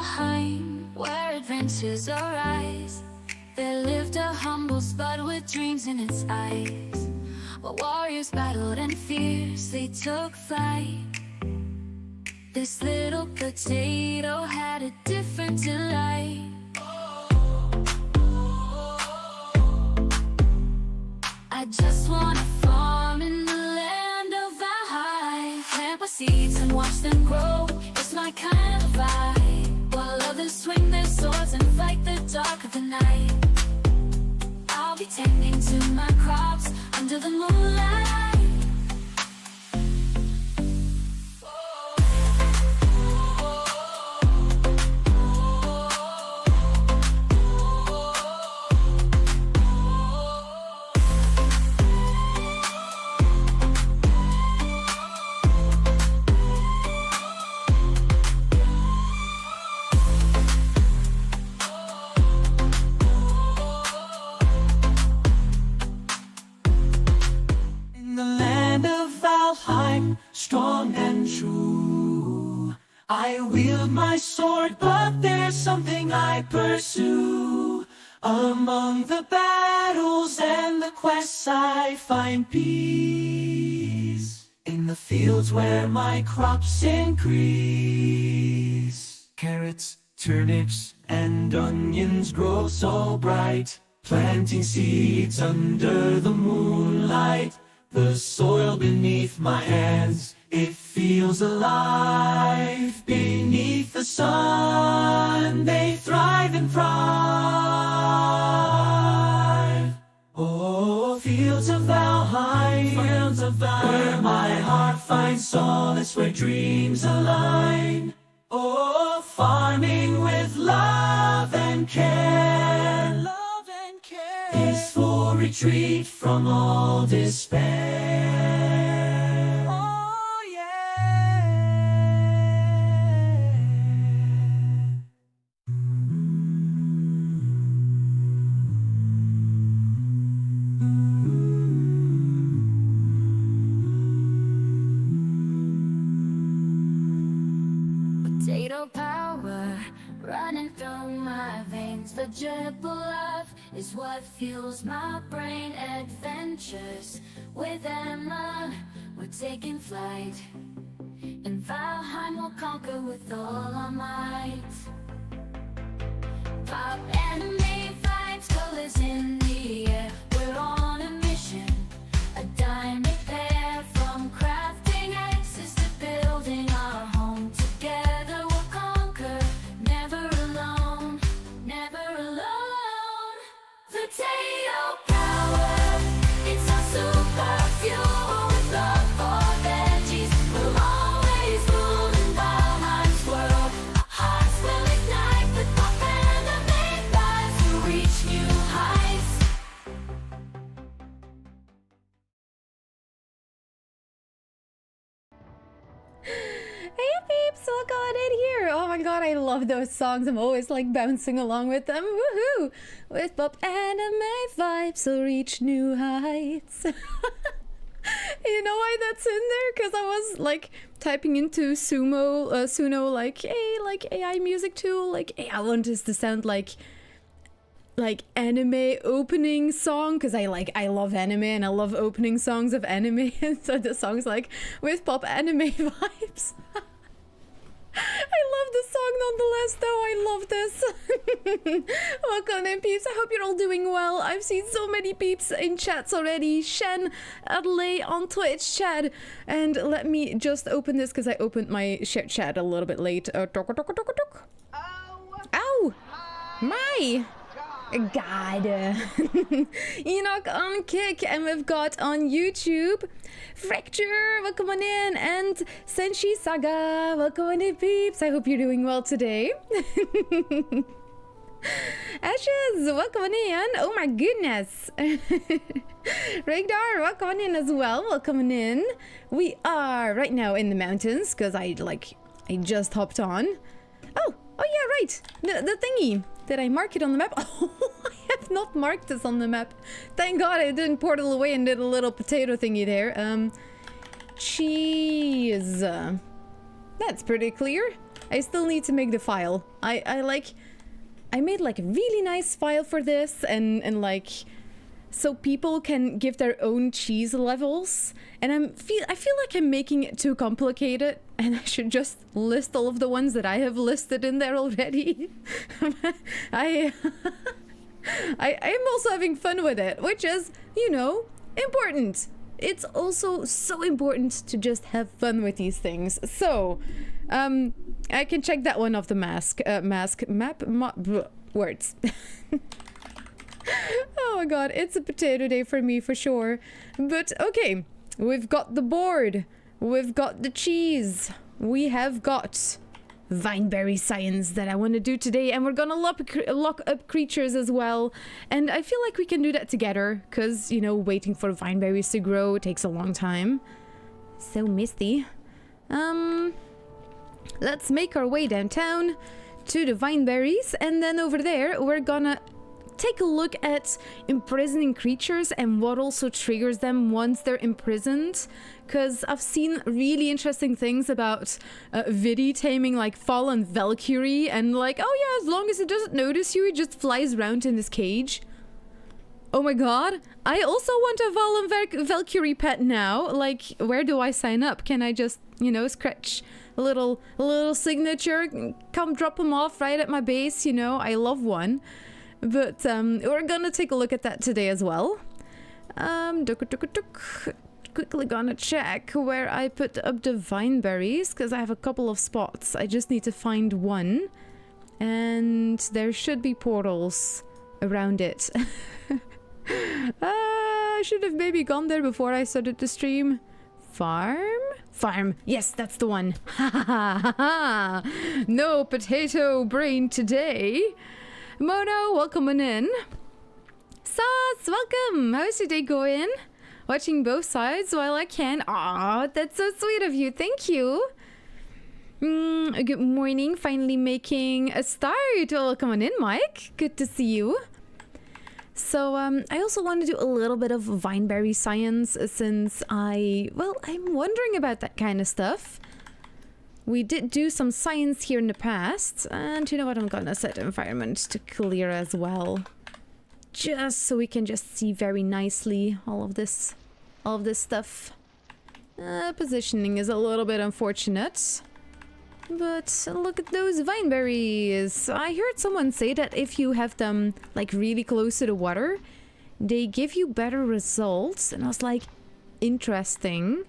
Valheim, where adventures arise. There lived a humble spot with dreams in its eyes. While warriors battled and fiercely took flight, this little potato had a different delight. I just wanna farm in the land of Valheim, plant my seeds and watch them grow. It's my kind of vibe. While others swing their swords and fight the dark of the night, I'll be tending to my crops under the moonlight. Strong and true, I wield my sword, but there's something I pursue. Among the battles and the quests I find peace, in the fields where my crops increase. Carrots, turnips, and onions grow so bright, planting seeds under the moonlight. The soil beneath my hands, it feels alive. Beneath the sun, they thrive and thrive. Oh, fields of Valheim, where my heart finds solace, where dreams align. Oh, farming with love and care, peaceful retreat from all despair. Oh yeah. Potato power running through my veins. Vegetable love is what fuels my brain. Adventures with Emma, we're taking flight. In Valheim we'll conquer with all our might. Pop anime vibes, colors in the air. We're on a mission, a diamond pair. From crafting axes to building our home. Together we'll conquer, never alone, never alone. Potato power, it's our super fuel. With love for veggies, we'll always rule in Valheim's world. Our hearts will ignite with pop anime vibes to reach new heights. Hey peeps, welcome on in here. Oh my god, I love those songs. I'm always like bouncing along with them. Woohoo! With pop anime vibes, so reach new heights. You know why that's in there? Because I was like typing into Suno like, hey, like AI music tool, like, hey, I want this to sound like anime opening song, because I love anime and I love opening songs of anime. And so the song's like with pop anime vibes. I love the song nonetheless though. I love this. Welcome in peeps, I hope you're all doing well. I've seen so many peeps in chats already. Shen, Adelaide on Twitch chat. And let me just open this because I opened my shared chat a little bit late. Ow! My! God. Enoch on Kick, and we've got on YouTube Fracture, welcome on in, and Senshi Saga, welcome on in peeps. I hope you're doing well today. Ashes, welcome on in. Oh my goodness. Regdar, welcome on in as well. Welcome on in. We are right now in the mountains because I just hopped on. Oh yeah, right. The thingy. Did I mark it on the map? Oh, I have not marked this on the map. Thank God I didn't portal away and did a little potato thingy there. Cheese. That's pretty clear. I still need to make the file. I made like a really nice file for this and like so people can give their own cheese levels, and I feel like I'm making it too complicated and I should just list all of the ones that I have listed in there already. I am also having fun with it, which is, you know, important. It's also so important to just have fun with these things. So, I can check that one off the words. Oh my god, it's a potato day for me for sure. But okay, we've got the board, we've got the cheese, we have got Vineberry science that I want to do today, and we're gonna lock up creatures as well. And I feel like we can do that together, because, you know, waiting for Vineberries to grow takes a long time. So misty. Let's make our way downtown to the Vineberries, and then over there we're gonna take a look at imprisoning creatures and what also triggers them once they're imprisoned, because I've seen really interesting things about Vidi taming like fallen Valkyrie, and like, oh yeah, as long as it doesn't notice you, it just flies around in this cage. Oh my god, I also want a fallen Valkyrie pet now. Like, where do I sign up? Can I just, you know, scratch a little signature, come drop them off right at my base? You know, I love one. But we're gonna take a look at that today as well. Quickly gonna check where I put up the Vineberries, because I have a couple of spots. I just need to find one, and there should be portals around it. I should have maybe gone there before I started the stream. Farm? Yes, that's the one. No potato brain today. Mono, welcome on in. Sauce, welcome. How's your day going? Watching both sides while I can. Aw, that's so sweet of you. Thank you. Good morning. Finally making a start. Welcome on in, Mike. Good to see you. So, I also want to do a little bit of Vineberry science, since I'm wondering about that kind of stuff. We did do some science here in the past, and you know what, I'm gonna set environment to clear as well. Just so we can just see very nicely all of this stuff. Positioning is a little bit unfortunate. But look at those Vineberries. I heard someone say that if you have them like really close to the water, they give you better results, and I was like, interesting.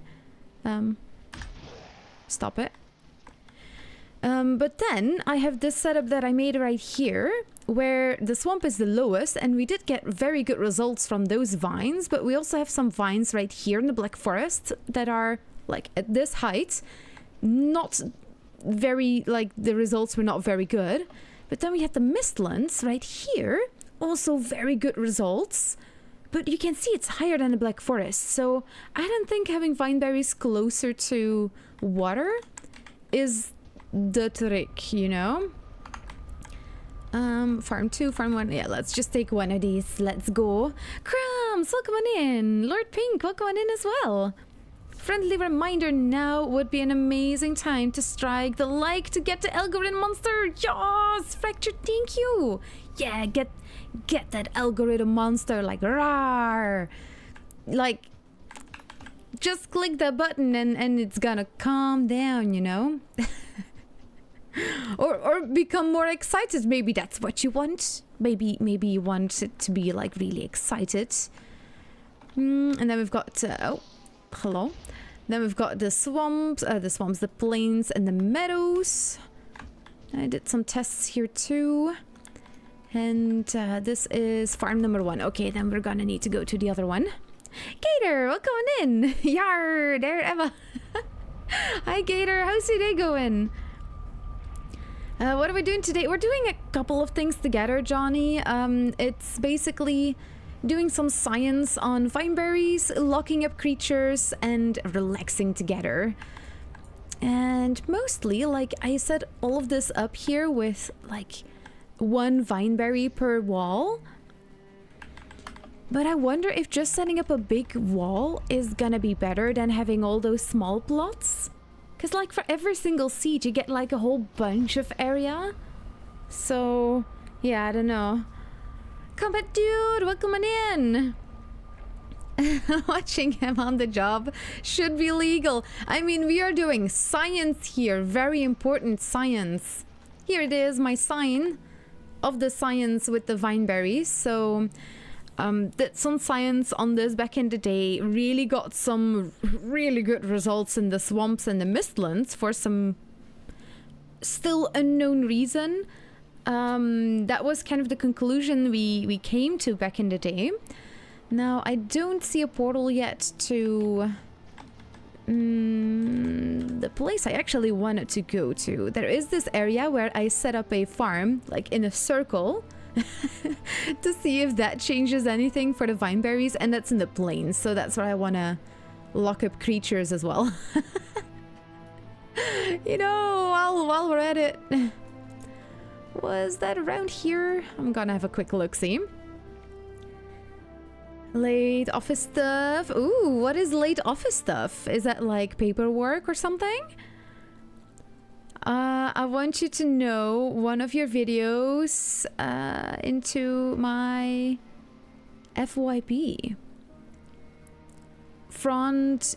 Stop it. But then I have this setup that I made right here, where the swamp is the lowest, and we did get very good results from those vines, but we also have some vines right here in the Black Forest that are like at this height. Not very, like, the results were not very good. But then we have the Mistlands right here, also very good results. But you can see it's higher than the Black Forest, so I don't think having Vineberries closer to water is the trick, you know? Farm 2, farm 1, yeah, let's just take one of these, let's go. Crumbs, welcome on in. Lord Pink, welcome on in as well. Friendly reminder, now would be an amazing time to strike the like to get the algorithm monster. Yes, Fractured, thank you. Yeah, get that algorithm monster, like, rawr. Like, just click the button and it's gonna calm down, you know? or become more excited. Maybe that's what you want. Maybe you want it to be like really excited. And then we've got oh, hello. Then we've got the swamps, the plains, and the meadows. I did some tests here too. And this is farm number 1. Okay, then we're gonna need to go to the other one. Gator, welcome on in. Yar, there, Emma. Hi, Gator. How's your day going? What are we doing today? We're doing a couple of things together, Johnny. It's basically doing some science on Vineberries, locking up creatures, and relaxing together. And mostly, like, I set all of this up here with, like, 1 Vineberry per wall. But I wonder if just setting up a big wall is gonna be better than having all those small plots. Because like for every single seed you get like a whole bunch of area. So yeah, I don't know. Combat dude, welcome on in. Watching him on the job should be legal. I mean, we are doing science here, very important science. Here it is, my sign of the science with the Vineberry. So did some science on this back in the day, really got some really good results in the swamps and the mistlands for some still unknown reason. That was kind of the conclusion we came to back in the day. Now, I don't see a portal yet to the place I actually wanted to go to. There is this area where I set up a farm, like in a circle, to see if that changes anything for the Vineberries, and that's in the plains, so that's where I want to lock up creatures as well. You know, while we're at it... Was that around here? I'm gonna have a quick look-see. Late office stuff. Ooh, what is late office stuff? Is that like paperwork or something? I want you to know one of your videos into my FYP. Front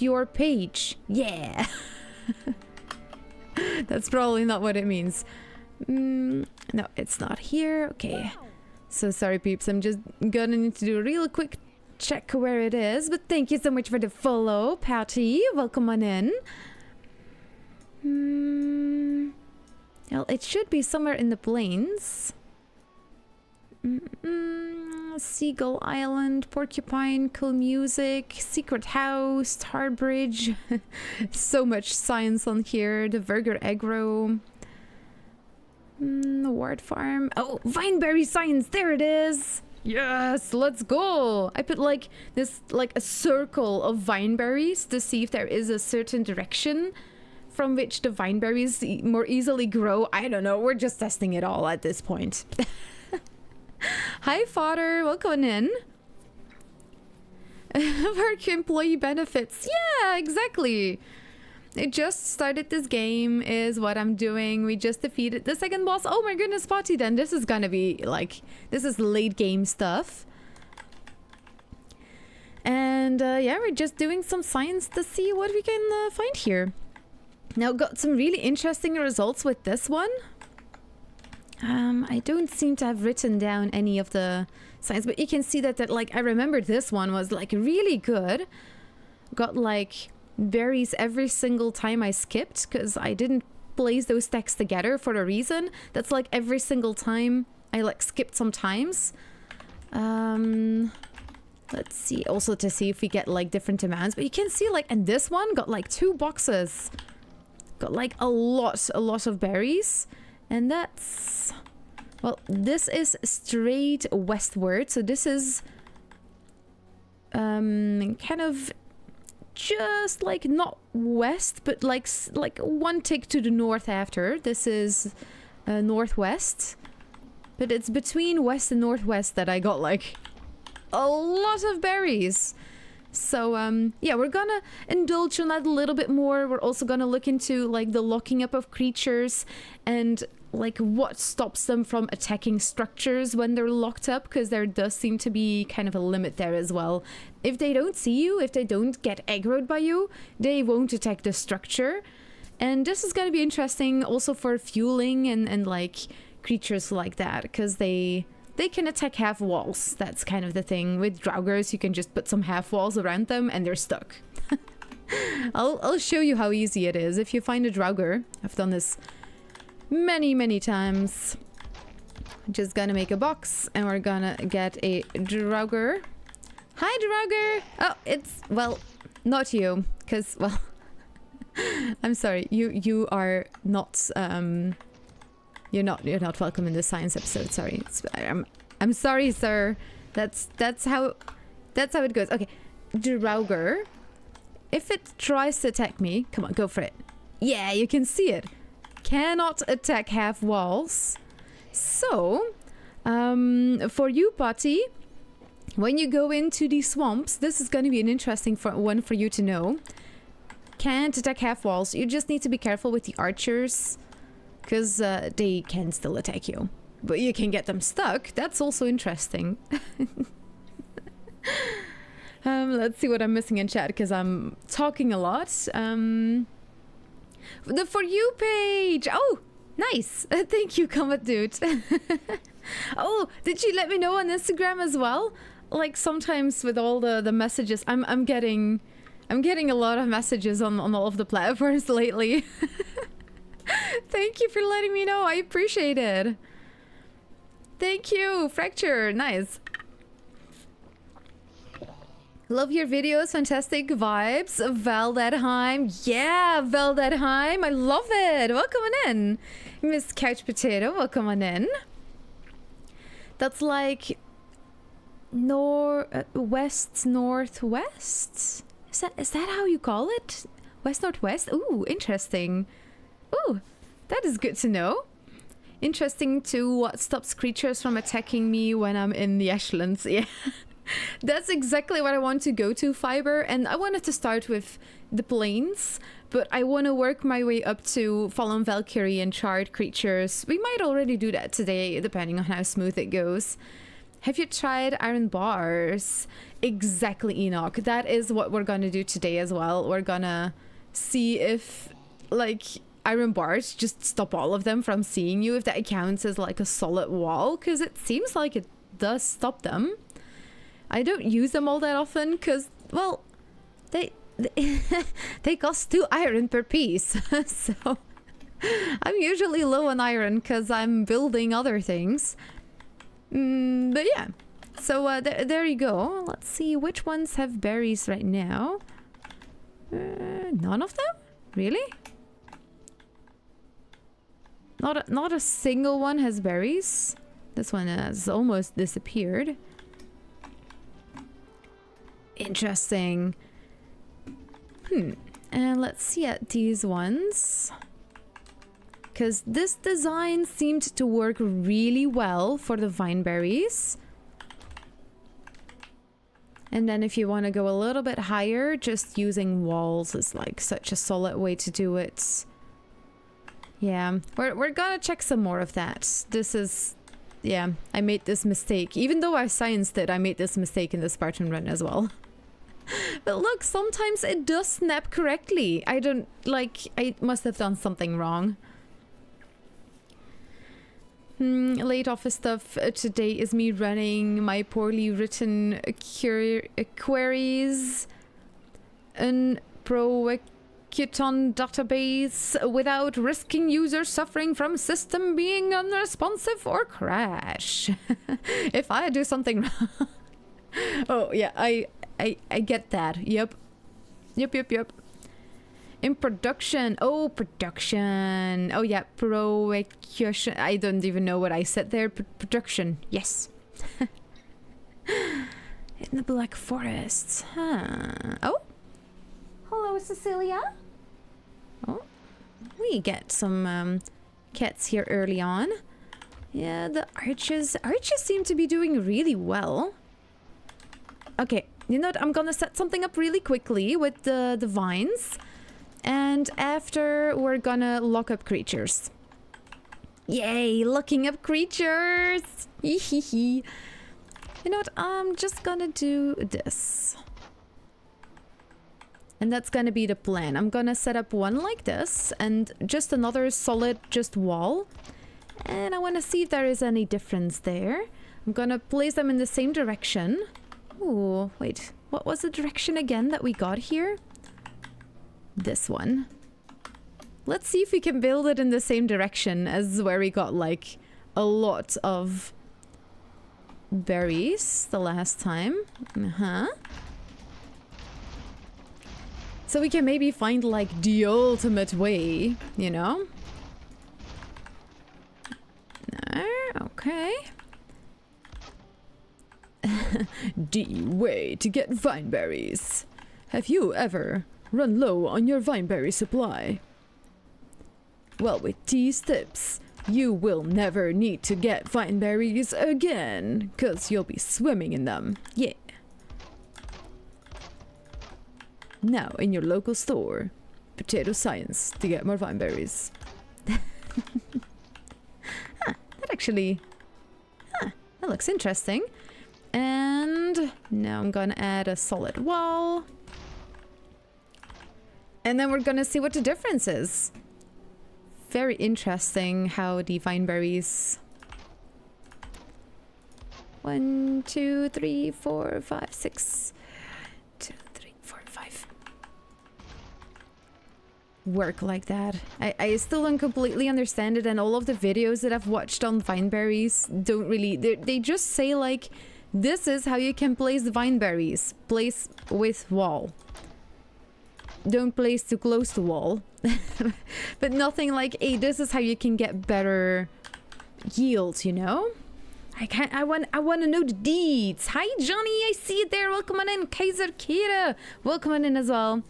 your page. Yeah. That's probably not what it means. No, it's not here. Okay. So sorry, peeps. I'm just gonna need to do a real quick check where it is. But thank you so much for the follow, Patty. Welcome on in. Well, it should be somewhere in the plains. Seagull Island, Porcupine, Cool Music, Secret House, Tar Bridge. So much science on here. The Burger Agro. The Ward Farm. Oh, Vineberry science. There it is. Yes, let's go. I put like this, like a circle of Vineberries to see if there is a certain direction from which the Vineberries more easily grow. I don't know. We're just testing it all at this point. Hi, Fodder. Welcome in. Work employee benefits. Yeah, exactly. I just started this game is what I'm doing. We just defeated the second boss. Oh my goodness, Spotty, then this is gonna be like, this is late game stuff. And yeah, we're just doing some science to see what we can find here. Now, got some really interesting results with this one. I don't seem to have written down any of the science, but you can see that like, I remember this one was like really good. Got like berries every single time I skipped because I didn't place those stacks together for a reason. That's like every single time I like skipped sometimes. Let's see, also to see if we get like different demands, but you can see like, and this one got like 2 boxes. Got like a lot of berries. And that's, well, this is straight westward. So this is kind of just like not west, but like one tick to the north after. This is northwest. But it's between west and northwest that I got like a lot of berries. So yeah, we're gonna indulge on that a little bit more. We're also gonna look into like the locking up of creatures and like what stops them from attacking structures when they're locked up, because there does seem to be kind of a limit there as well. If they don't see you, if they don't get aggroed by you, they won't attack the structure. And this is gonna be interesting also for fueling and like creatures like that, because they can attack half walls. That's kind of the thing. With Draugrs, you can just put some half walls around them and they're stuck. I'll show you how easy it is. If you find a Draugr, I've done this many times. Just gonna make a box and we're gonna get a Draugr. Hi, Draugr! Oh, it's, well, not you, because, well, I'm sorry, you are not, you're not welcome in the science episode. Sorry, I'm sorry, sir. That's how it goes. Okay, Draugr. If it tries to attack me, come on, go for it. Yeah, you can see it. Cannot attack half walls. So, for you, Patty, when you go into the swamps, this is going to be an interesting one for you to know. can't attack half walls. You just need to be careful with the archers, because they can still attack you. But you can get them stuck. That's also interesting. Let's see what I'm missing in chat, because I'm talking a lot. The For You page! Oh, nice! Thank you, Comet Dude. Oh, did you let me know on Instagram as well? Like, sometimes with all the messages, I'm getting a lot of messages on all of the platforms lately. Thank you for letting me know. I appreciate it. Thank you, Fracture. Nice. Love your videos. Fantastic vibes. Valheim. Yeah, Valheim. I love it. Welcome on in. Miss Couch Potato, welcome on in. That's like west northwest. Is that how you call it? West northwest? Ooh, interesting. Ooh, that is good to know. Interesting to what stops creatures from attacking me when I'm in the echelons. Yeah. That's exactly what I want to go to, Fiber. And I wanted to start with the plains, but I want to work my way up to Fallen Valkyrie and Charred creatures. We might already do that today, depending on how smooth it goes. Have you tried iron bars? Exactly, Enoch. That is what we're gonna do today as well. We're gonna see if, like, iron bars just stop all of them from seeing you, if that counts as like a solid wall, because it seems like it does stop them. I don't use them all that often because, well, they cost 2 iron per piece. So I'm usually low on iron because I'm building other things. But yeah, so there you go. Let's see which ones have berries right now. None of them? Really? Not a single one has berries. This one has almost disappeared. Interesting. And let's see at these ones. Because this design seemed to work really well for the Vineberries. And then if you want to go a little bit higher, just using walls is like such a solid way to do it. Yeah, we're gonna check some more of that. This is... yeah, I made this mistake. Even though I scienced it, I made this mistake in the Spartan run as well. But look, sometimes it does snap correctly. I don't... like, I must have done something wrong. Late office stuff today is me running my poorly written queries in Proecuton database without risking users suffering from system being unresponsive or crash. If I do something wrong... Oh, yeah, I get that. Yep. In production. Oh, production. Oh, yeah. Proecution. I don't even know what I said there. Production. Yes. In the Black Forest. Huh. Oh. Hello, Cecilia. Oh. We get some cats here early on. Yeah, the archers seem to be doing really well. Okay. You know what? I'm gonna set something up really quickly with the vines. And after, we're gonna lock up creatures. Yay, locking up creatures! You know what? I'm just gonna do this. And that's gonna be the plan. I'm gonna set up one like this and just another solid wall. And I wanna see if there is any difference there. I'm gonna place them in the same direction. Ooh, wait. What was the direction again that we got here? This one. Let's see if we can build it in the same direction as where we got like a lot of berries the last time. So we can maybe find like the ultimate way, you know? Okay. The way to get vineberries. Have you ever run low on your vineberry supply? Well, with these tips, you will never need to get vineberries again, cause you'll be swimming in them. Yeah. Now in your local store. potato science to get more vine berries. That actually... that looks interesting. And now I'm gonna add a solid wall. And then we're gonna see what the difference is. Very interesting how the vine berries... 1, 2, 3, 4, 5, 6... 2, 3, 4, 5... work like that. I still don't completely understand it, and all of the videos that I've watched on Vineberries don't really... They just say like, this is how you can place the Vineberries. Place with wall. Don't place too close to wall. But nothing like, hey, this is how you can get better yield, you know? I want to know the deeds. Hi Johnny, I see you there. Welcome on in. Kaiser Kira, welcome on in as well.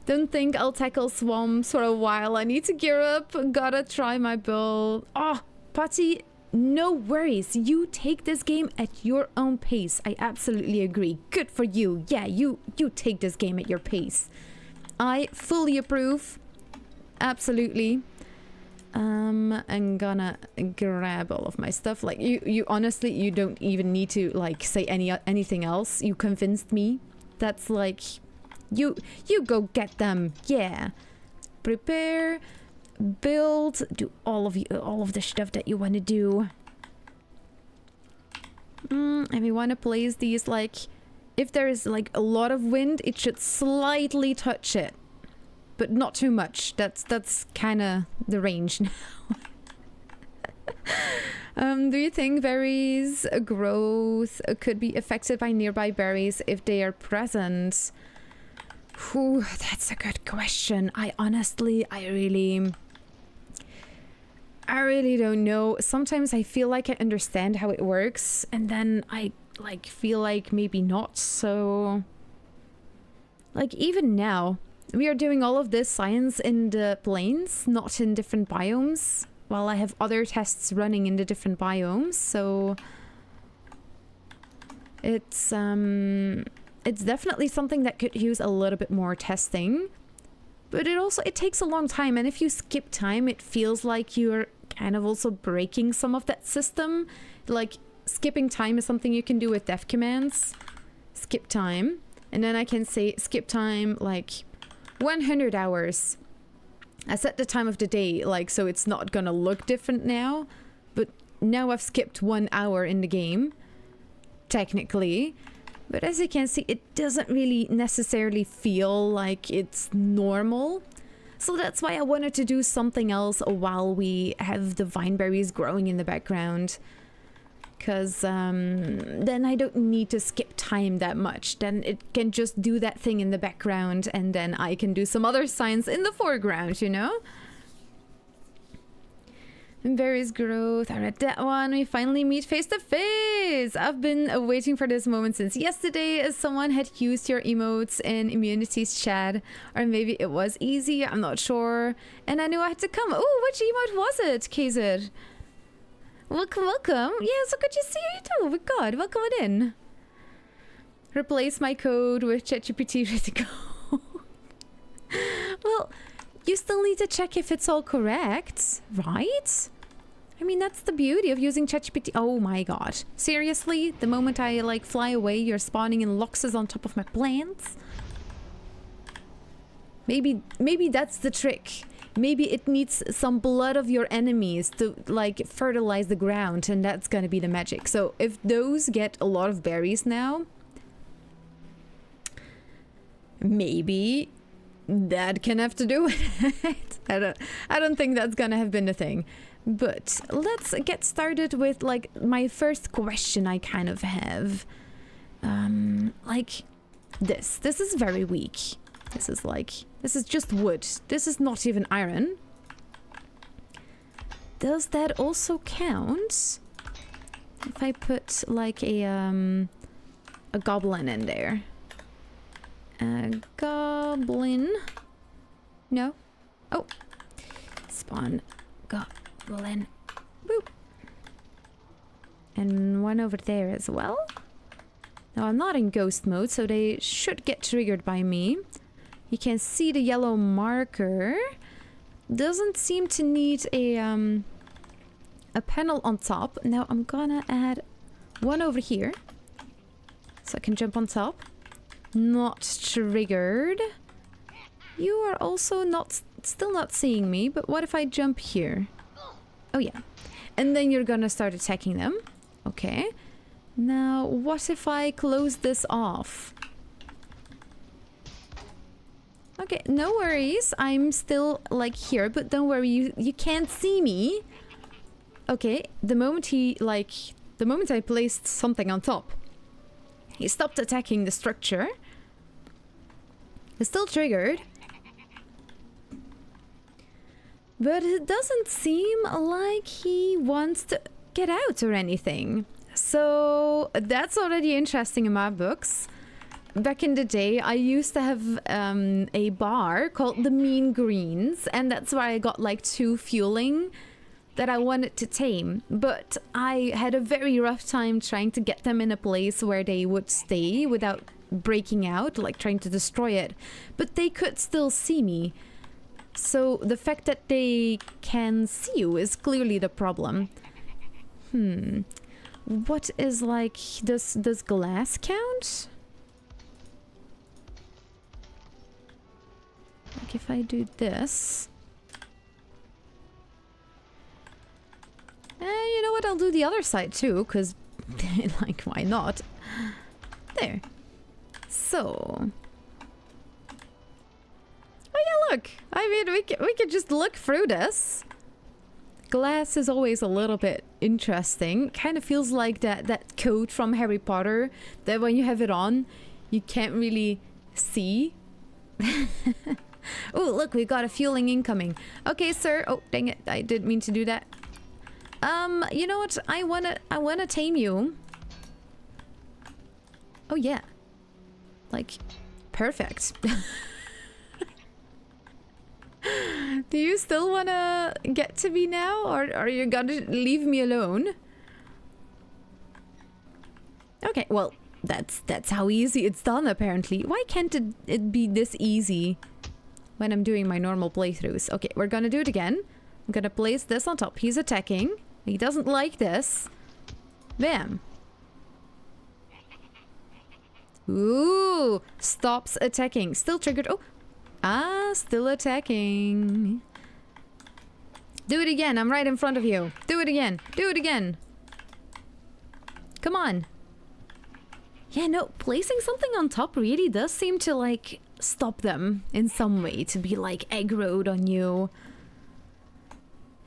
Don't think I'll tackle swamps for a while. I need to gear up. Gotta try my build. Oh, Patty, no worries. You take this game at your own pace. I absolutely agree. Good for you. Yeah, you take this game at your pace. I fully approve. Absolutely. I'm gonna grab all of my stuff. Like you honestly, you don't even need to like say anything else. You convinced me. That's like... You go get them. Yeah. Prepare, build, do all of the stuff that you want to do. And we want to place these like, if there is like a lot of wind, it should slightly touch it, but not too much. That's kind of the range now. Do you think berries growth could be affected by nearby berries if they are present? Whew, that's a good question. I really don't know. Sometimes I feel like I understand how it works, and then I like feel like maybe not. So like even now we are doing all of this science in the plains, not in different biomes, while I have other tests running in the different biomes. So it's definitely something that could use a little bit more testing, but it takes a long time, and if you skip time, it feels like you're kind of also breaking some of that system. Like skipping time is something you can do with def commands. Skip time, and then I can say skip time like 100 hours. I set the time of the day, like, so it's not gonna look different now, but now I've skipped 1 hour in the game, technically. But as you can see, it doesn't really necessarily feel like it's normal. So that's why I wanted to do something else while we have the vineberries growing in the background. Because then I don't need to skip time that much. Then it can just do that thing in the background, and then I can do some other science in the foreground, you know? Berries growth. I read that one. We finally meet face to face. I've been waiting for this moment since yesterday, as someone had used your emotes in Immunity's chat, or maybe it was easy, I'm not sure, and I knew I had to come. Oh, which emote was it, Kaiser? Welcome, welcome. Yeah, so good to see you too. Oh God, welcome on in. Replace my code with ChatGPT ready to go. Well, you still need to check if it's all correct, right? I mean, that's the beauty of using ChatGPT. Oh my god. Seriously? The moment I, like, fly away, you're spawning in loxes on top of my plants? Maybe that's the trick. Maybe it needs some blood of your enemies to, like, fertilize the ground, and that's gonna be the magic. So if those get a lot of berries now, maybe that can have to do with it. I don't think that's gonna have been the thing. But let's get started with like my first question I kind of have. Like this. This is very weak. This is just wood. This is not even iron. Does that also count if I put like a goblin in there? A goblin. No. Oh. Spawn goblin. Boop. And one over there as well. Now I'm not in ghost mode, so they should get triggered by me. You can see the yellow marker. Doesn't seem to need a panel on top. Now I'm gonna add one over here. So I can jump on top. Not triggered. You are also still not seeing me, but what if I jump here? Oh yeah. And then you're gonna start attacking them. Okay. Now, what if I close this off? Okay, no worries. I'm still, like, here, but don't worry, you can't see me. Okay, the moment I placed something on top, he stopped attacking the structure. He's still triggered. But it doesn't seem like he wants to get out or anything. So that's already interesting in my books. Back in the day, I used to have a bar called the Mean Greens, and that's where I got like 2 fueling that I wanted to tame. But I had a very rough time trying to get them in a place where they would stay without breaking out, like trying to destroy it. But they could still see me. So the fact that they can see you is clearly the problem. What is like, does glass count? Like if I do this. You know what, I'll do the other side too, because like why not? There. So. Oh yeah, look. I mean, we could just look through this. Glass is always a little bit interesting. Kind of feels like that coat from Harry Potter that when you have it on, you can't really see. Oh, look, we got a fueling incoming. Okay, sir. Oh, dang it. I didn't mean to do that. You know what? I wanna tame you. Oh yeah. Like, perfect. Do you still wanna get to me now, or are you gonna leave me alone? Okay, well, that's how easy it's done apparently. Why can't it be this easy when I'm doing my normal playthroughs? Okay, we're gonna do it again. I'm gonna place this on top. He's attacking. He doesn't like this. Bam. Ooh, stops attacking. Still triggered. Oh. Ah, still attacking. Do it again. I'm right in front of you. Do it again. Do it again. Come on. Yeah, no, placing something on top really does seem to, like, stop them in some way. To be, like, aggroed on you.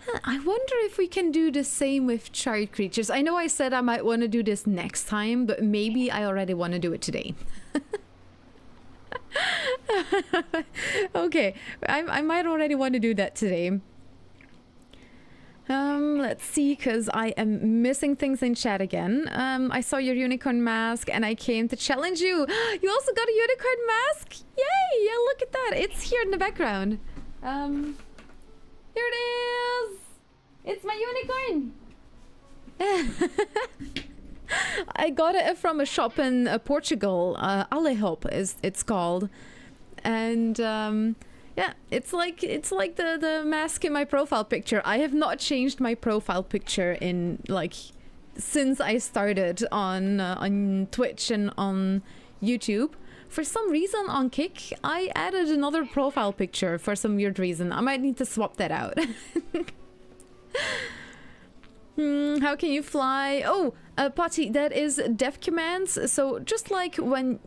Huh, I wonder if we can do the same with child creatures. I know I said I might want to do this next time, but maybe I already want to do it today. Okay, I might already want to do that today. Let's see, because I am missing things in chat again. I saw your unicorn mask and I came to challenge you. You also got a unicorn mask? Yay! Yeah, look at that. It's here in the background. Here it is! It's my unicorn! I got it from a shop in Portugal. Alehop it's called. And yeah, it's like the mask in my profile picture. I have not changed my profile picture in like since I started on Twitch and on YouTube. For some reason on Kick, I added another profile picture for some weird reason. I might need to swap that out. How can you fly? Oh, Potty, that is dev commands. So just like when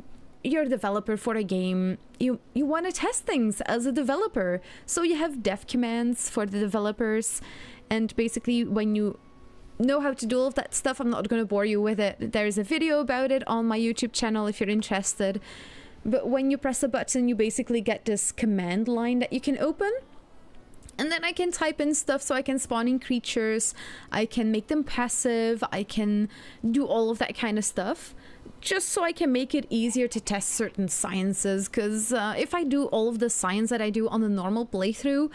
you're a developer for a game, you want to test things as a developer. So you have dev commands for the developers. And basically when you know how to do all of that stuff, I'm not going to bore you with it. There's a video about it on my YouTube channel if you're interested. But when you press a button, you basically get this command line that you can open. And then I can type in stuff, so I can spawn in creatures, I can make them passive, I can do all of that kind of stuff. Just so I can make it easier to test certain sciences, because if I do all of the science that I do on a normal playthrough,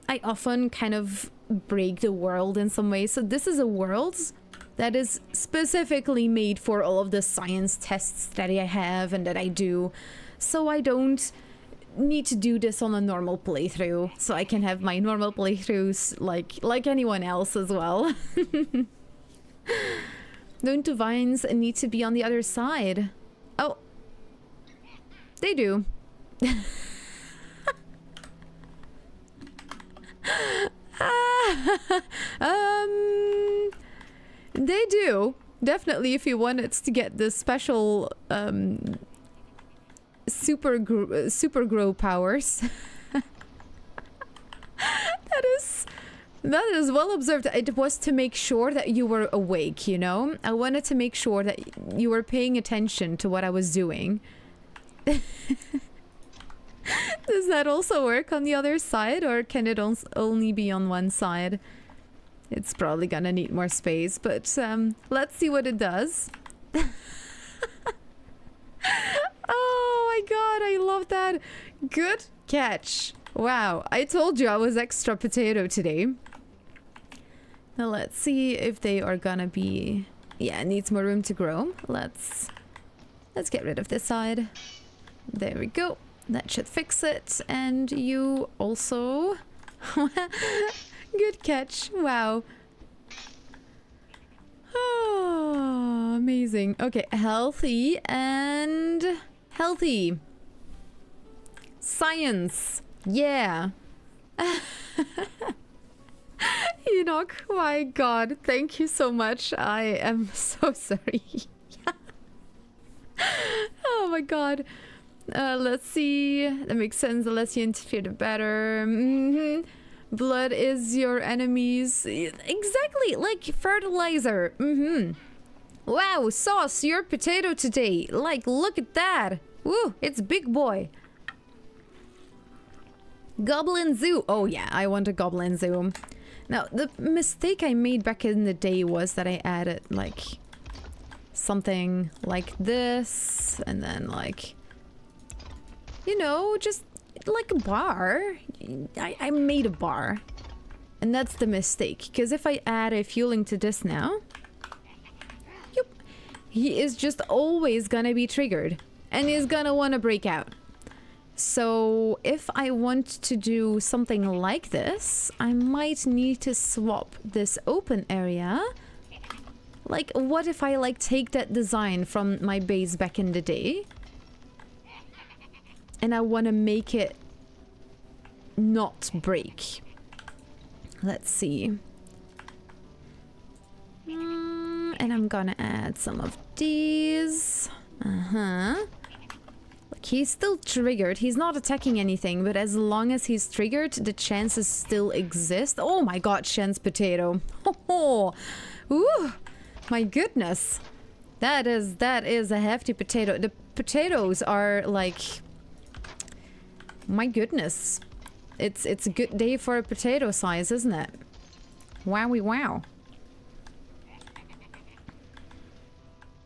I often kind of break the world in some way. So this is a world that is specifically made for all of the science tests that I have and that I do. So I don't need to do this on a normal playthrough, so I can have my normal playthroughs like anyone else as well. Don't the vines need to be on the other side? Oh, they do. They do. Definitely, if you wanted to get the special super grow powers. That is well observed. It was to make sure that you were awake, you know? I wanted to make sure that you were paying attention to what I was doing. Does that also work on the other side, or can it only be on one side? It's probably gonna need more space, but let's see what it does. Oh my god, I love that. Good catch. Wow, I told you I was extra potato today. Now let's see if they are gonna be... Yeah, it needs more room to grow. Let's get rid of this side. There we go. That should fix it. And you also... Good catch. Wow. Oh, amazing. Okay, healthy and healthy. Science. Yeah. Enoch, my god, thank you so much. I am so sorry. Oh my god. Let's see. That makes sense. The less you interfere, the better. Blood is your enemy's. Exactly, like fertilizer. Wow, Sauce, you're potato today. Like, look at that. Woo, it's big boy. Goblin Zoo. Oh yeah, I want a Goblin Zoo. Now, the mistake I made back in the day was that I added, like, something like this, and then, like, you know, just like a bar. I made a bar. And that's the mistake, because if I add a fueling to this now, yep, he is just always gonna be triggered, and he's gonna want to break out. So if I want to do something like this, I might need to swap this open area. Like, what if I like take that design from my base back in the day, and I want to make it not break. Let's see. And I'm gonna add some of these. Like, he's still triggered. He's not attacking anything, but as long as he's triggered, the chances still exist. Oh my god, Shen's potato. Oh, ooh, my goodness. That is a hefty potato. The potatoes are like, my goodness. It's a good day for a potato size, isn't it? Wowie wow.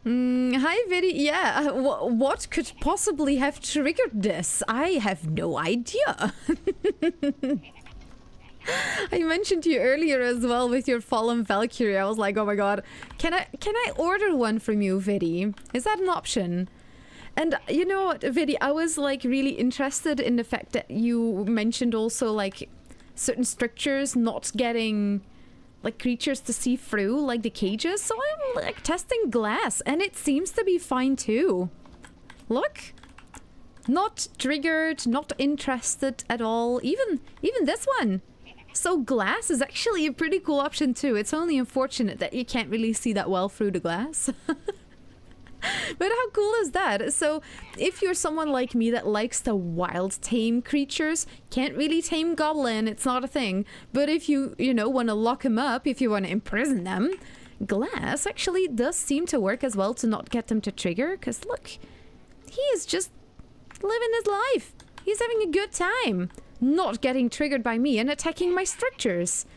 Hi, Viddy. Yeah, what could possibly have triggered this? I have no idea. I mentioned to you earlier as well with your Fallen Valkyrie. I was like, oh my god, can I order one from you, Viddy? Is that an option? And you know what, Viddy, I was like really interested in the fact that you mentioned also like certain structures not getting like creatures to see through, like the cages. So I'm like testing glass, and it seems to be fine too. Look, not triggered, not interested at all. Even this one. So glass is actually a pretty cool option too. It's only unfortunate that you can't really see that well through the glass. But how cool is that? So if you're someone like me that likes the wild tame creatures, can't really tame goblin, it's not a thing. But if you know, want to lock them up, if you want to imprison them, glass actually does seem to work as well to not get them to trigger. Because look, he is just living his life. He's having a good time. Not getting triggered by me and attacking my structures.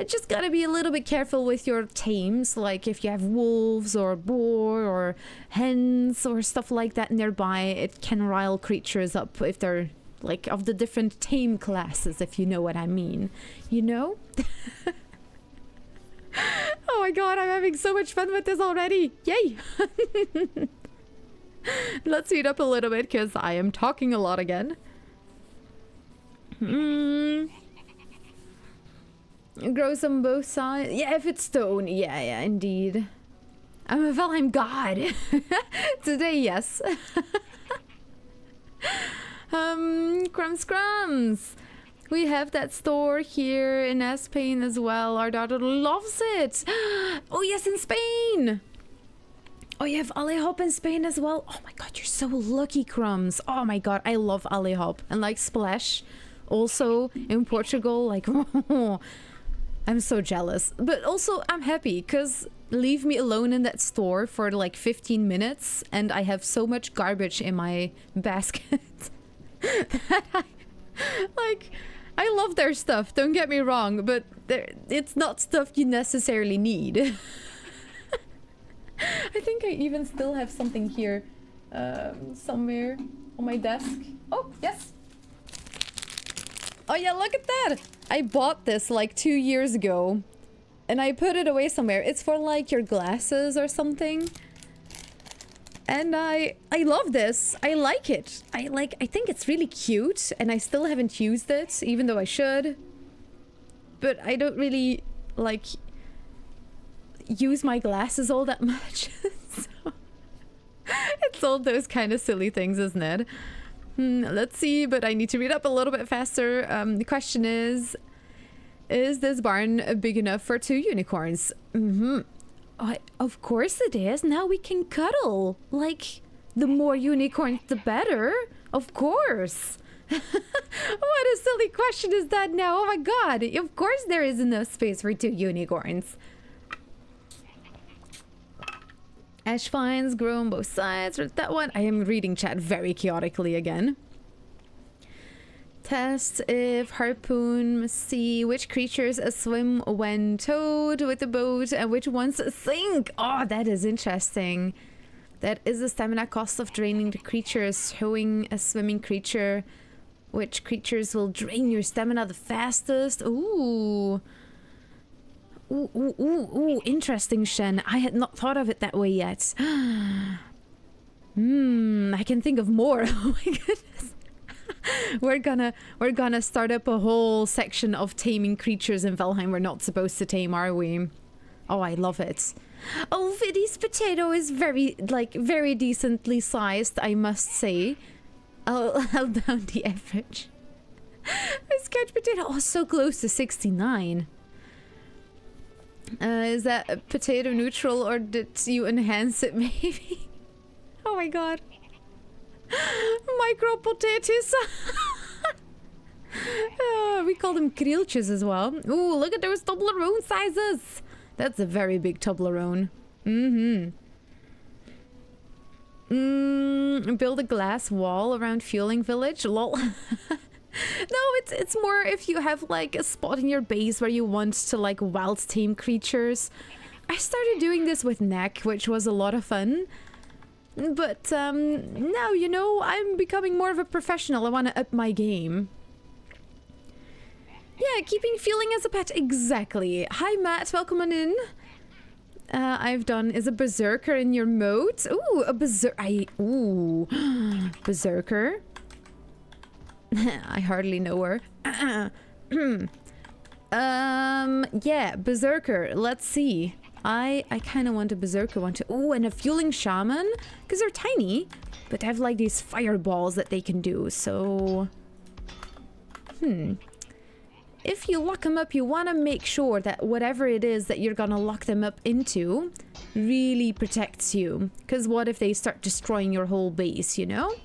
Just gotta be a little bit careful with your tames, like if you have wolves or boar or hens or stuff like that nearby, it can rile creatures up if they're like of the different tame classes, if you know what I mean. You know? Oh my god, I'm having so much fun with this already! Yay! Let's speed up a little bit because I am talking a lot again. Grows on both sides. Yeah, if it's stone. Yeah, indeed. I'm a Valheim god. Today, yes. Crumbs. We have that store here in Spain as well. Our daughter loves it. Oh yes, in Spain. Oh, you have Alehop in Spain as well. Oh my god, you're so lucky, Crumbs. Oh my god, I love Alehop. And like Splash, also in Portugal. Like, I'm so jealous. But also, I'm happy because leave me alone in that store for like 15 minutes and I have so much garbage in my basket. Like, I love their stuff, don't get me wrong, but it's not stuff you necessarily need. I think I even still have something here somewhere on my desk. Oh, yes. Oh yeah, look at that. I bought this like 2 years ago and I put it away somewhere. It's for like your glasses or something. And I love this. I like it. I think it's really cute and I still haven't used it, even though I should. But I don't really like use my glasses all that much. So it's all those kind of silly things, isn't it? Let's see, but I need to read up a little bit faster. The question is this barn big enough for 2 unicorns? Of course it is. Now we can cuddle. Like, the more unicorns, the better. Of course. What a silly question is that now? Oh my god. Of course there is enough space for 2 unicorns. Ash vines grow on both sides. Or that one. I am reading chat very chaotically again. Test if harpoon, see which creatures swim when towed with the boat and which ones sink. Oh, that is interesting. That is the stamina cost of draining the creatures. Showing a swimming creature. Which creatures will drain your stamina the fastest? Ooh. Ooh, interesting, Shen. I had not thought of it that way yet. I can think of more. Oh my goodness. We're gonna start up a whole section of taming creatures in Valheim we're not supposed to tame, are we? Oh, I love it. Oh, Viddy's potato is very decently sized, I must say. I'll down the average. This couch potato, oh, so close to 69. Is that potato neutral or did you enhance it maybe? Oh my god. Micro potatoes. We call them krieltjes as well. Ooh, look at those Toblerone sizes. That's a very big Toblerone. Build a glass wall around Fueling Village. Lol. No, it's more if you have like a spot in your base where you want to like wild tame creatures. I started doing this with Neck, which was a lot of fun. But now, you know, I'm becoming more of a professional. I want to up my game. Yeah, keeping Fueling as a pet. Exactly. Hi, Matt. Welcome on in. I've done is a berserker in your mode. Ooh, a ooh, berserker. I hardly know her. Yeah, berserker. Let's see. I kind of want a berserker one too. Ooh, and a fueling shaman because they're tiny, but they have like these fireballs that they can do. So, if you lock them up, you want to make sure that whatever it is that you're gonna lock them up into really protects you. Because what if they start destroying your whole base, you know?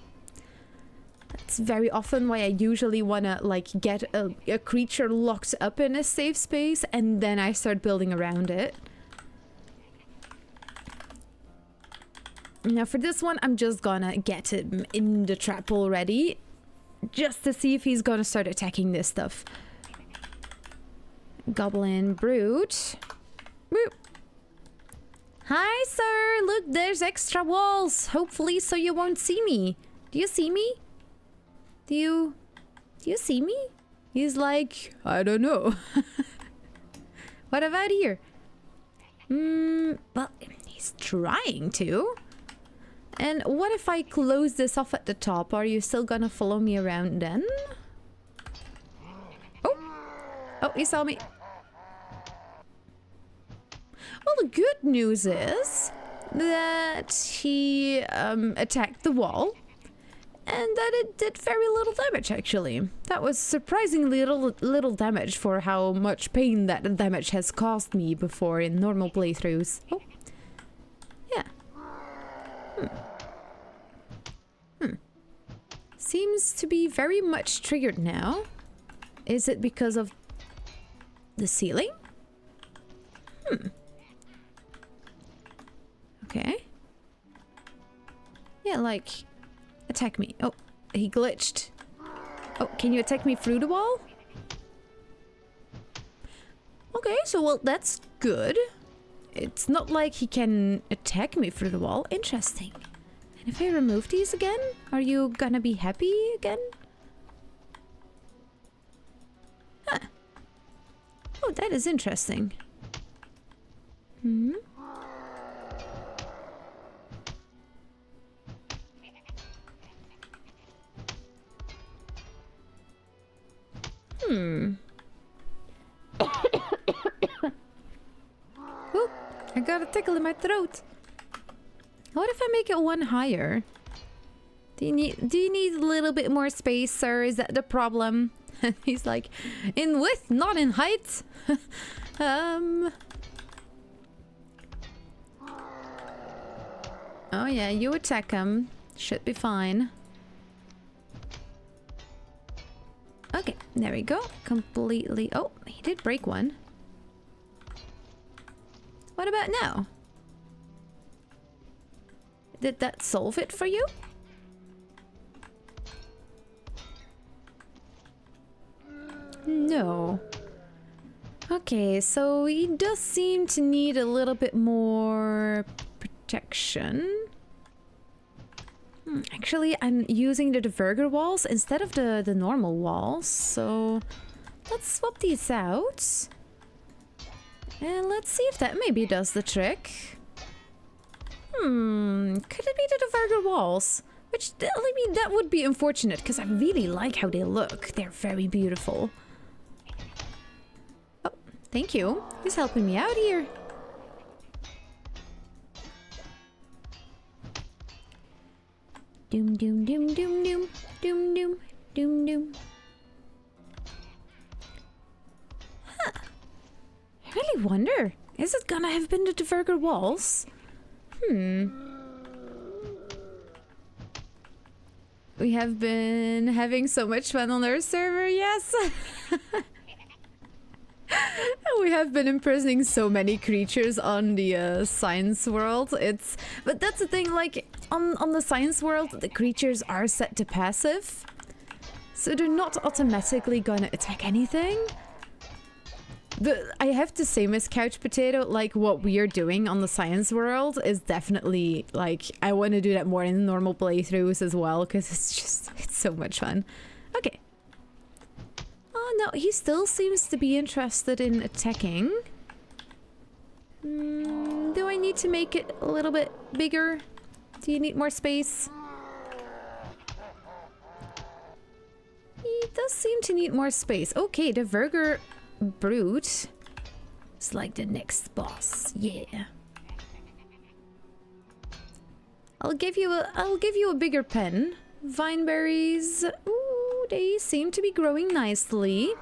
That's very often why I usually want to like get a creature locked up in a safe space and then I start building around it. Now for this one, I'm just gonna get him in the trap already. Just to see if he's gonna start attacking this stuff. Goblin brute. Boop. Hi, sir. Look, there's extra walls. Hopefully so you won't see me. Do you see me? Do you see me? He's like, I don't know. What about here? Well, he's trying to. And what if I close this off at the top? Are you still gonna follow me around then? Oh! Oh, he saw me. Well, the good news is that he attacked the wall. And that it did very little damage, actually. That was surprisingly little damage for how much pain that damage has caused me before in normal playthroughs. Oh. Yeah. Seems to be very much triggered now. Is it because of the ceiling? Okay. Yeah, like... Attack me. Oh, he glitched. Oh, can you attack me through the wall? Okay, so well, that's good. It's not like he can attack me through the wall. Interesting. And if I remove these again, are you gonna be happy again? Huh. Oh, that is interesting. Oop, I got a tickle in my throat. What if I make it one higher? Do you need a little bit more space, sir? Is that the problem? He's like, in width, not in height. Oh yeah, you attack him. Should be fine. Okay, there we go. Completely... Oh, he did break one. What about now? Did that solve it for you? No. Okay, so he does seem to need a little bit more protection. Actually, I'm using the diverger walls instead of the normal walls, so let's swap these out. And let's see if that maybe does the trick. Could it be the diverger walls? Which, I mean, that would be unfortunate, because I really like how they look. They're very beautiful. Oh, thank you. He's helping me out here. Doom doom doom doom doom doom doom doom doom. Huh. I really wonder, is it gonna have been the diverger walls? We have been having so much fun on our server, yes. We have been imprisoning so many creatures on the science world. But that's the thing, like on the science world, the creatures are set to passive, so they're not automatically gonna attack anything. I have to say, Miss Couch Potato, like what we are doing on the science world is definitely like, I want to do that more in normal playthroughs as well, because it's so much fun. Okay. Oh no, he still seems to be interested in attacking. Do I need to make it a little bit bigger? Do you need more space? He does seem to need more space. Okay, the Verger Brute is like the next boss. Yeah. I'll give you a bigger pen. Vineberries. Ooh, they seem to be growing nicely.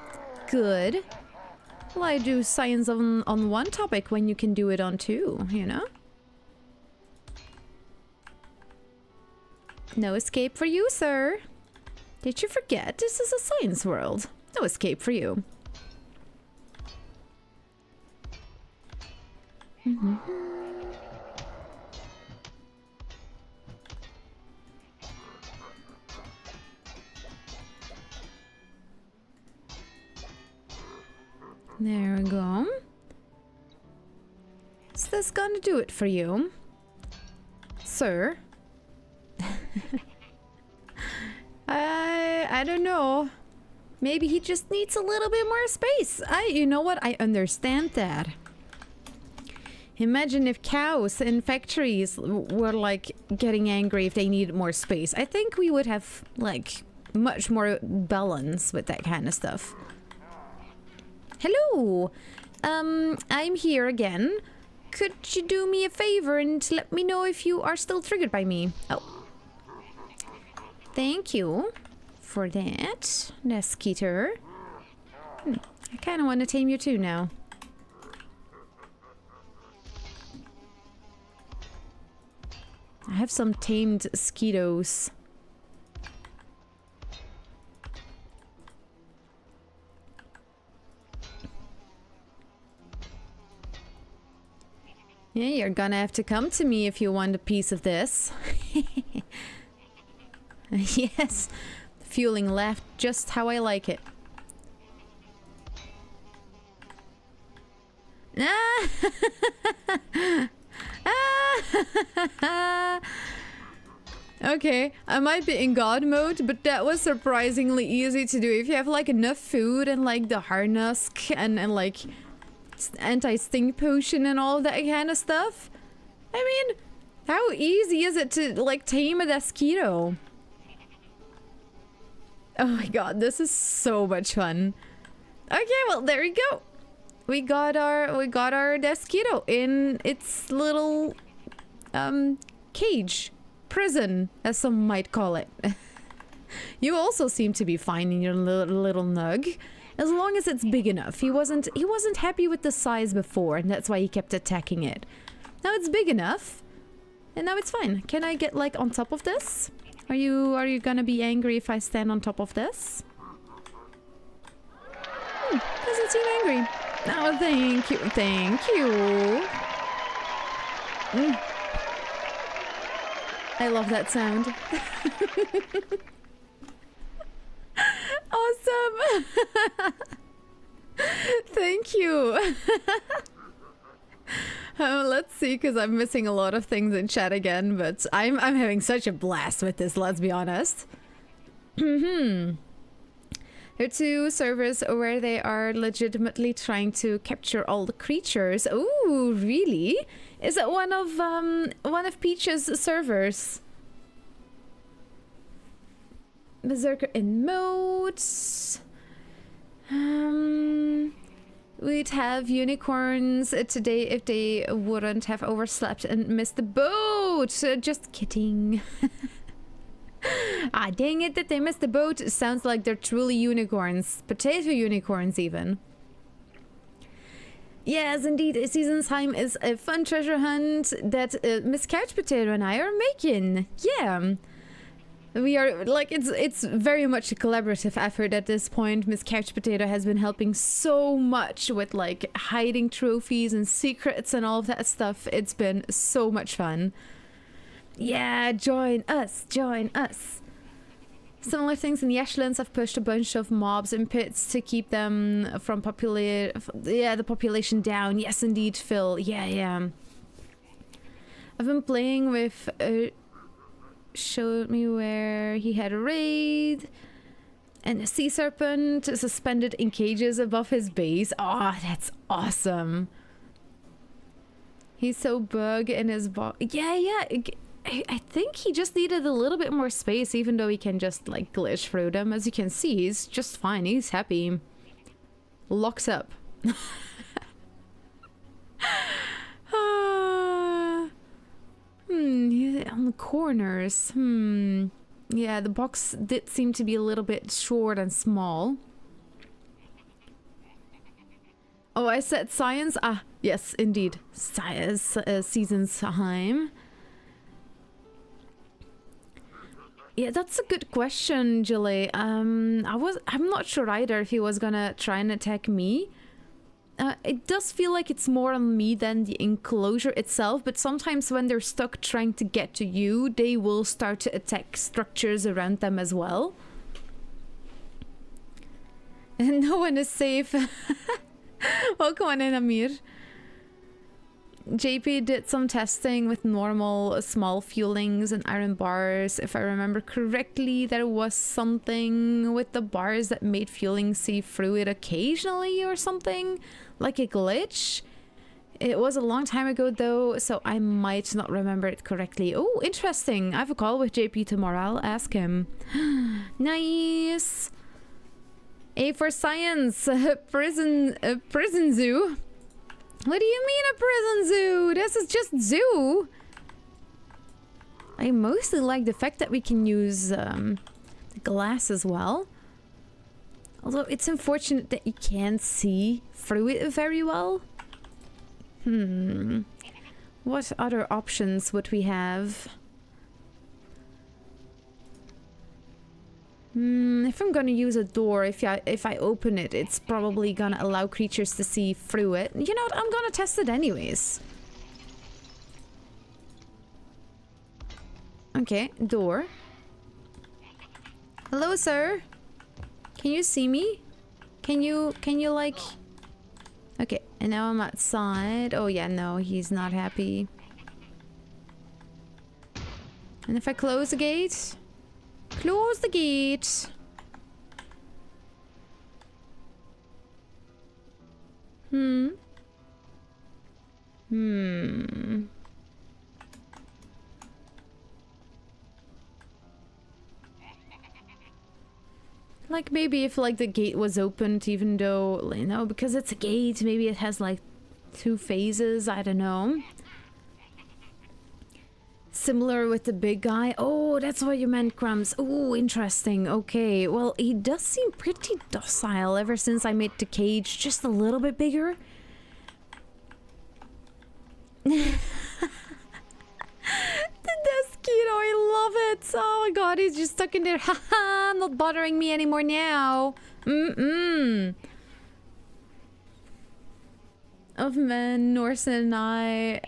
Good. Why do science on one topic when you can do it on two, you know? No escape for you, sir. Did you forget? This is a science world. No escape for you. There we go. Is this gonna do it for you, sir? I don't know. Maybe he just needs a little bit more space. You know what? I understand that. Imagine if cows in factories were like getting angry if they needed more space. I think we would have like much more balance with that kind of stuff. Hello! I'm here again. Could you do me a favor and let me know if you are still triggered by me? Oh. Thank you for that, Neskeeter. I kind of want to tame you too now. I have some tamed Skeetos. Yeah, you're gonna have to come to me if you want a piece of this. Yes, fueling left just how I like it. Okay, I might be in God mode, but that was surprisingly easy to do. If you have like enough food and like the harness and like anti-stink potion and all that kind of stuff. I mean, how easy is it to like tame a mosquito? Oh my god, this is so much fun. Okay, well there we go. We got our mosquito in its little cage, prison, as some might call it. You also seem to be fine in your little nug, as long as it's big enough. He wasn't happy with the size before, and that's why he kept attacking it. Now it's big enough, and now it's fine. Can I get like on top of this? Are you gonna be angry if I stand on top of this? Doesn't seem angry. Oh, thank you, thank you. I love that sound. Awesome. Thank you. Let's see, because I'm missing a lot of things in chat again, but I'm having such a blast with this, let's be honest. There are 2 servers where they are legitimately trying to capture all the creatures. Oh, really? Is it one of Peach's servers? Berserker in modes. We'd have unicorns today if they wouldn't have overslept and missed the boat. Just kidding. Ah, dang it that they missed the boat. Sounds like they're truly unicorns. Potato unicorns, even. Yes, indeed. Season's Time is a fun treasure hunt that Miss Couch Potato and I are making. Yeah. We are, like, it's very much a collaborative effort at this point. Miss Couch Potato has been helping so much with, like, hiding trophies and secrets and all of that stuff. It's been so much fun. Yeah, join us, join us. Similar things in the Ashlands. I've pushed a bunch of mobs in pits to keep them from the population down. Yes, indeed, Phil. Yeah. I've been playing with... showed me where he had a raid. And a sea serpent suspended in cages above his base. Oh, that's awesome. He's so bug in his box. Yeah. I think he just needed a little bit more space, even though he can just like glitch through them. As you can see, he's just fine. He's happy. Locks up. On the corners. Yeah, the box did seem to be a little bit short and small. Oh, I said science? Ah, yes, indeed. Science, Season's Time. Yeah, that's a good question, Julie. I'm not sure either if he was gonna try and attack me. It does feel like it's more on me than the enclosure itself, but sometimes when they're stuck trying to get to you, they will start to attack structures around them as well. And no one is safe. Welcome on in, Amir. JP did some testing with normal small fuelings and iron bars. If I remember correctly, there was something with the bars that made fueling see through it occasionally or something, like a glitch. It was a long time ago though, so I might not remember it correctly. Oh, interesting. I have a call with JP tomorrow. I'll ask him. Nice. A for science. Prison zoo. What do you mean a prison zoo? This is just zoo. I mostly like the fact that we can use glass as well. Although it's unfortunate that you can't see through it very well. What other options would we have? If I'm gonna use a door, if I open it, it's probably gonna allow creatures to see through it. You know what? I'm gonna test it anyways. Okay, door. Hello, sir. Can you see me? Can you like... Okay, and now I'm outside. Oh yeah, no, he's not happy. And if I close the gate? Close the gate! Like maybe if like the gate was opened, even though, you know, because it's a gate, maybe it has like 2 phases, I don't know. Similar with the big guy. Oh, that's what you meant, Crumbs. Oh, interesting. Okay, well, he does seem pretty docile ever since I made the cage just a little bit bigger. Mosquito, I love it. Oh my god, he's just stuck in there. Haha, not bothering me anymore now. Of man, Norse and I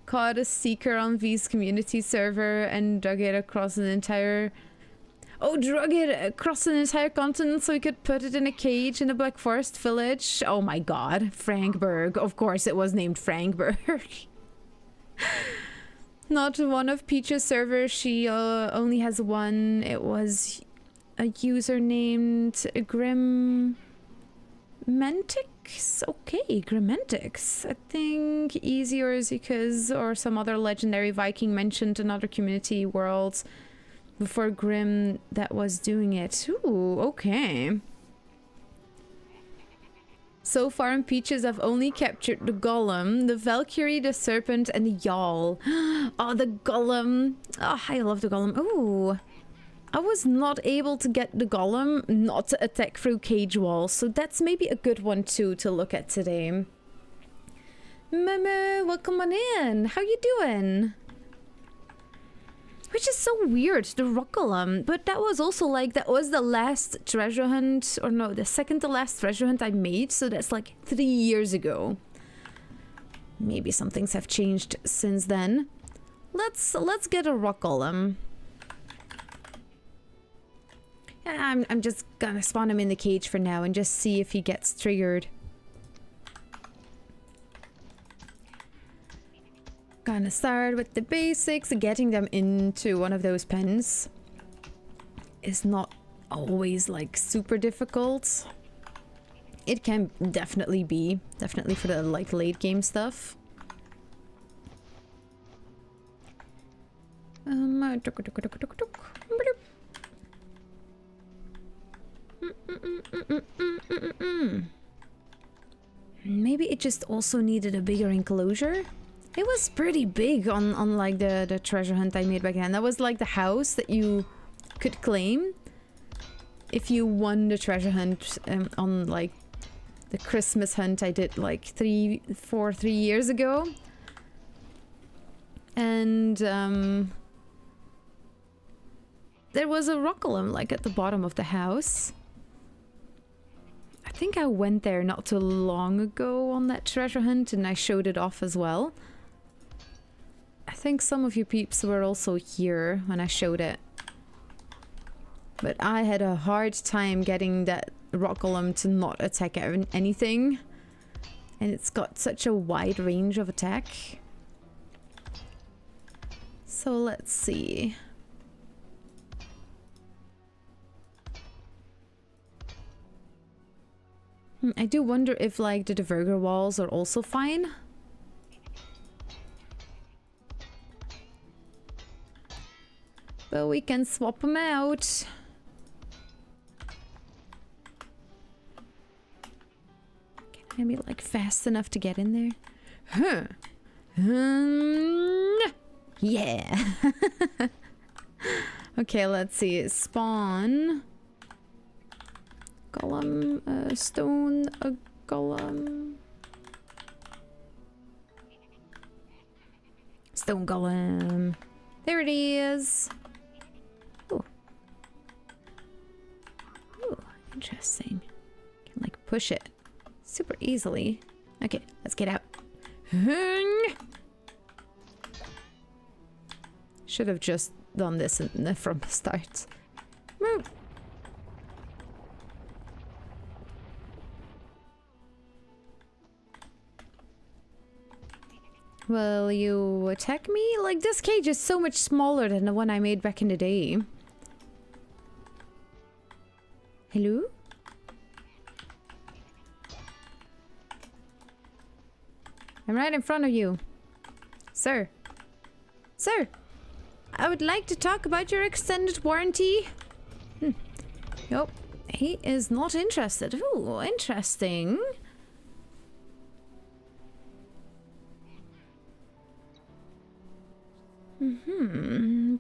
caught a seeker on V's community server and drug it across an entire... Oh, drug it across an entire continent so we could put it in a cage in a Black Forest village. Oh my god, Frankberg. Of course it was named Frankberg. Not one of Peach's servers, she only has one. It was a user named Grimmentics? Okay, Grimmentics. I think easier because or some other legendary Viking mentioned another community world before Grim that was doing it. Ooh, okay. So far in Peaches, I've only captured the Golem, the Valkyrie, the Serpent, and the Jarl. Oh, the Golem. Oh, I love the Golem. Ooh. I was not able to get the Golem not to attack through cage walls, so that's maybe a good one too to look at today. Meme, welcome on in. How you doing? Which is so weird, the rock golem. But that was also like, that was the last treasure hunt, or no, the second to last treasure hunt I made, so that's like 3 years ago. Maybe some things have changed since then. Let's get a rock golem. Yeah, I'm just gonna spawn him in the cage for now and just see if he gets triggered. Gonna start with the basics. Getting them into one of those pens is not always like super difficult. It can definitely be, definitely for the like late game stuff. Maybe it just also needed a bigger enclosure. It was pretty big on like the treasure hunt I made back then. That was like the house that you could claim if you won the treasure hunt on like the Christmas hunt I did like 3 years ago. And there was a rock golem like at the bottom of the house. I think I went there not too long ago on that treasure hunt and I showed it off as well. I think some of you peeps were also here when I showed it. But I had a hard time getting that rock golem to not attack anything. And it's got such a wide range of attack. So let's see. I do wonder if like the diverger walls are also fine. But we can swap them out. Can I be like fast enough to get in there? Huh. Yeah. Okay, let's see. Spawn. Golem. Stone. A golem. Stone golem. There it is. Ooh. Ooh, interesting. Can like push it super easily. Okay, let's get out. Should have just done this from the start. Move. Will you attack me? Like, this cage is so much smaller than the one I made back in the day. Hello? I'm right in front of you. Sir. Sir! I would like to talk about your extended warranty. Nope. He is not interested. Ooh, interesting.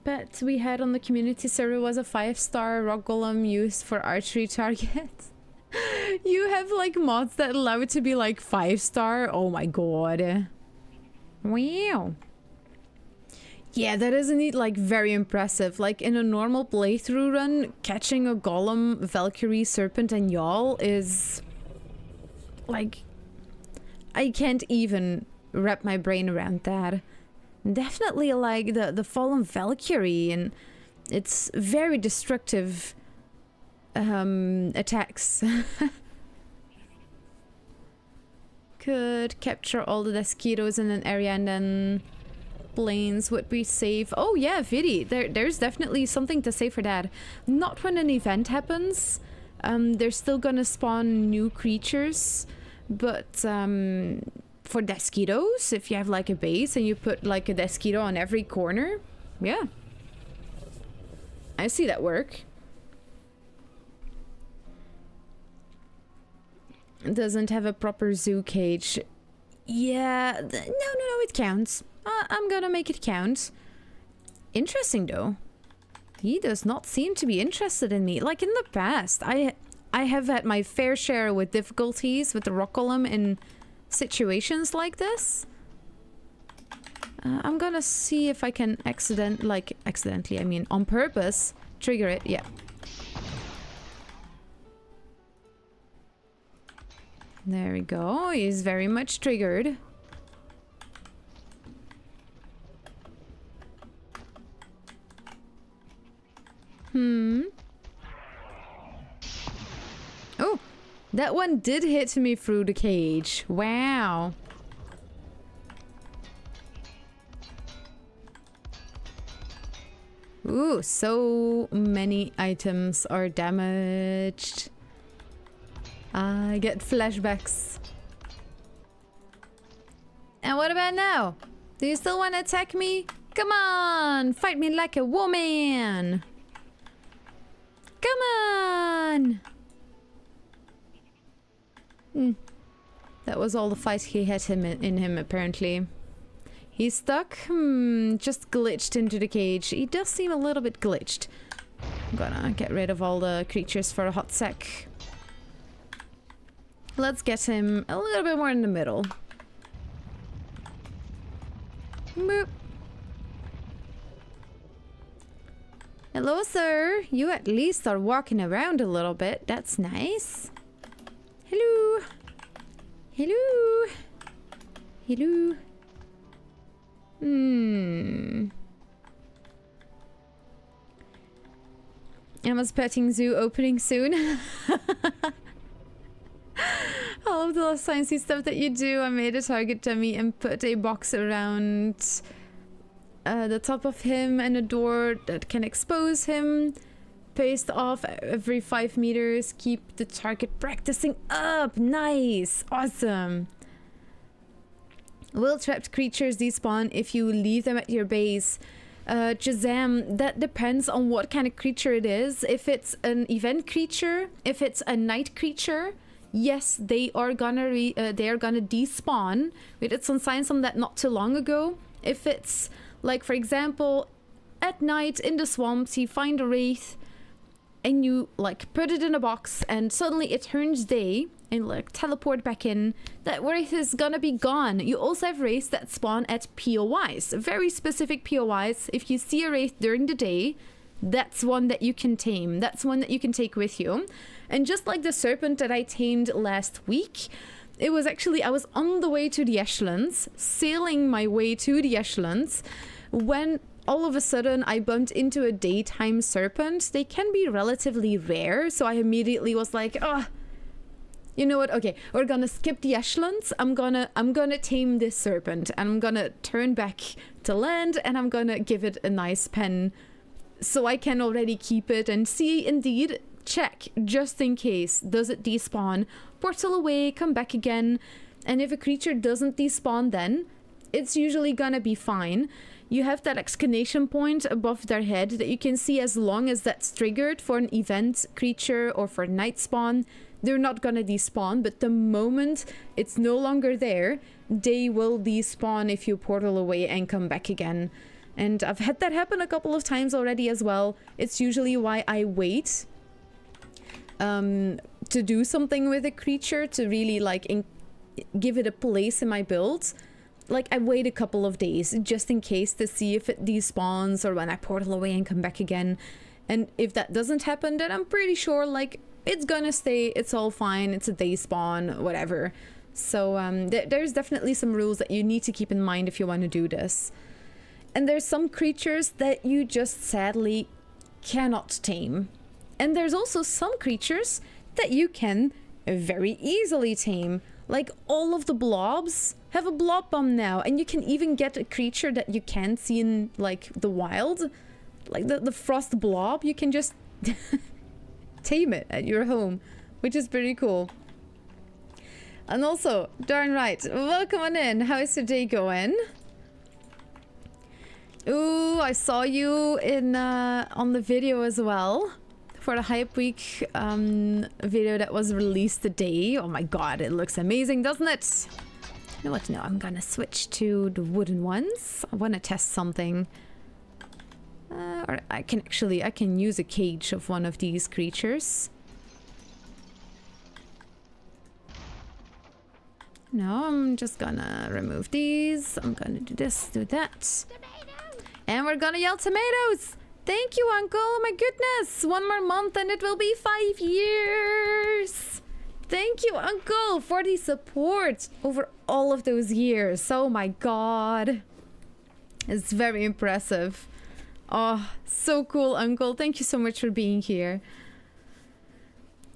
Bet we had on the community server was a 5-star rock golem used for archery targets. You have like mods that allow it to be like 5-star? Oh my god. Wow. Yeah, that is indeed like very impressive. Like in a normal playthrough run, catching a golem, Valkyrie, serpent and Yawl is like, I can't even wrap my brain around that. Definitely like the fallen Valkyrie and its very destructive attacks. Could capture all the mosquitoes in an area and then planes would be safe. Oh yeah, Vidi, there's definitely something to say for that. Not when an event happens. They're still gonna spawn new creatures, but for mosquitoes, if you have like a base and you put like a mosquito on every corner, yeah, I see that work. It doesn't have a proper zoo cage. Yeah, no, it counts. I'm gonna make it count. Interesting though. He does not seem to be interested in me. Like in the past, I have had my fair share with difficulties with the rock golem in situations like this. I'm gonna see if I can accidentally, I mean on purpose, trigger it. Yeah. There we go. He's very much triggered. Oh, that one did hit me through the cage. Wow. Ooh, so many items are damaged. I get flashbacks. And what about now? Do you still want to attack me? Come on, fight me like a woman. Come on. That was all the fight he had in him apparently. He's stuck? Just glitched into the cage. He does seem a little bit glitched. I'm gonna get rid of all the creatures for a hot sec. Let's get him a little bit more in the middle. Boop. Hello, sir. You at least are walking around a little bit. That's nice. Hello. Hello. Hello. Emma's petting zoo opening soon. All of the sciencey stuff that you do. I made a target dummy and put a box around the top of him and a door that can expose him. paced off every 5 meters. Keep the target practicing up. Nice. Awesome. Will trapped creatures despawn if you leave them at your base? Shazam, that depends on what kind of creature it is. If it's an event creature, if it's a night creature, yes, they are gonna despawn. We did some science on that not too long ago. If it's like, for example, at night in the swamps, you find a wraith and you like put it in a box and suddenly it turns day and like teleport back in, that wraith is gonna be gone. You also have wraiths that spawn at POIs, very specific POIs. If you see a wraith during the day, that's one that you can tame. That's one that you can take with you. And just like the serpent that I tamed last week, it was actually, I was on the way to the echelons, sailing my way to the echelons, when all of a sudden I bumped into a daytime serpent. They can be relatively rare, so I immediately was like, oh, you know what? Okay, we're gonna skip the echelons. I'm gonna tame this serpent, and I'm gonna turn back to land, and I'm gonna give it a nice pen, so I can already keep it and see. Indeed, check just in case. Does it despawn? Portal away, come back again, and if a creature doesn't despawn, then it's usually gonna be fine. You have that exclamation point above their head that you can see. As long as that's triggered for an event creature or for night spawn, they're not gonna despawn, but the moment it's no longer there, they will despawn if you portal away and come back again. And I've had that happen a couple of times already as well. It's usually why I wait to do something with a creature, to really like give it a place in my build. Like, I wait a couple of days just in case to see if it despawns or when I portal away and come back again. And if that doesn't happen, then I'm pretty sure like it's gonna stay, it's all fine, it's a day spawn, whatever. So there's definitely some rules that you need to keep in mind if you want to do this. And there's some creatures that you just sadly cannot tame. And there's also some creatures that you can very easily tame. Like, all of the blobs have a blob bomb now, and you can even get a creature that you can't see in like the wild, like the frost blob. You can just tame it at your home, which is pretty cool. And also, darn right, welcome on in. How is your day going? Ooh, I saw you in on the video as well for the Hype Week video that was released today. Oh my god, it looks amazing, doesn't it? You know what? No, I'm gonna switch to the wooden ones. I want to test something. Or I can use a cage of one of these creatures. No, I'm just gonna remove these. I'm gonna do this, do that. And we're gonna yell tomatoes! Thank you, Uncle! Oh my goodness! 1 more month and it will be 5 years! Thank you, Uncle, for the support over all of those years. Oh my god. It's very impressive. Oh, so cool, Uncle. Thank you so much for being here.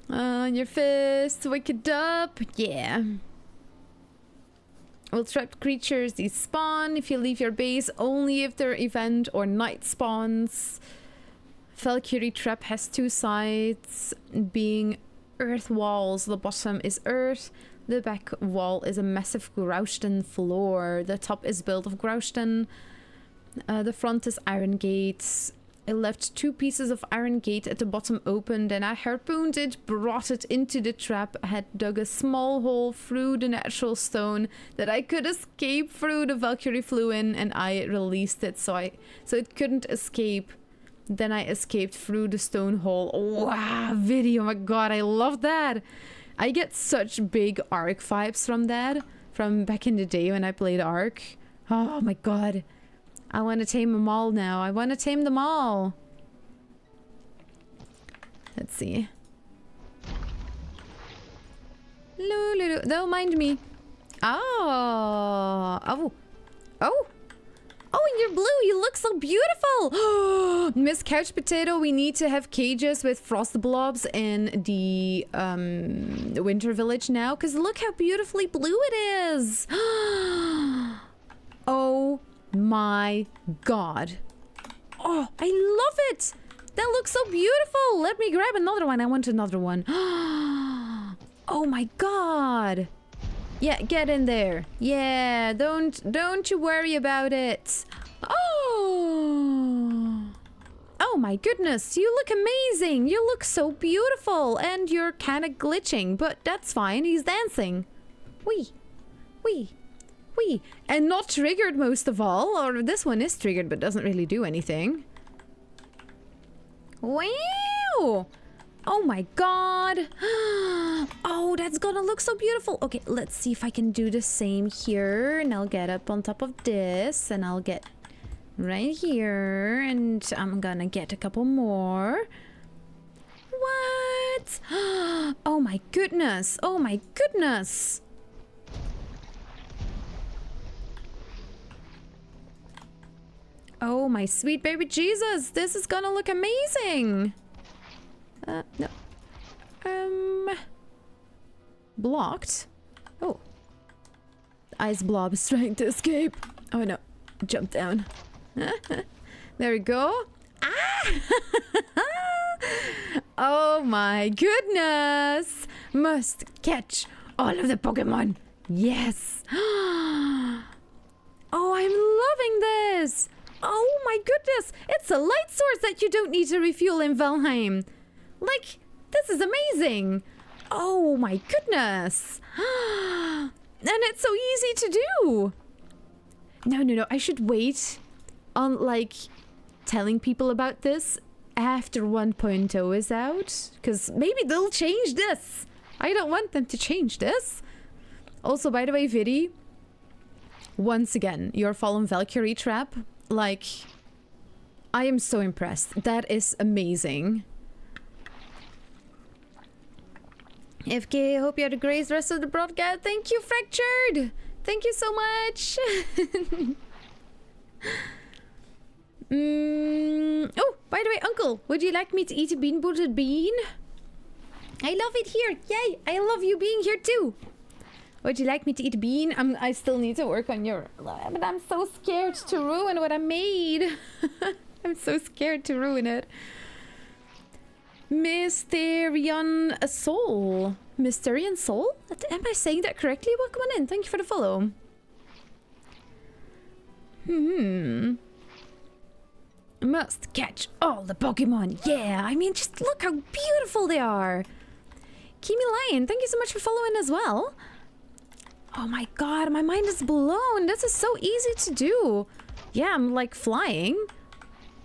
On your fist, wake it up. Yeah. Will trapped creatures despawn if you leave your base, only if they're event or night spawns. Valkyrie trap has 2 sides, being earth walls. The bottom is earth, the back wall is a massive Grausten floor. The top is built of Grausten. The front is iron gates. I left 2 pieces of iron gate at the bottom open, then I harpooned it, brought it into the trap. I had dug a small hole through the natural stone that I could escape through. The Valkyrie flew in and I released it so it couldn't escape. Then I escaped through the stone hole. Wow, video, oh my god, I love that. I get such big Ark vibes from that, from back in the day when I played Ark. Oh my god. I want to tame them all now. I want to tame them all. Let's see. Don't mind me. Oh. Oh. Oh. Oh, and you're blue. You look so beautiful. Miss Couch Potato, we need to have cages with frost blobs in the winter village now. Because look how beautifully blue it is. Oh my god. Oh, I love it. That looks so beautiful. Let me grab another one. I want another one. Oh my god. Yeah, get in there. Yeah, don't you worry about it. Oh. Oh my goodness, you look amazing. You look so beautiful and you're kind of glitching, but that's fine. He's dancing. Wee. Wee. Wee. And not triggered most of all. Or this one is triggered but doesn't really do anything. Wow. Oh my god. Oh, that's gonna look so beautiful. Okay, let's see if I can do the same here. And I'll get up on top of this. And I'll get right here. And I'm gonna get a couple more. What? Oh my goodness. Oh my goodness. Oh my sweet baby Jesus. This is gonna look amazing. No. Blocked. Oh. Ice blob is trying to escape. Oh no. Jump down. There we go. Ah! Oh my goodness. Must catch all of the Pokemon. Yes. Oh, I'm loving this. Oh my goodness. It's a light source that you don't need to refuel in Valheim. Like, this is amazing. Oh my goodness. And it's so easy to do. No. I should wait on, like, telling people about this after 1.0 is out. Because maybe they'll change this. I don't want them to change this. Also, by the way, Vidi, once again, your Fallen Valkyrie trap. Like, I am so impressed. That is amazing. FK, I hope you had a great rest of the broadcast. Thank you, Fractured. Thank you so much. Oh, by the way, Uncle, would you like me to eat a bean-buttered bean? I love it here. Yay, I love you being here too. Would you like me to eat a bean? I still need to work on your... But I'm so scared to ruin what I made. I'm so scared to ruin it. Mysterian Soul. Mysterian Soul? Am I saying that correctly? Welcome on in. Thank you for the follow. Must catch all the Pokemon. Yeah, I mean, just look how beautiful they are. Kimi Lion, thank you so much for following as well. Oh my god, my mind is blown. This is so easy to do. Yeah, I'm like flying.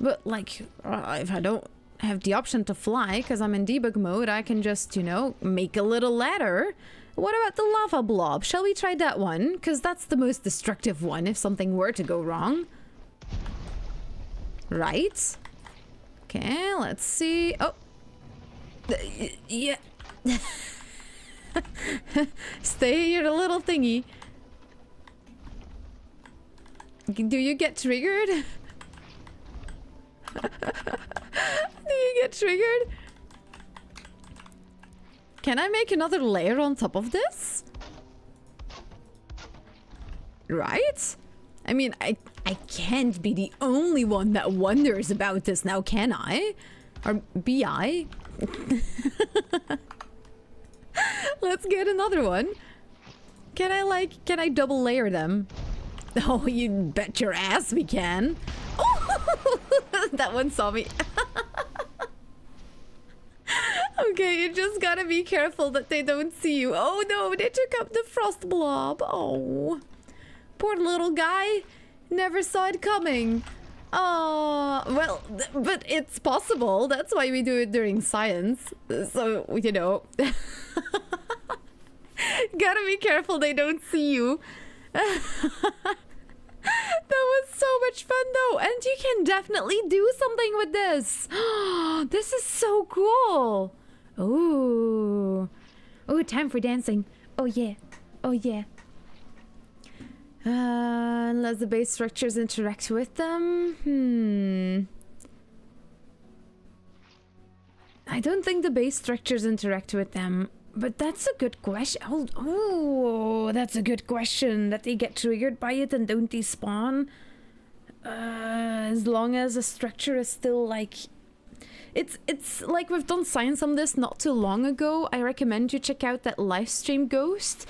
But like, if I don't have the option to fly because I'm in debug mode, I can just, you know, make a little ladder. What about the lava blob? Shall we try that one? Because that's the most destructive one if something were to go wrong. Right? Okay, let's see. Oh. Yeah. Stay here, little thingy. Do you get triggered? Do you get triggered? Can I make another layer on top of this? Right? I mean, I can't be the only one that wonders about this now, can I? Or be I? Let's get another one. Can I double layer them? Oh, you bet your ass we can. Oh, that one saw me. Okay, you just gotta be careful that they don't see you. Oh no, they took up the frost blob. Oh, poor little guy. Never saw it coming. Oh, well, but it's possible. That's why we do it during science. So, you know. Gotta be careful they don't see you. That was so much fun though. And you can definitely do something with this. This is so cool. Ooh. Oh, time for dancing. Oh yeah. Oh yeah. Unless the base structures interact with them. I don't think the base structures interact with them. But that's a good question. Oh, that's a good question. That they get triggered by it and don't despawn. As long as the structure is still like... It's like we've done science on this not too long ago. I recommend you check out that live stream Ghost.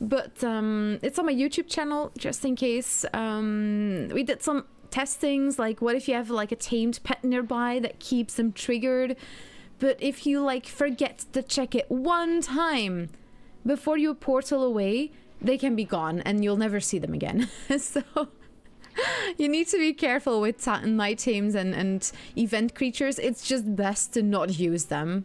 But it's on my YouTube channel, just in case. We did some testings, like what if you have like a tamed pet nearby that keeps them triggered, but if you like forget to check it one time before you portal away, they can be gone and you'll never see them again. So you need to be careful with night tames and event creatures. It's just best to not use them.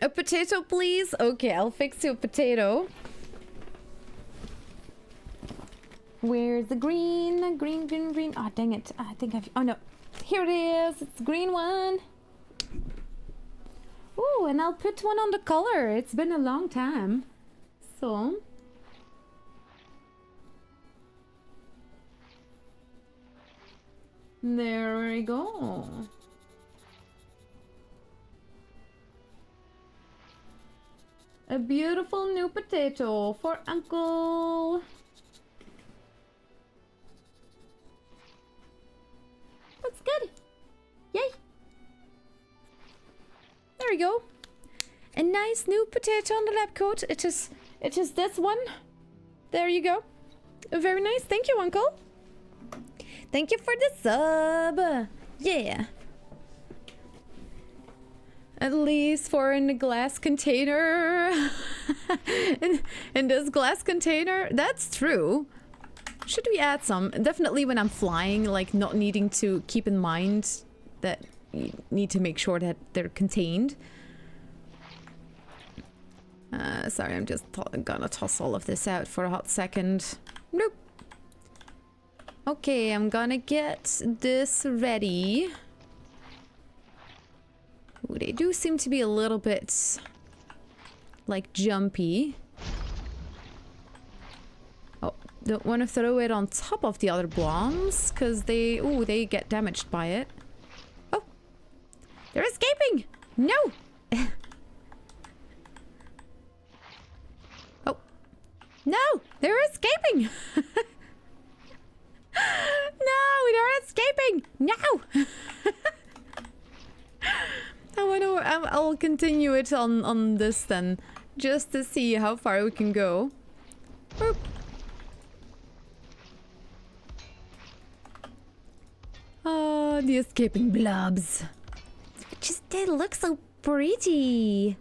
A potato, please? Okay, I'll fix you a potato. Where's the green? Green, green, green. Oh, dang it. I think I've... Oh, no. Here it is. It's the green one. Ooh, and I'll put one on the color. It's been a long time. So... there we go. A beautiful new potato for Uncle. Looks good. Yay. There we go. A nice new potato on the lab coat. It is this one. There you go. Very nice. Thank you, Uncle. Thank you for the sub. Yeah. At least for in the glass container. in this glass container. That's true. Should we add some? Definitely when I'm flying, like not needing to keep in mind that you need to make sure that they're contained. Sorry, I'm just gonna toss all of this out for a hot second. Nope. Okay, I'm gonna get this ready. Ooh, they do seem to be a little bit like jumpy. Oh, don't want to throw it on top of the other blobs because they get damaged by it. Oh, they're escaping! No! Oh, no, they're escaping! No, they're escaping! No! I'll continue it on this then, just to see how far we can go. Boop. Oh, the escaping blobs. They look so pretty.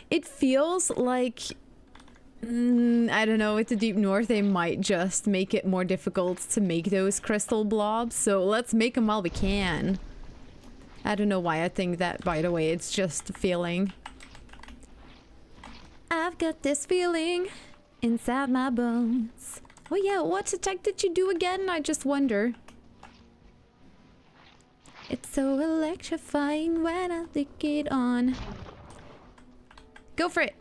It feels like... I don't know, with the Deep North they might just make it more difficult to make those crystal blobs, so let's make them while we can. I don't know why I think that, by the way, it's just a feeling. I've got this feeling inside my bones. Oh yeah, what attack did you do again? I just wonder. It's so electrifying when I lick it on. Go for it!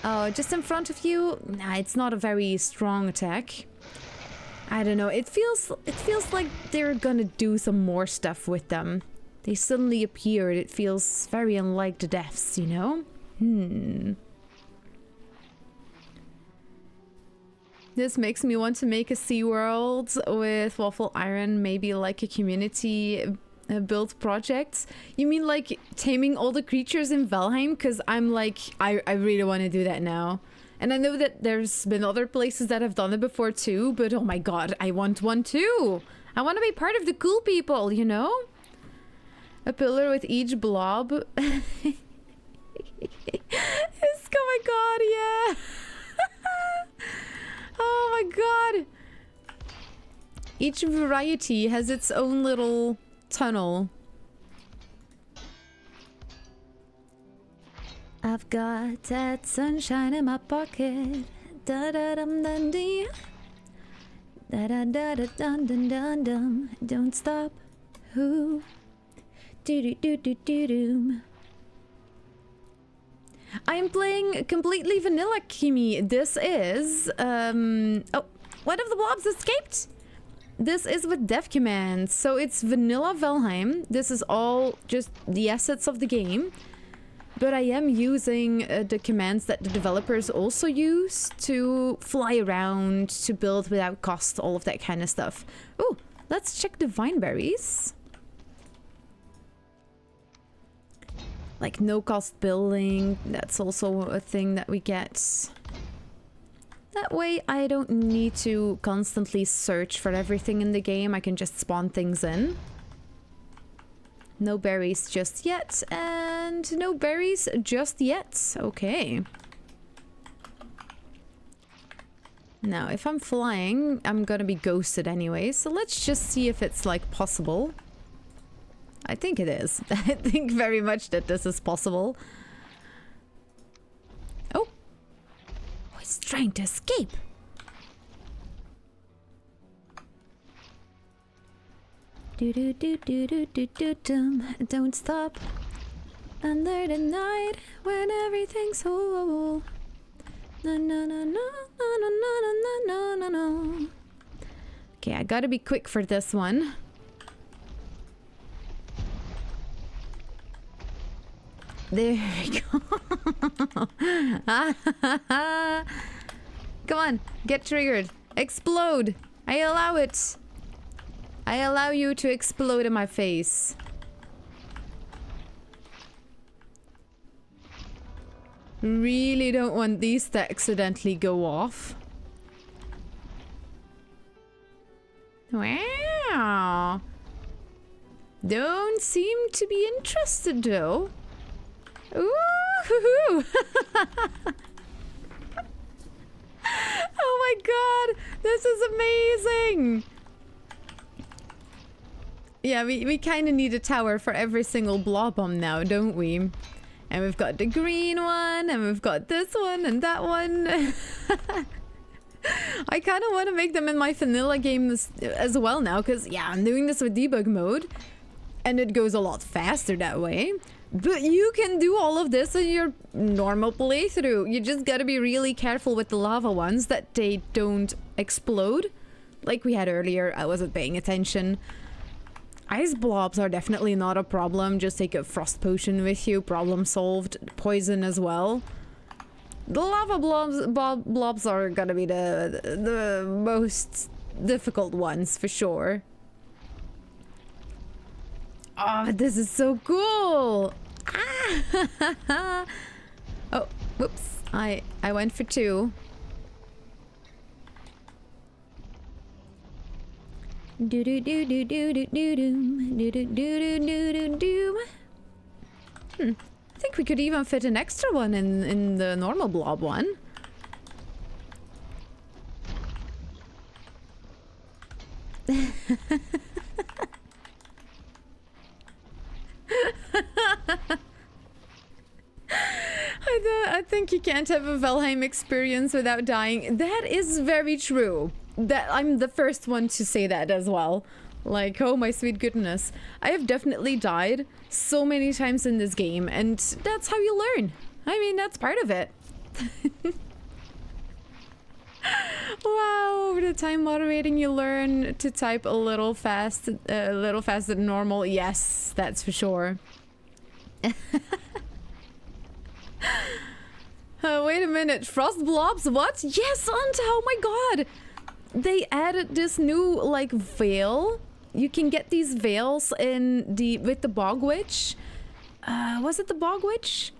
Oh, just in front of you? Nah, it's not a very strong attack. I don't know, it feels like they're gonna do some more stuff with them. They suddenly appeared. It feels very unlike the deaths, you know? This makes me want to make a SeaWorld with Waffle Iron, maybe like a community build project. You mean like taming all the creatures in Valheim? Because I'm like, I really want to do that now. And I know that there's been other places that have done it before too, but oh my god, I want one too! I want to be part of the cool people, you know? A pillar with each blob. It's, oh my god, yeah! Oh my god! Each variety has its own little tunnel. I've got that sunshine in my pocket. Da da dum dum dee. Da da da da dum dum dum dum. Don't stop. Who? Do do do do do do. I am playing completely vanilla, Kimi. This is oh, one of the blobs escaped. This is with dev commands, so it's vanilla Valheim. This is all just the assets of the game, but I am using the commands that the developers also use to fly around, to build without cost, all of that kind of stuff. Ooh, Let's check the Vineberries. Like no cost building, that's also a thing that we get. That way I don't need to constantly search for everything in the game, I can just spawn things in. No berries just yet, and no berries just yet. Okay. Now, if I'm flying, I'm gonna be ghosted anyway, so let's just see if it's, like, possible. I think it is. I think very much that this is possible. Oh! Oh, he's trying to escape! Do-do-do-do-do-do-do-dum. Don't stop under the night when everything's whole. No, no, no, no, no, no, no, no, no, no. Okay, I gotta be quick for this one. There we go. Come on, get triggered. Explode. I allow it. I allow you to explode in my face. Really don't want these to accidentally go off. Wow. Don't seem to be interested though. Ooh. Oh my god, this is amazing. Yeah, we kind of need a tower for every single blob bomb now, don't we? And we've got the green one, and we've got this one, and that one. I kind of want to make them in my vanilla games as well now, because, yeah, I'm doing this with debug mode, and it goes a lot faster that way. But you can do all of this in your normal playthrough. You just gotta be really careful with the lava ones, that they don't explode. Like we had earlier, I wasn't paying attention. Ice blobs are definitely not a problem. Just take a frost potion with you. Problem solved. Poison as well. The lava blobs are gonna be the most difficult ones for sure. Oh, this is so cool! Ah! Oh, whoops. I went for two. Do do do do do do do do do do do do do do. I think we could even fit an extra one in the normal blob one. I think you can't have a Valheim experience without dying. That is very true. That I'm the first one to say that as well. Like, oh my sweet goodness. I have definitely died so many times in this game, and that's how you learn. I mean, that's part of it. Wow, over the time moderating you learn to type a little faster than normal. Yes, that's for sure. Wait a minute, frost blobs? What? Yes, Anta, oh my god! They added this new, like, veil. You can get these veils with the bog witch. Was it the bog witch?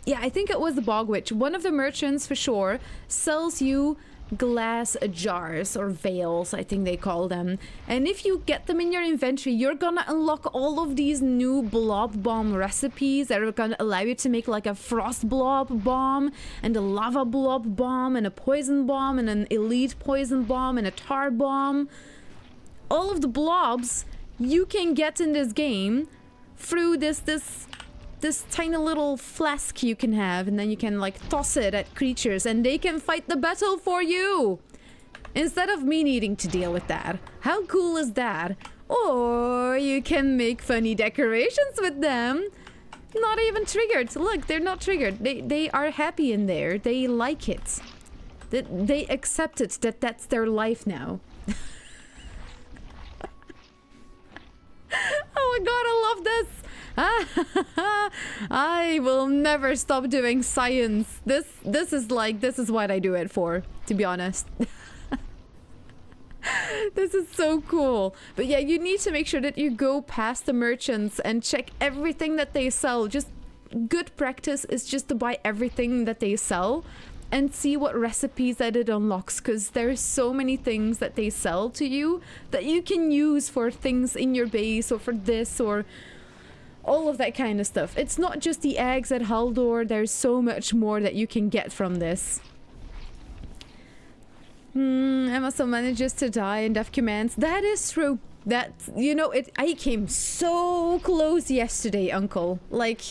Yeah, I think it was the bog witch. One of the merchants, for sure, sells you glass jars or veils, I think they call them. And if you get them in your inventory, you're gonna unlock all of these new blob bomb recipes that are gonna allow you to make like a frost blob bomb and a lava blob bomb and a poison bomb and an elite poison bomb and a tar bomb. All of the blobs you can get in this game through this tiny little flask you can have, and then you can like toss it at creatures and they can fight the battle for you instead of me needing to deal with that. How cool is that? Or you can make funny decorations with them. Not even triggered. Look, they're not triggered. They are happy in there. They like it. They accept it, that's their life now. Oh my god, I love this. I will never stop doing science. This is what I do it for, to be honest. This is so cool. But yeah, you need to make sure that you go past the merchants and check everything that they sell. Just good practice is just to buy everything that they sell and see what recipes that it unlocks, because there's so many things that they sell to you that you can use for things in your base or for this or all of that kind of stuff. It's not just the eggs at Haldor, there's so much more that you can get from this. Emma still manages to die in death commands. That is true. That, you know, I came so close yesterday, Uncle. Like,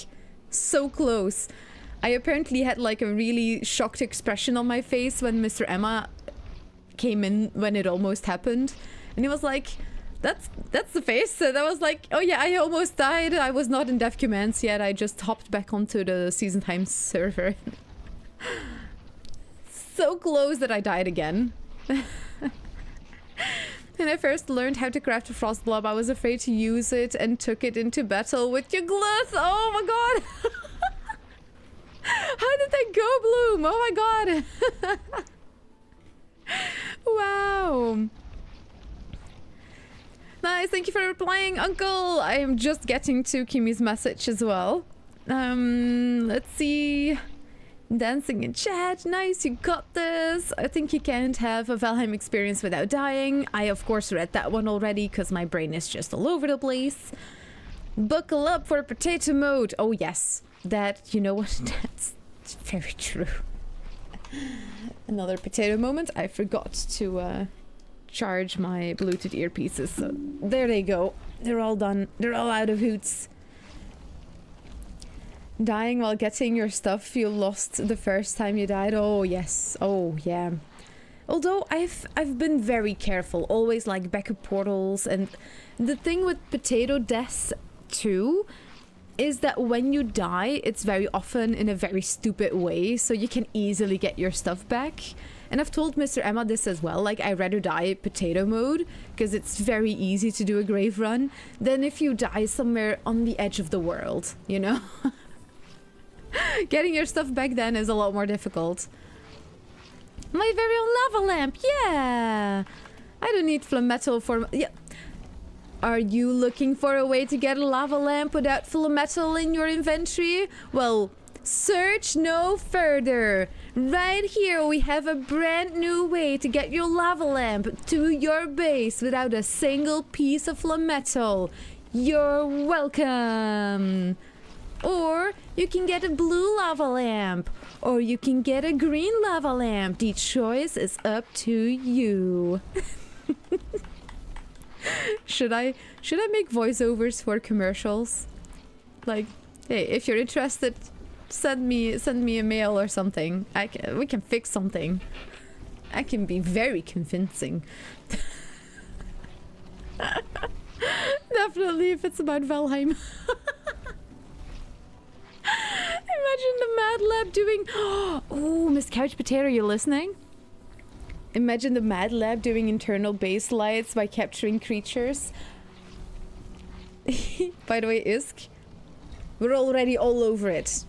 so close. I apparently had like a really shocked expression on my face when Mr. Emma came in when it almost happened. And he was like, that's the face. And I was like, oh yeah, I almost died. I was not in death commands yet. I just hopped back onto the Season Time server. So close that I died again. When I first learned how to craft a frost blob, I was afraid to use it and took it into battle with your gluth. Oh my god! How did that go, Bloom? Oh my god! Wow. Nice, thank you for replying, Uncle. I am just getting to Kimi's message as well. Let's see. Dancing in chat. Nice, you got this. I think you can't have a Valheim experience without dying. I, of course, read that one already because my brain is just all over the place. Buckle up for potato mode. Oh, yes. That, you know what? That's very true. Another potato moment. I forgot to charge my Bluetooth earpieces. So there they go. They're all done. They're all out of hoots. Dying while getting your stuff you lost the first time you died. Oh, yes. Oh, yeah. Although I've been very careful. Always like backup portals. And the thing with potato deaths too is that when you die, it's very often in a very stupid way. So you can easily get your stuff back. And I've told Mr. Emma this as well. Like, I'd rather die potato mode because it's very easy to do a grave run than if you die somewhere on the edge of the world, you know? Getting your stuff back then is a lot more difficult. My very own lava lamp, yeah! I don't need flame metal for... Yeah. Are you looking for a way to get a lava lamp without flame metal in your inventory? Well, search no further. Right here we have a brand new way to get your lava lamp to your base without a single piece of flame metal. You're welcome! Or you can get a blue lava lamp. Or you can get a green lava lamp. The choice is up to you. Should I make voiceovers for commercials? Like, hey, if you're interested, send me a mail or something. We can fix something. I can be very convincing. Definitely if it's about Valheim. Imagine the Mad Lab doing... Oh, Miss Couch Potato, you listening? Imagine the Mad Lab doing internal base lights by capturing creatures. By the way, Isk, we're already all over it.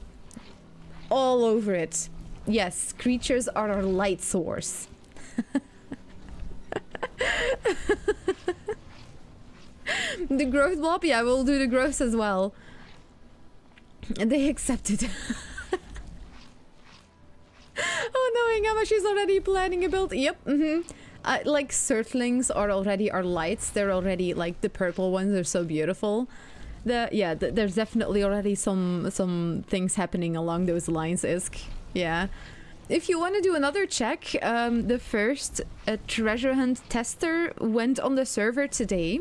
All over it. Yes, creatures are our light source. The growth blob? Yeah, we'll do the growth as well. And they accepted. Oh no, Ingama, she's already planning a build. Yep, like Surtlings are already our lights. They're already like the purple ones are so beautiful. There's definitely already some things happening along those lines, Isk. Yeah. If you want to do another check, the first treasure hunt tester went on the server today.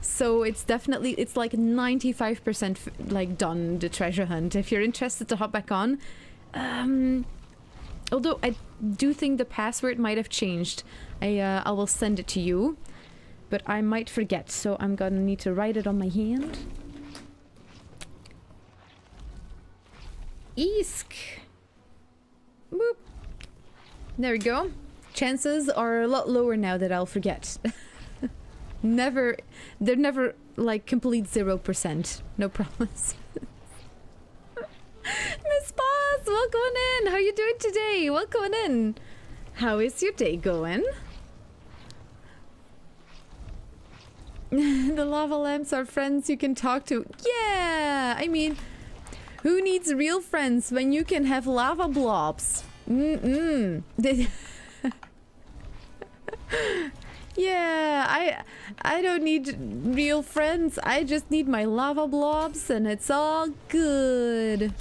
So it's definitely, it's like 95% like done, the treasure hunt. If you're interested to hop back on. Although I do think the password might have changed. I will send it to you. But I might forget, so I'm gonna need to write it on my hand. Eesk. Boop. There we go. Chances are a lot lower now that I'll forget. They're never like complete 0%. No promise. Miss Boss, welcome in. How you doing today? Welcome in. How is your day going? The lava lamps are friends you can talk to. Yeah! I mean, who needs real friends when you can have lava blobs? Mm-mm. Yeah, I don't need real friends. I just need my lava blobs and it's all good.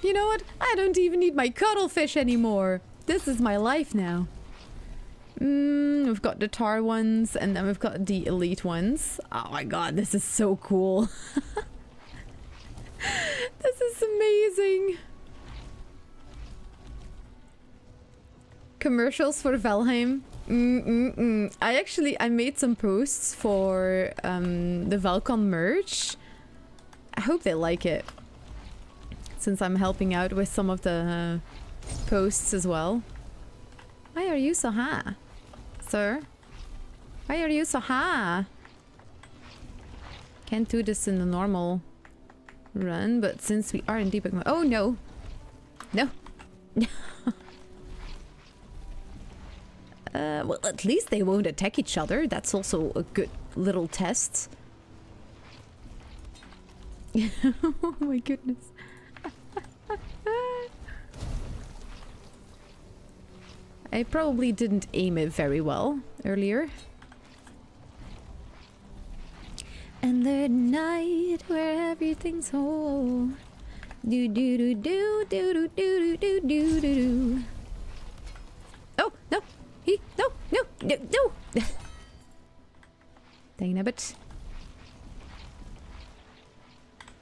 You know what? I don't even need my cuttlefish anymore. This is my life now. We've got the tar ones and then we've got the elite ones. Oh my god, this is so cool. This is amazing. Commercials for Valheim. I made some posts for the Valcon merch. I hope they like it. Since I'm helping out with some of the posts as well. Why are you so high, sir? Why are you so high? Can't do this in the normal run, but since we are in debug mode... Oh no! No! Well, at least they won't attack each other. That's also a good little test. Oh my goodness. I probably didn't aim it very well earlier. And the night where everything's whole. Do do do do do do do do do do do. Oh no! No! Dang it.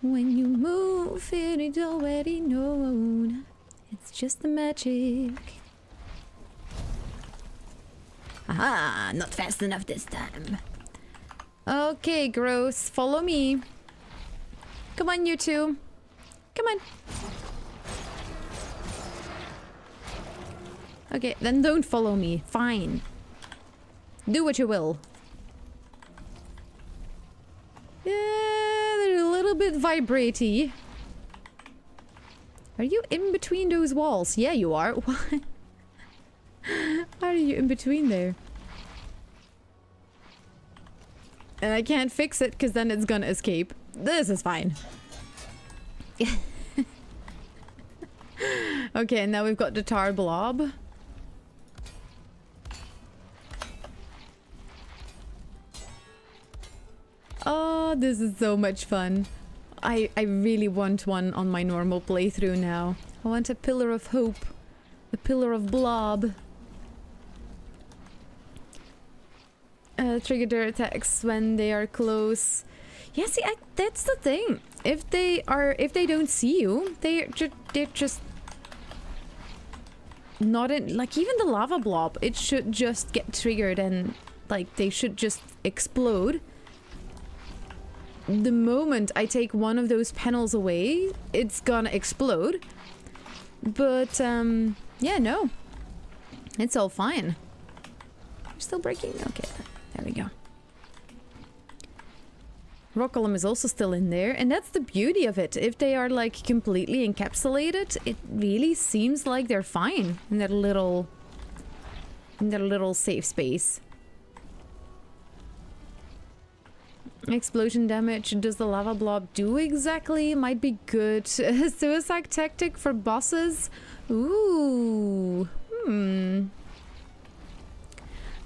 When you move it, it's already known. It's just the magic. Aha! Not fast enough this time. Okay, gross. Follow me. Come on, you two. Come on. Okay, then don't follow me. Fine. Do what you will. Yeah, they're a little bit vibratey. Are you in between those walls? Yeah, you are. Why? How are you in between there? And I can't fix it because then it's gonna escape. This is fine. Okay, now we've got the tar blob. Oh, this is so much fun. I really want one on my normal playthrough now. I want a pillar of hope. A pillar of blob. Trigger their attacks when they are close. Yeah, see, that's the thing. If they don't see you, they're just not in. Like even the lava blob, it should just get triggered and like they should just explode. The moment I take one of those panels away, it's gonna explode. But yeah, no, it's all fine. We're still breaking. Okay. There we go. Rock column is also still in there, and that's the beauty of it. If they are like completely encapsulated, it really seems like they're fine in their little safe space. Explosion damage. Does the lava blob do exactly? Might be good. Suicide tactic for bosses. Ooh.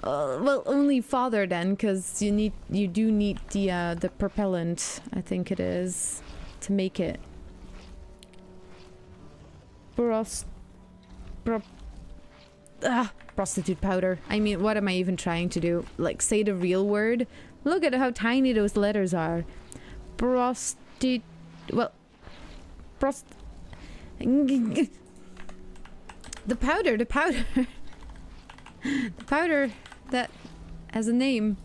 Well, only father then, because you do need the propellant, I think it is, to make it. Prostitute powder. I mean, what am I even trying to do? Like, say the real word? Look at how tiny those letters are. Well, the powder. The powder that has a name.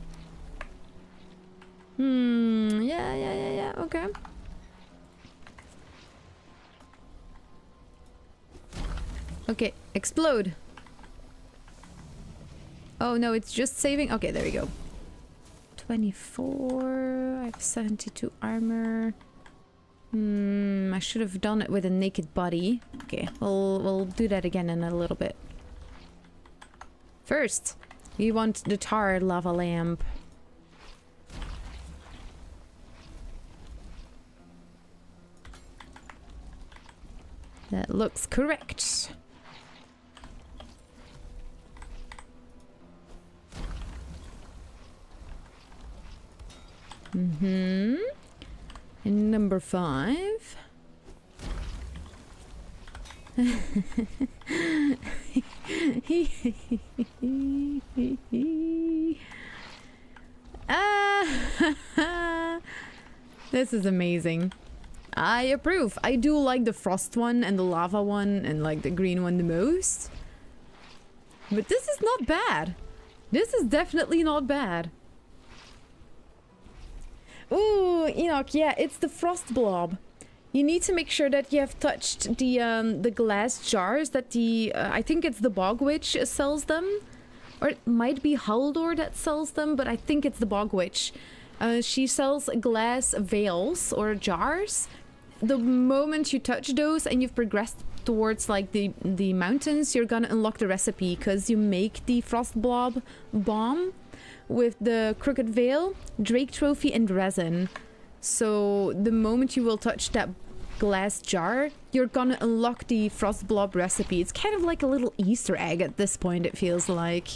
Yeah, okay. Okay, explode. Oh no, it's just saving. Okay, there we go. 24. I have 72 armor. I should have done it with a naked body. Okay, we'll do that again in a little bit. First, We want the tar lava lamp. That looks correct. Mm-hmm. And number 5. This is amazing. I approve. I do like the frost one and the lava one and like the green one the most. But this is not bad. This is definitely not bad. Ooh, Enoch, yeah, it's the frost blob. You need to make sure that you have touched the glass jars that I think it's the Bog Witch sells them. Or it might be Haldor that sells them, but I think it's the Bog Witch. She sells glass veils or jars. The moment you touch those and you've progressed towards like the mountains, you're gonna unlock the recipe because you make the frost blob bomb with the crooked veil, Drake trophy, and resin. So the moment you will touch that glass jar, you're gonna unlock the frost blob recipe. It's kind of like a little Easter egg at this point, it feels like.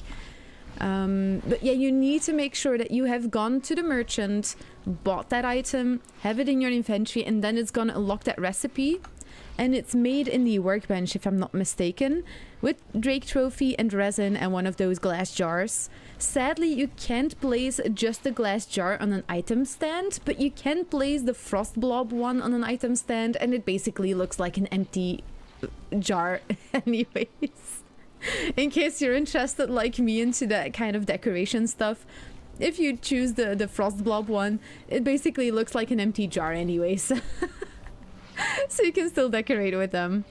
But yeah, you need to make sure that you have gone to the merchant, bought that item, have it in your inventory, and then it's gonna unlock that recipe. And it's made in the workbench, if I'm not mistaken, with Drake trophy and resin and one of those glass jars. Sadly, you can't place just the glass jar on an item stand, but you can place the frost blob one on an item stand, and it basically looks like an empty jar anyways. In case you're interested, like me, into that kind of decoration stuff, if you choose the frost blob one, it basically looks like an empty jar anyways. So you can still decorate with them.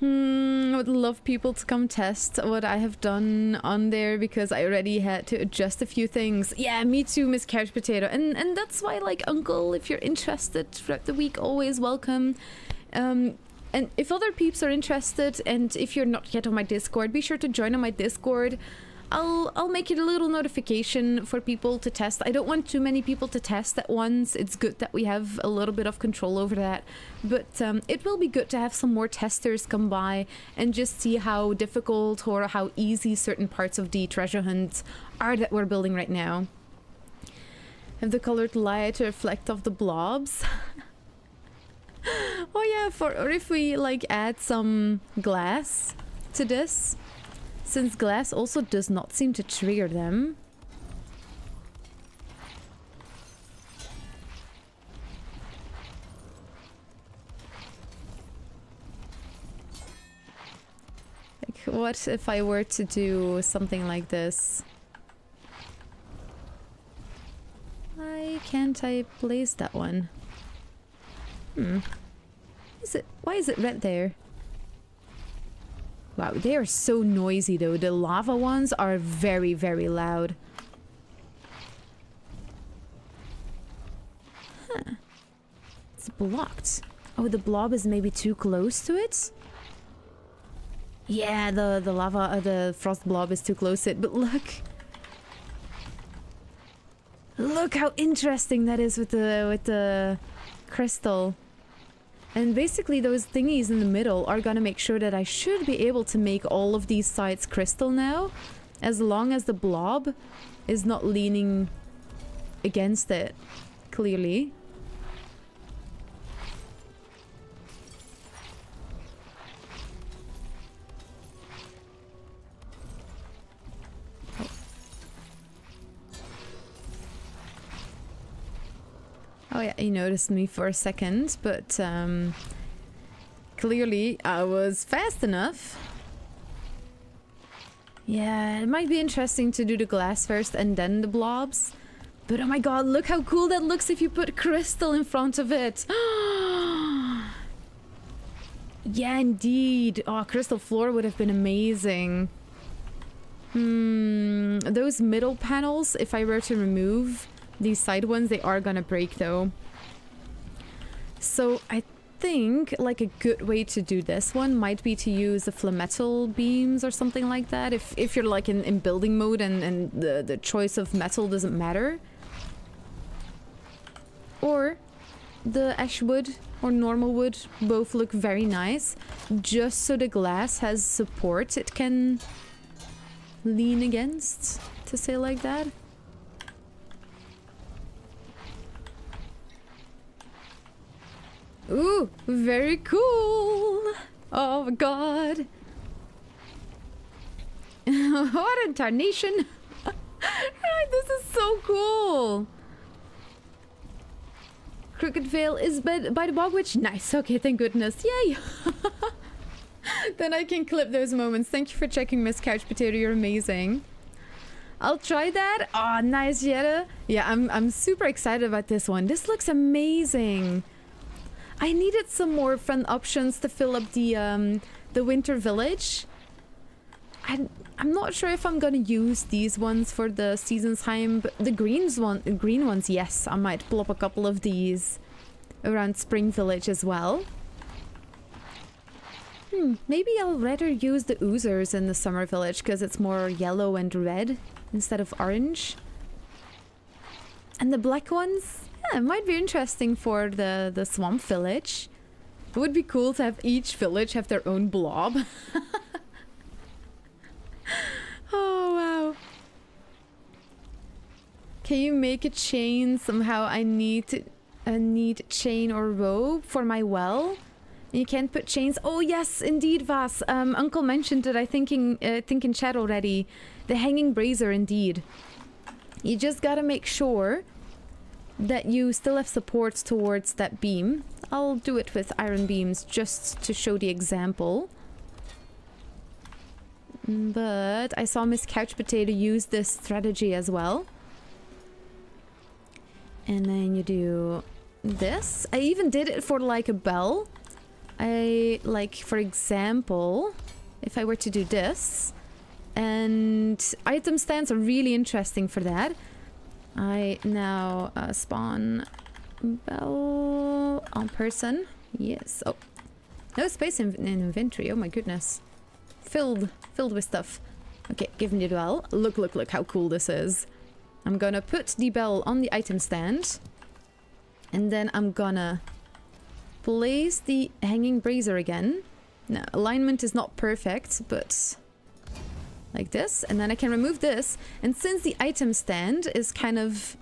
I would love people to come test what I have done on there because I already had to adjust a few things. Yeah, me too, Miss Couch Potato. And that's why, like, Uncle, if you're interested throughout the week, always welcome. And if other peeps are interested, and if you're not yet on my Discord, be sure to join on my Discord. I'll make it a little notification for people to test. I don't want too many people to test at once. It's good that we have a little bit of control over that. But it will be good to have some more testers come by and just see how difficult or how easy certain parts of the treasure hunt are that we're building right now. Have the colored light to reflect off the blobs. Oh yeah, or if we like add some glass to this. Since glass also does not seem to trigger them. Like, what if I were to do something like this? Why can't I place that one? Why is it red there? Wow, they are so noisy though. The lava ones are very, very loud. Huh. It's blocked. Oh, the blob is maybe too close to it? Yeah, the lava, the frost blob is too close to it, but look. Look how interesting that is with the crystal. And basically those thingies in the middle are gonna make sure that I should be able to make all of these sides crystal now, as long as the blob is not leaning against it, clearly. Oh yeah, he noticed me for a second, but clearly I was fast enough. Yeah, it might be interesting to do the glass first and then the blobs. But oh my god, look how cool that looks if you put crystal in front of it. Yeah, indeed. Oh, crystal floor would have been amazing. Those middle panels, if I were to remove these side ones, they are gonna break though. So I think like a good way to do this one might be to use the flametal beams or something like that. If you're like in building mode and the choice of metal doesn't matter. Or the ash wood or normal wood both look very nice, just so the glass has support it can lean against, to say like that. Ooh, very cool. Oh my god. What a tarnation. This is so cool. Crooked Veil is by the Bog Witch. Nice. Okay, thank goodness. Yay. Then I can clip those moments. Thank you for checking, Miss Couch Potato. You're amazing. I'll try that. Oh, nice, Jetta. Yeah, I'm super excited about this one. This looks amazing. I needed some more fun options to fill up the winter village. I'm not sure if I'm gonna use these ones for the season's time, but the green ones, yes, I might pull up a couple of these around Spring Village as well. Maybe I'll rather use the oozers in the summer village because it's more yellow and red instead of orange. And the black ones, yeah, it might be interesting for the swamp village. It would be cool to have each village have their own blob. Oh wow. Can you make a chain somehow? I need chain or rope for my well. You can't put chains. Oh yes, indeed, Vas. Uncle mentioned it, I think in chat already. The hanging brazier, indeed. You just gotta make sure that you still have support towards that beam. I'll do it with iron beams just to show the example. But I saw Miss Couch Potato use this strategy as well. And then you do this. I even did it for like a bell. Like, for example, if I were to do this, and item stands are really interesting for that. I now spawn bell on person. Yes. Oh, no space in inventory. Oh my goodness. Filled with stuff. Okay, give me the bell. Look how cool this is. I'm gonna put the bell on the item stand. And then I'm gonna place the hanging brazier again. Now, alignment is not perfect, but like this. And then I can remove this. And since the item stand is kind of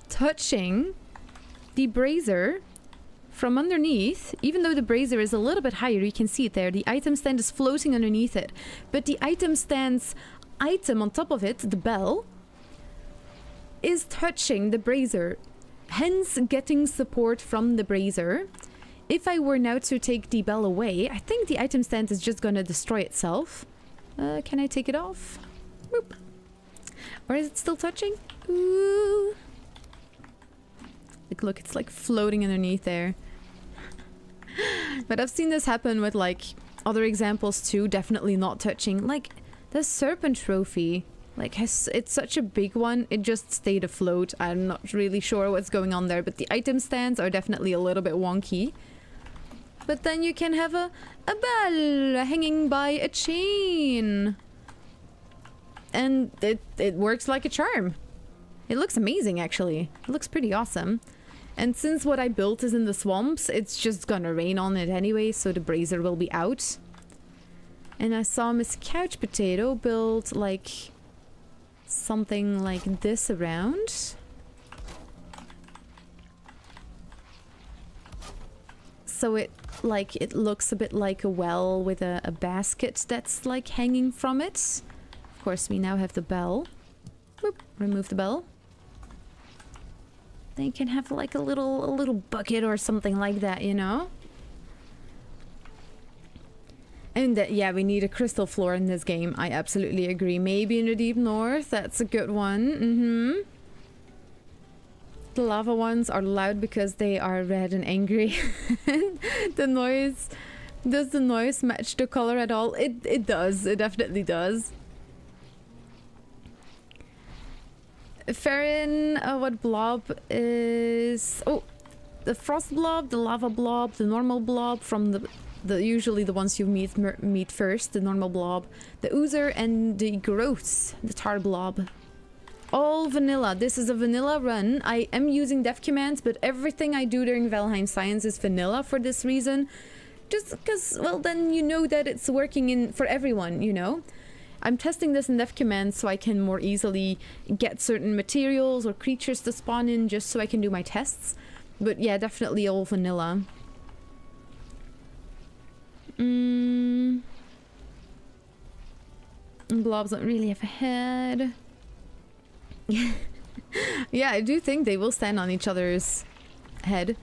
touching the brazier from underneath, even though the brazier is a little bit higher, you can see it there. The item stand is floating underneath it. But the item stand's item on top of it, the bell, is touching the brazier, hence getting support from the brazier. If I were now to take the bell away, I think the item stand is just gonna destroy itself. Can I take it off? Boop. Or is it still touching? Ooh. Like, look, it's like floating underneath there. But I've seen this happen with like other examples too, definitely not touching. Like the serpent trophy, like it's such a big one, it just stayed afloat. I'm not really sure what's going on there, but the item stands are definitely a little bit wonky. But then you can have a bell hanging by a chain. And it works like a charm. It looks amazing, actually. It looks pretty awesome. And since what I built is in the swamps, it's just gonna rain on it anyway, so the brazier will be out. And I saw Miss Couch Potato build, like, something like this around. So it looks a bit like a well with a basket that's, like, hanging from it. Of course, we now have the bell. Boop, remove the bell. Then you can have like a little bucket or something like that, you know? And yeah, we need a crystal floor in this game. I absolutely agree. Maybe in the deep north, that's a good one. The lava ones are loud because they are red and angry. The noise, does the noise match the color at all? It does. It definitely does. Farron, what blob is... Oh, the frost blob, the lava blob, the normal blob from the usually the ones you meet first, the normal blob, the oozer, and the growths, the tar blob. All vanilla. This is a vanilla run. I am using dev commands, but everything I do during Valheim Science is vanilla for this reason. Just because, well, then you know that it's working in for everyone, you know? I'm testing this in dev commands so I can more easily get certain materials or creatures to spawn in just so I can do my tests. But yeah, definitely all vanilla. Blobs don't really have a head. Yeah, I do think they will stand on each other's head.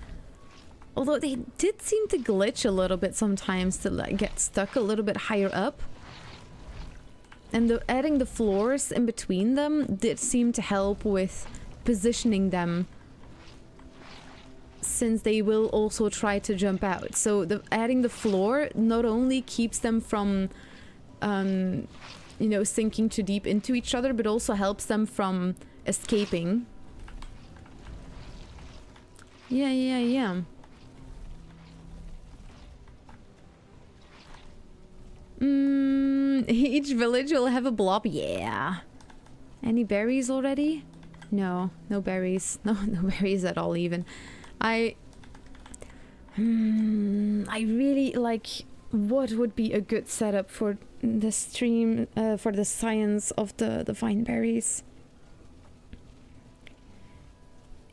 Although they did seem to glitch a little bit sometimes to like get stuck a little bit higher up. And adding the floors in between them did seem to help with positioning them, since they will also try to jump out. So adding the floor not only keeps them from you know, sinking too deep into each other, but also helps them from escaping. Yeah. Each village will have a blob. Yeah. Any berries already? No berries. No berries at all even. I really like, what would be a good setup for the stream, for the science of the Vineberries?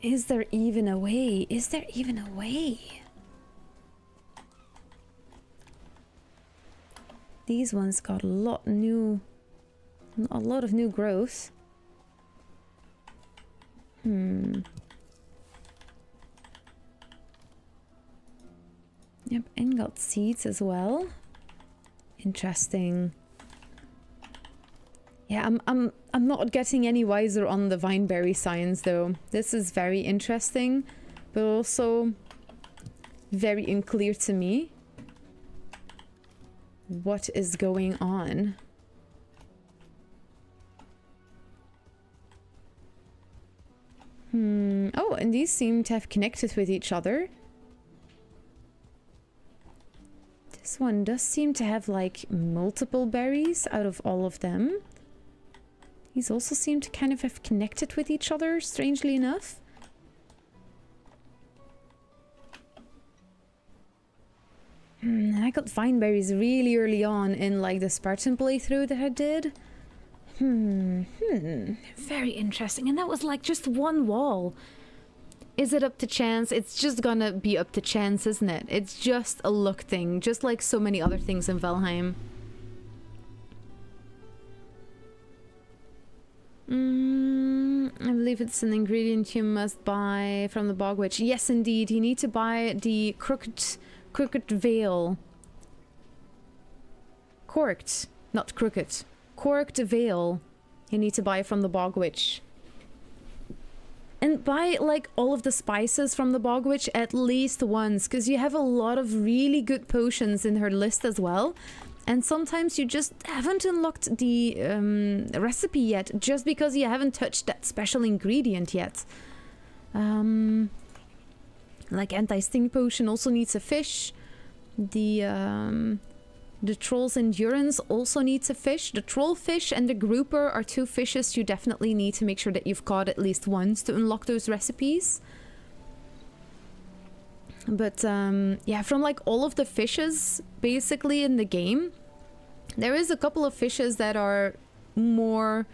Is there even a way? Is there even a way? These ones got a lot of new growth. Yep, and got seeds as well. Interesting. Yeah, I'm not getting any wiser on the Vineberry science though. This is very interesting, but also very unclear to me. What is going on? Oh, and these seem to have connected with each other. This one does seem to have like multiple berries out of all of them. These also seem to kind of have connected with each other, strangely enough. I got Vineberries really early on in like the Spartan playthrough that I did. Very interesting. And that was like just one wall. Is it up to chance? It's just gonna be up to chance, isn't it? It's just a luck thing, just like so many other things in Valheim. I believe it's an ingredient you must buy from the Bog Witch. Yes, indeed. You need to buy the crooked veil. Corked, not crooked. Corked veil. You need to buy from the Bog Witch. And buy like all of the spices from the Bog Witch at least once, because you have a lot of really good potions in her list as well. And sometimes you just haven't unlocked the recipe yet, just because you haven't touched that special ingredient yet. Like anti-sting potion also needs a fish. The troll's endurance also needs a fish. The troll fish and the grouper are two fishes you definitely need to make sure that you've caught at least once to unlock those recipes. But yeah, from like all of the fishes basically in the game, there is a couple of fishes that are more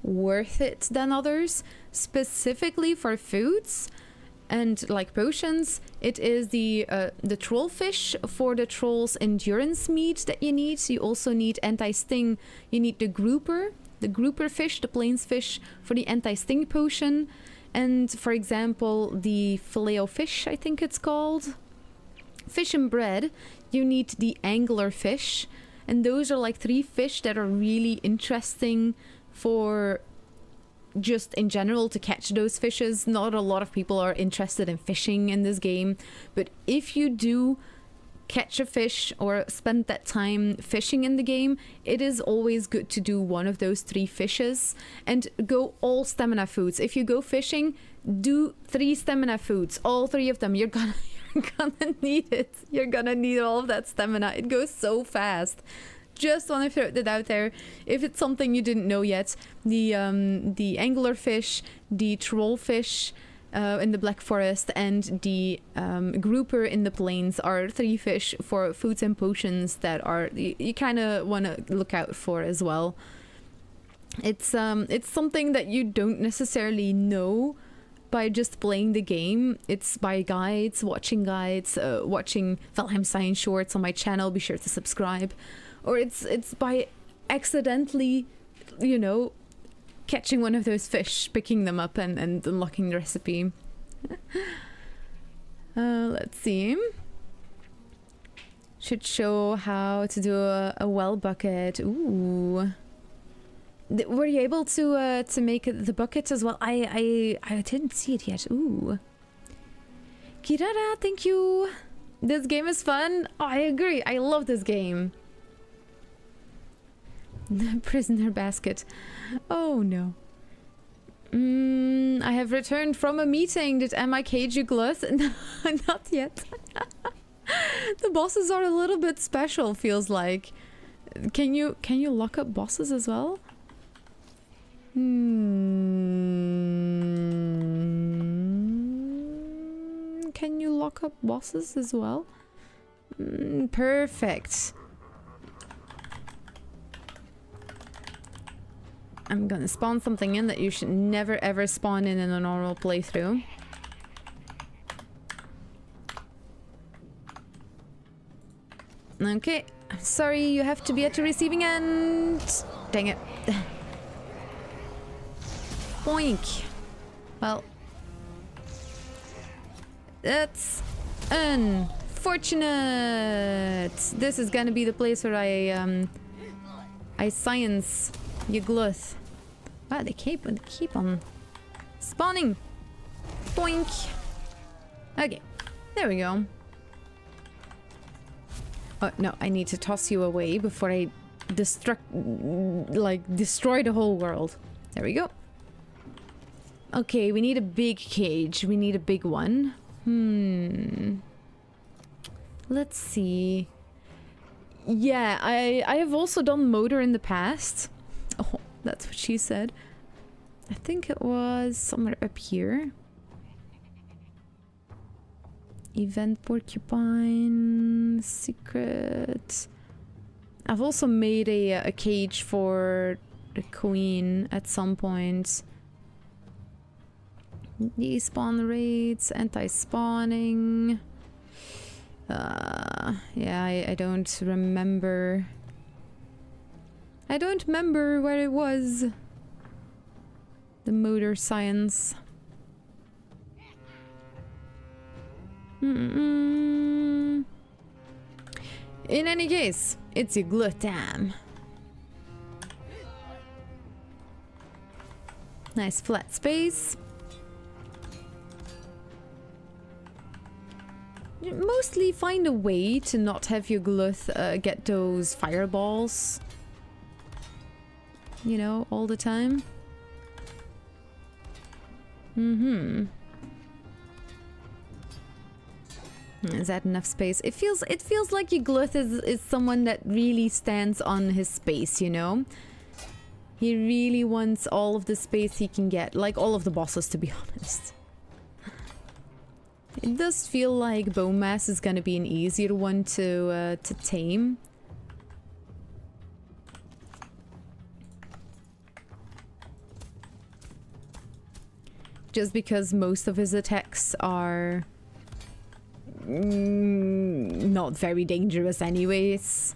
worth it than others, specifically for foods and like potions. It is the troll fish for the troll's endurance meat that you need. So you also need anti-sting. You need the grouper fish, the plains fish, for the anti-sting potion. And for example, the filet-o-fish, I think it's called, fish and bread, you need the angler fish. And those are like three fish that are really interesting for just in general to catch those fishes. Not a lot of people are interested in fishing in this game, but if you do catch a fish or spend that time fishing in the game, it is always good to do one of those 3 fishes and go all stamina foods. If you go fishing, do 3 stamina foods, all 3 of them. You're gonna need it. You're gonna need all of that stamina. It goes so fast. Just want to throw that out there. If it's something you didn't know yet, the anglerfish, the trollfish in the Black Forest, and the grouper in the plains are 3 fish for foods and potions that are you kind of want to look out for as well. It's something that you don't necessarily know by just playing the game. It's by guides, watching Valheim Science Shorts on my channel. Be sure to subscribe. Or it's by accidentally, you know, catching one of those fish, picking them up and unlocking the recipe. Let's see. Should show how to do a well bucket. Ooh. Were you able to make the bucket as well? I didn't see it yet. Ooh. Kirara, thank you. This game is fun. Oh, I agree. I love this game. Prisoner basket. Oh no. I have returned from a meeting. Did Emma cage you, Gluth? No, not yet. The bosses are a little bit special, feels like. Can you lock up bosses as well? Can you lock up bosses as well? Perfect. I'm gonna spawn something in that you should never ever spawn in a normal playthrough. Okay, sorry, you have to be at the receiving end. Dang it. Boink. Well, that's unfortunate. This is gonna be the place where I science you, Gluth. Wow, they keep on spawning. Boink. Okay, there we go. Oh no, I need to toss you away before I destroy the whole world. There we go. Okay, we need a big cage. We need a big one. Let's see. Yeah, I have also done motor in the past. Oh, that's what she said. I think it was somewhere up here. Event porcupine, secret. I've also made a cage for the queen at some point. Despawn rates, anti-spawning. Yeah, I don't remember. I don't remember where it was. The motor science. In any case, it's a glutam. Nice flat space. You mostly find a way to not have your gluth get those fireballs. You know, all the time. Is that enough space? It feels like your gluth is someone that really stands on his space, you know? He really wants all of the space he can get, like all of the bosses, to be honest. It does feel like bone mass is gonna be an easier one to tame. Just because most of his attacks are not very dangerous anyways.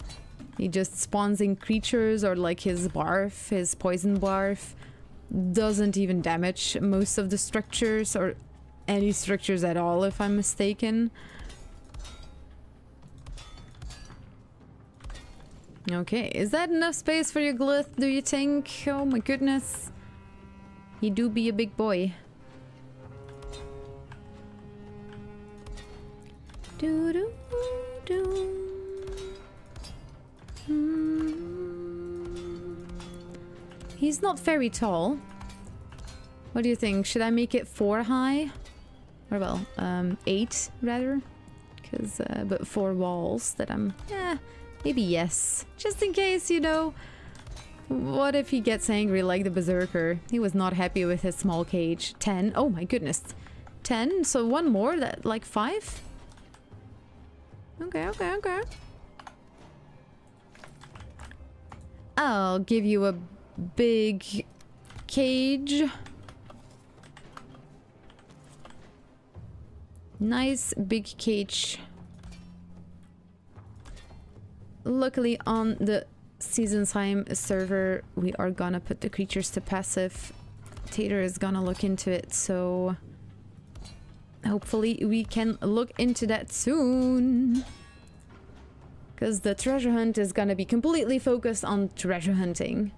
He just spawns in creatures, or like his barf, his poison barf, doesn't even damage most of the structures, or any structures at all, if I'm mistaken. Okay, is that enough space for your gluth, do you think? Oh my goodness. He do be a big boy. Do do He's not very tall. What do you think? Should I make it 4 high? Or well, 8 rather? Because, but 4 walls that I'm... maybe yes. Just in case, you know. What if he gets angry like the Berserker? He was not happy with his small cage. 10. Oh my goodness. 10? So 1 more? That like 5? Okay, okay, okay. I'll give you a big cage. Nice big cage. Luckily on the Seasonsheim server we are gonna put the creatures to passive. Tater is gonna look into it, so hopefully we can look into that soon. Because the treasure hunt is gonna be completely focused on treasure hunting.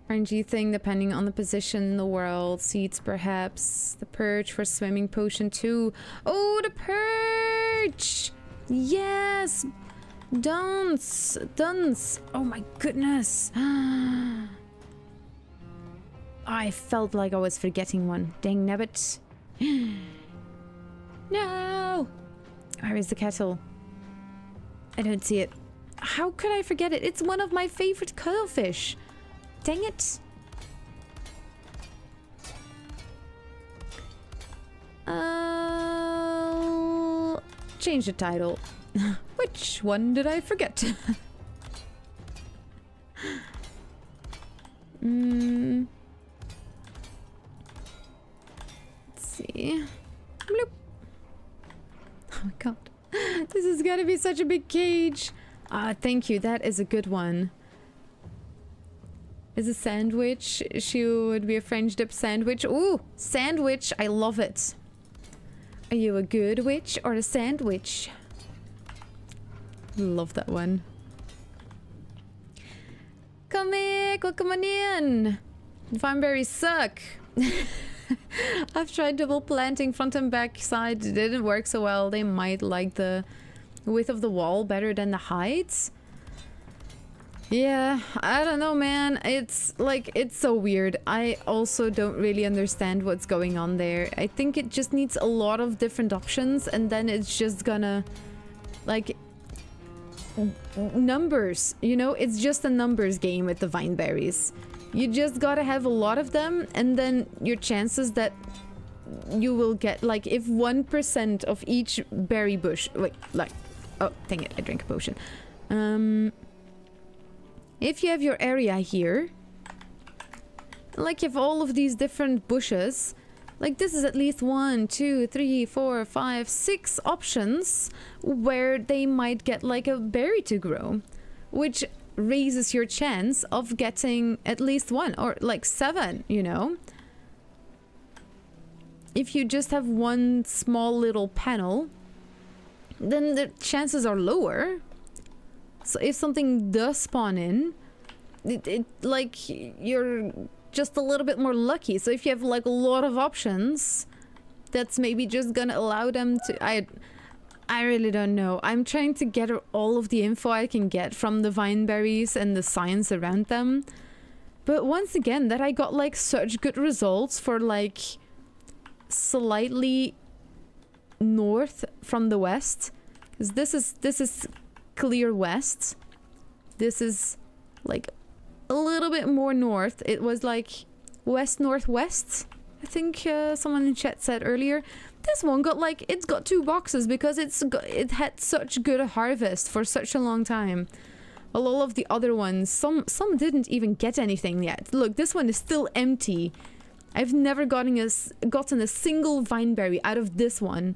RNG thing depending on the position in the world. Seeds perhaps. The perch for swimming potion too. Oh, the perch! Yes! Dunce! Dunce! Oh my goodness! I felt like I was forgetting one. Dang nabbit. No! Where is the kettle? I don't see it. How could I forget it? It's one of my favorite cuttlefish. Dang it. Change the title. Which one did I forget? Let's see. Bloop. Oh my god. This is gonna be such a big cage. Thank you. That is a good one. Is a sandwich. She would be a French dip sandwich. Ooh, sandwich. I love it. Are you a good witch or a sandwich? Love that one. Comic, welcome on in. Vineberries suck. I've tried double planting front and back side. It didn't work so well. They might like the width of the wall better than the heights. Yeah, I don't know, man. It's like, it's so weird. I also don't really understand what's going on there. I think it just needs a lot of different options and then it's just gonna, like, numbers, you know? It's just a numbers game with the Vineberries. You just gotta have a lot of them and then your chances that you will get, like, if 1% of each berry bush, wait, like, oh, dang it, I drank a potion. If you have your area here, like if all of these different bushes, like this is at least 1, 2, 3, 4, 5, 6 options where they might get like a berry to grow, which raises your chance of getting at least 1 or like 7, you know? If you just have one small little panel, then the chances are lower. So if something does spawn in, it like you're just a little bit more lucky. So if you have like a lot of options, that's maybe just gonna allow them to. I really don't know. I'm trying to get all of the info I can get from the Vineberries and the science around them. But once again, that I got like such good results for like slightly north from the west, because this is clear west. This is like a little bit more north. It was like west northwest, I think someone in chat said earlier. This one got like, it's got 2 boxes because it had such good harvest for such a long time, while all of the other ones, some didn't even get anything yet. Look, this one is still empty. I've never gotten a single Vineberry out of this one,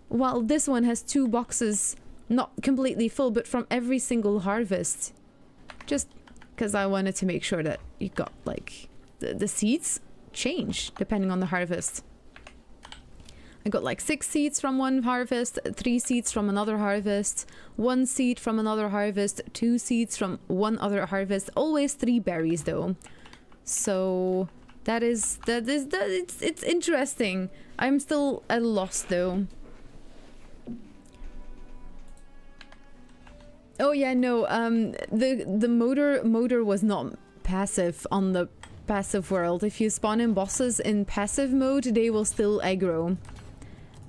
while this one has 2 boxes. Not completely full, but from every single harvest. Just because I wanted to make sure that you got, like, the seeds change depending on the harvest. I got, like, 6 seeds from one harvest, 3 seeds from another harvest, 1 seed from another harvest, 2 seeds from one other harvest. Always 3 berries, though. So, it's interesting. I'm still at a loss, though. Oh yeah, no. The motor was not passive on the passive world. If you spawn in bosses in passive mode, they will still aggro.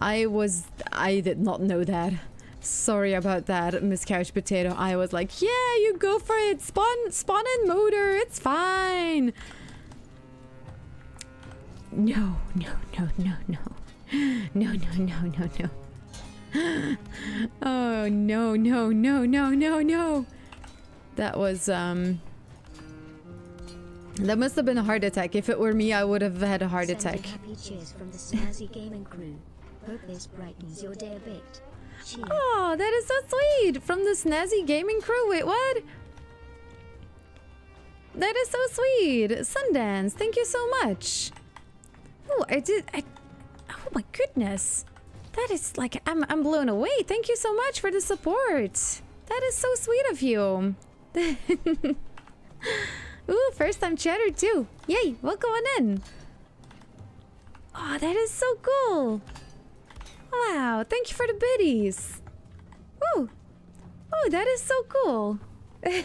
I did not know that. Sorry about that, Miss Couch Potato. I was like, yeah, you go for it. Spawn in motor. It's fine. No. No. Oh, no. That was, that must have been a heart attack. If it were me, I would have had a heart attack. Happy cheers from the Snazzy Gaming crew. Hope this brightens your day a bit. Cheers. Oh, that is so sweet! From the Snazzy Gaming crew. Wait, what? That is so sweet! Sundance, thank you so much. Oh, oh my goodness. That is like, I'm blown away. Thank you so much for the support. That is so sweet of you. Ooh, first time chatter too. Yay, welcome on in. Oh, that is so cool. Wow, thank you for the biddies. Ooh. Oh, that is so cool. Gotta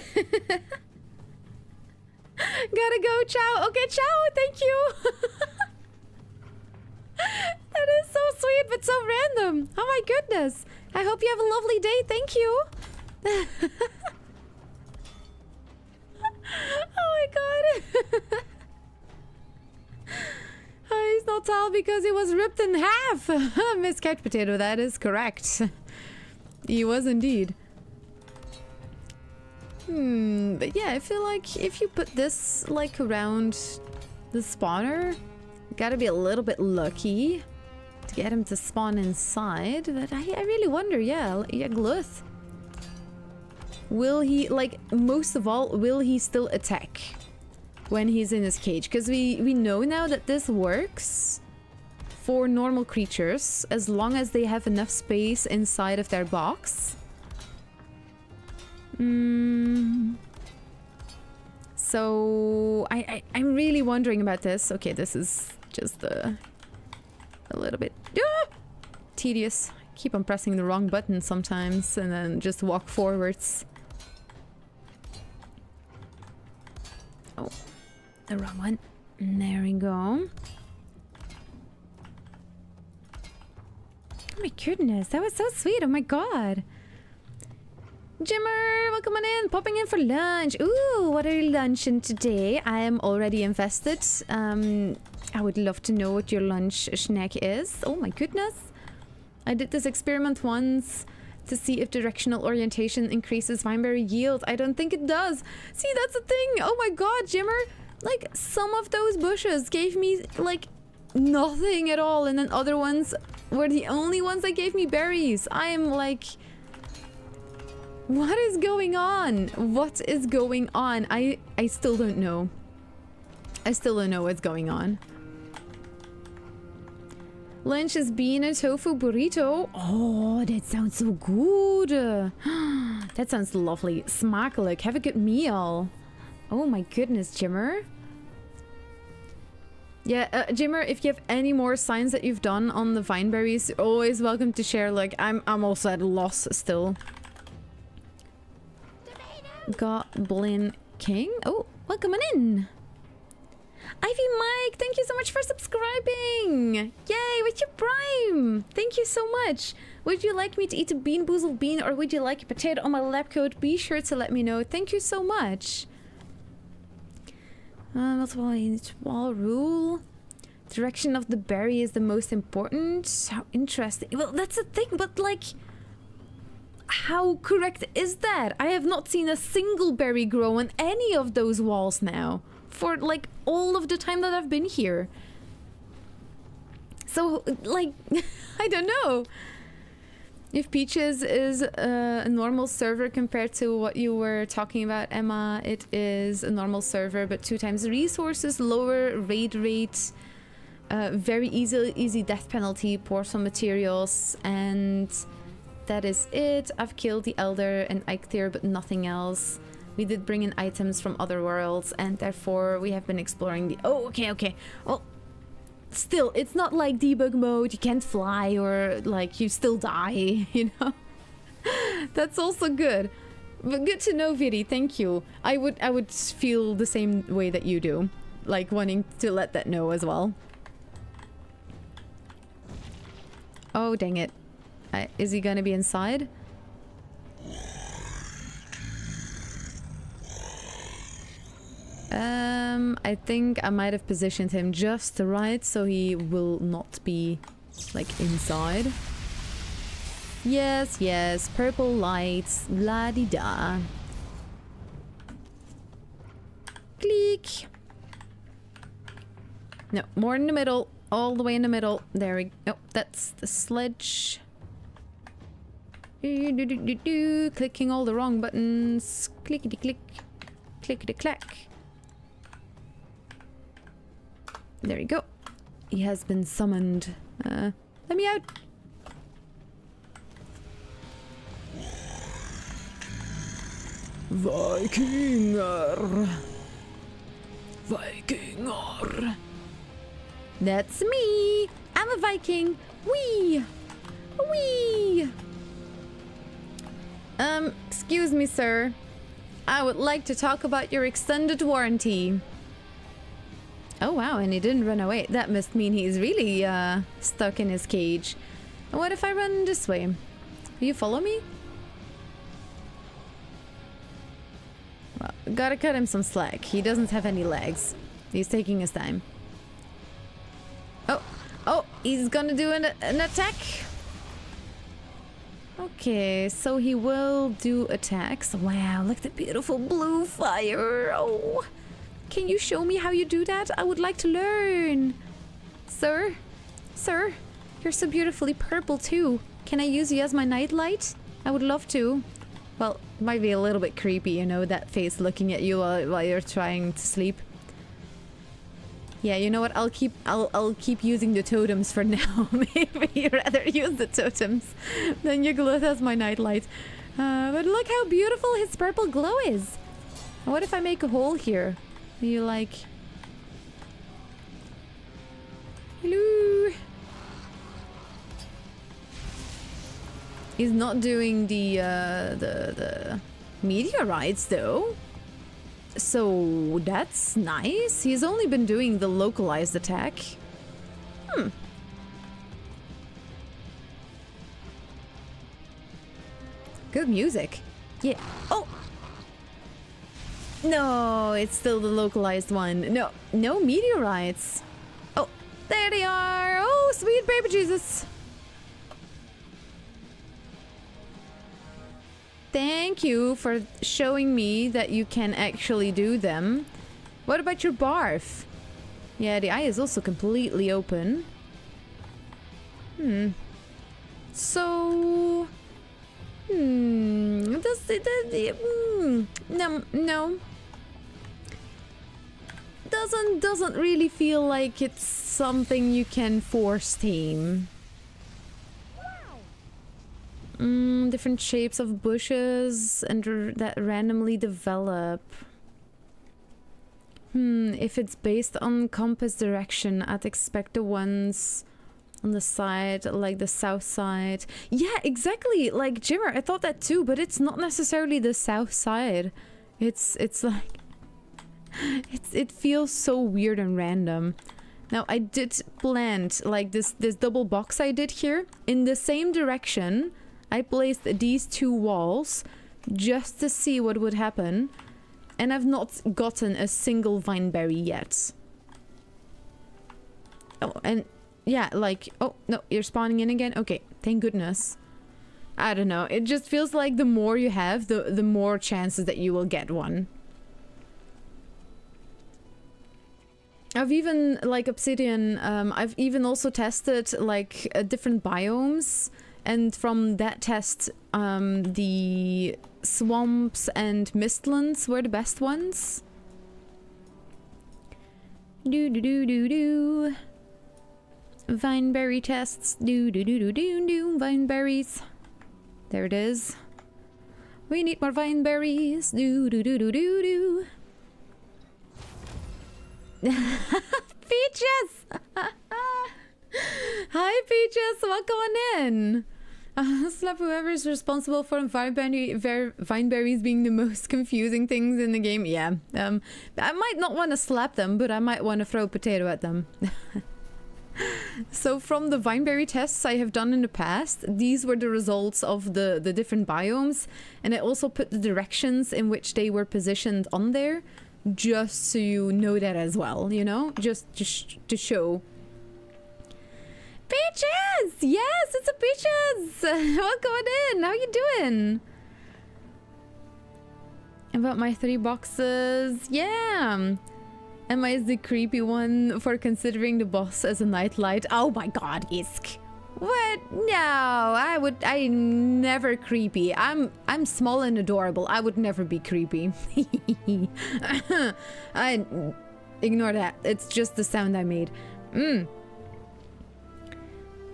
go, ciao. Okay, ciao, thank you. That is so sweet, but so random. Oh my goodness. I hope you have a lovely day. Thank you. Oh my god. He's not tall because he was ripped in half. Miss Couch Potato, that is correct. He was indeed. But yeah, I feel like if you put this like around the spawner, you gotta be a little bit lucky to get him to spawn inside. But I really wonder, yeah, Gluth. Will he, like, most of all, will he still attack when he's in his cage? Because we know now that this works for normal creatures as long as they have enough space inside of their box. So I'm really wondering about this. Okay, this is just a little bit tedious. Keep on pressing the wrong button sometimes and then just walk forwards. Oh, the wrong one. There we go. Oh my goodness, that was so sweet. Oh my god. Jimmer, welcome on in. Popping in for lunch. Ooh, what are you lunching today? I am already invested. I would love to know what your lunch snack is. Oh my goodness. I did this experiment once to see if directional orientation increases Vineberry yield. I don't think it does. See, that's the thing. Oh my god, Jimmer. Like, some of those bushes gave me, like, nothing at all. And then other ones were the only ones that gave me berries. I am like... What is going on? What is going on? I still don't know. I still don't know what's going on. Lunch is bean and tofu burrito. Oh, that sounds so good. That sounds lovely. Smakelijk. Have a good meal. Oh my goodness, Jimmer. Yeah, Jimmer, if you have any more signs that you've done on the Vineberries, you're always welcome to share. Like, I'm also at a loss still. Goblin King. Oh, welcome on in. Ivy Mike, thank you so much for subscribing. Yay, with your prime. Thank you so much. Would you like me to eat a bean boozled bean or would you like a potato on my lab coat? Be sure to let me know. Thank you so much. Multiple wall rule. Direction of the berry is the most important. How interesting. Well, that's the thing, but like... How correct is that? I have not seen a single berry grow on any of those walls now. For, like, all of the time that I've been here. So, like, I don't know. If Peaches is a normal server compared to what you were talking about, Emma, it is a normal server, but 2 times the resources, lower raid rate, very easy death penalty, pour some materials, and... That is it. I've killed the Elder and Eikthyr, but nothing else. We did bring in items from other worlds, and therefore we have been exploring the... Oh, okay. Well, still, it's not like debug mode. You can't fly or, like, you still die, you know? That's also good. But good to know, Viri. Thank you. I would feel the same way that you do, like wanting to let that know as well. Oh dang it! Is he gonna be inside? I think I might have positioned him just right so he will not be like inside. Yes, yes, purple lights, la-di-da. Click. No, more in the middle, all the way in the middle. There we go. Oh, that's the sledge. Clicking all the wrong buttons. Clickety-click. Clickety-clack. There we go. He has been summoned. Let me out. Vikinger. Vikinger. That's me. I'm a Viking. Wee. Wee. Excuse me, sir. I would like to talk about your extended warranty. Oh wow, and he didn't run away. That must mean he's really stuck in his cage. What if I run this way? Will you follow me? Well, gotta cut him some slack. He doesn't have any legs. He's taking his time. Oh, he's gonna do an attack. Okay, so he will do attacks. Wow, look at the beautiful blue fire. Oh. Can you show me how you do that? I would like to learn. Sir? Sir? You're so beautifully purple too. Can I use you as my nightlight? I would love to. Well, it might be a little bit creepy, you know, that face looking at you while you're trying to sleep. Yeah, you know what? I'll keep using the totems for now. Maybe you'd rather use the totems than your glow as my nightlight. But look how beautiful his purple glow is. What if I make a hole here? You like... Hello? He's not doing the meteorites though. So that's nice. He's only been doing the localized attack. Good music. Yeah. Oh! No, it's still the localized one. No, no meteorites. Oh, there they are. Oh, sweet baby Jesus. Thank you for showing me that you can actually do them. What about your barf? Yeah, the eye is also completely open. So... No. Doesn't really feel like it's something you can force tame. Different shapes of bushes and that randomly develop. If it's based on compass direction, I'd expect the ones on the side, like the south side. Yeah, exactly. Like Jimmer, I thought that too, but it's not necessarily the south side. It's like it feels so weird and random. Now I did plant like this double box I did here in the same direction. I placed these two walls just to see what would happen, and I've not gotten a single Vineberry yet. Oh, and yeah, like, oh no, you're spawning in again? Okay, thank goodness. I don't know, it just feels like the more you have, the more chances that you will get one. I've even, like Obsidian, I've even also tested like different biomes, and from that test, the swamps and mistlands were the best ones. Do. Vineberry tests. Do. Vineberries. There it is. We need more Vineberries. Do. Peaches! Hi Peaches, welcome on in. Slap whoever is responsible for Vineberries being the most confusing things in the game. Yeah. I might not want to slap them, but I might want to throw a potato at them. So from the Vineberry tests I have done in the past, these were the results of the different biomes, and I also put the directions in which they were positioned on there, just so you know that as well, you know? Just to show. Peaches! Yes, it's a Peaches! Welcome in! How you doing? About my 3 boxes? Yeah! Emma is the creepy one for considering the boss as a nightlight. Oh my god, Isk. What? No, I'm never creepy. I'm small and adorable. I would never be creepy. I ignore that. It's just the sound I made.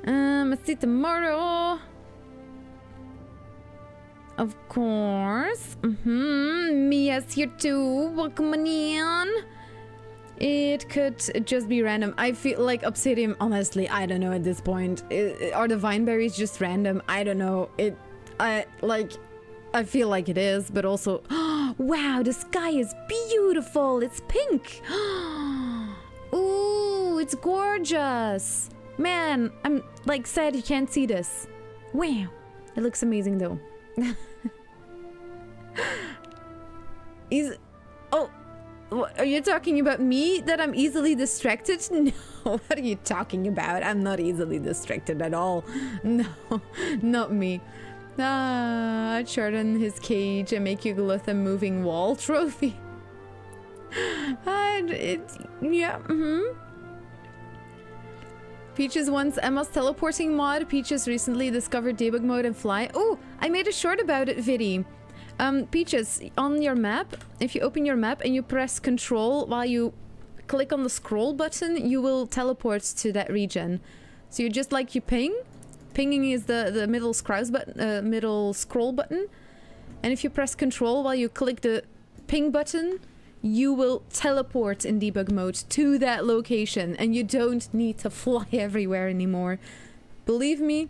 Let's see tomorrow. Of course. Mia's here too. Welcome on in. It could just be random. I feel like Obsidian, honestly, I don't know at this point. Are the Vineberries just random? I don't know. I feel like it is, but also... wow, the sky is beautiful. It's pink. Ooh, it's gorgeous. Man, I'm like sad you can't see this. Wow, it looks amazing though. Oh, are you talking about me that I'm easily distracted? No, what are you talking about? I'm not easily distracted at all. No, not me. Shorten his cage and make you gluth a moving wall trophy. Yeah, Peaches wants Emma's teleporting mod. Peaches recently discovered debug mode and fly. Oh, I made a short about it, Vidi. Peaches, on your map, if you open your map and you press Control while you click on the scroll button, you will teleport to that region. So you just like you ping. Pinging is the middle scroll button. And if you press Control while you click the ping button, you will teleport in debug mode to that location, and you don't need to fly everywhere anymore. Believe me,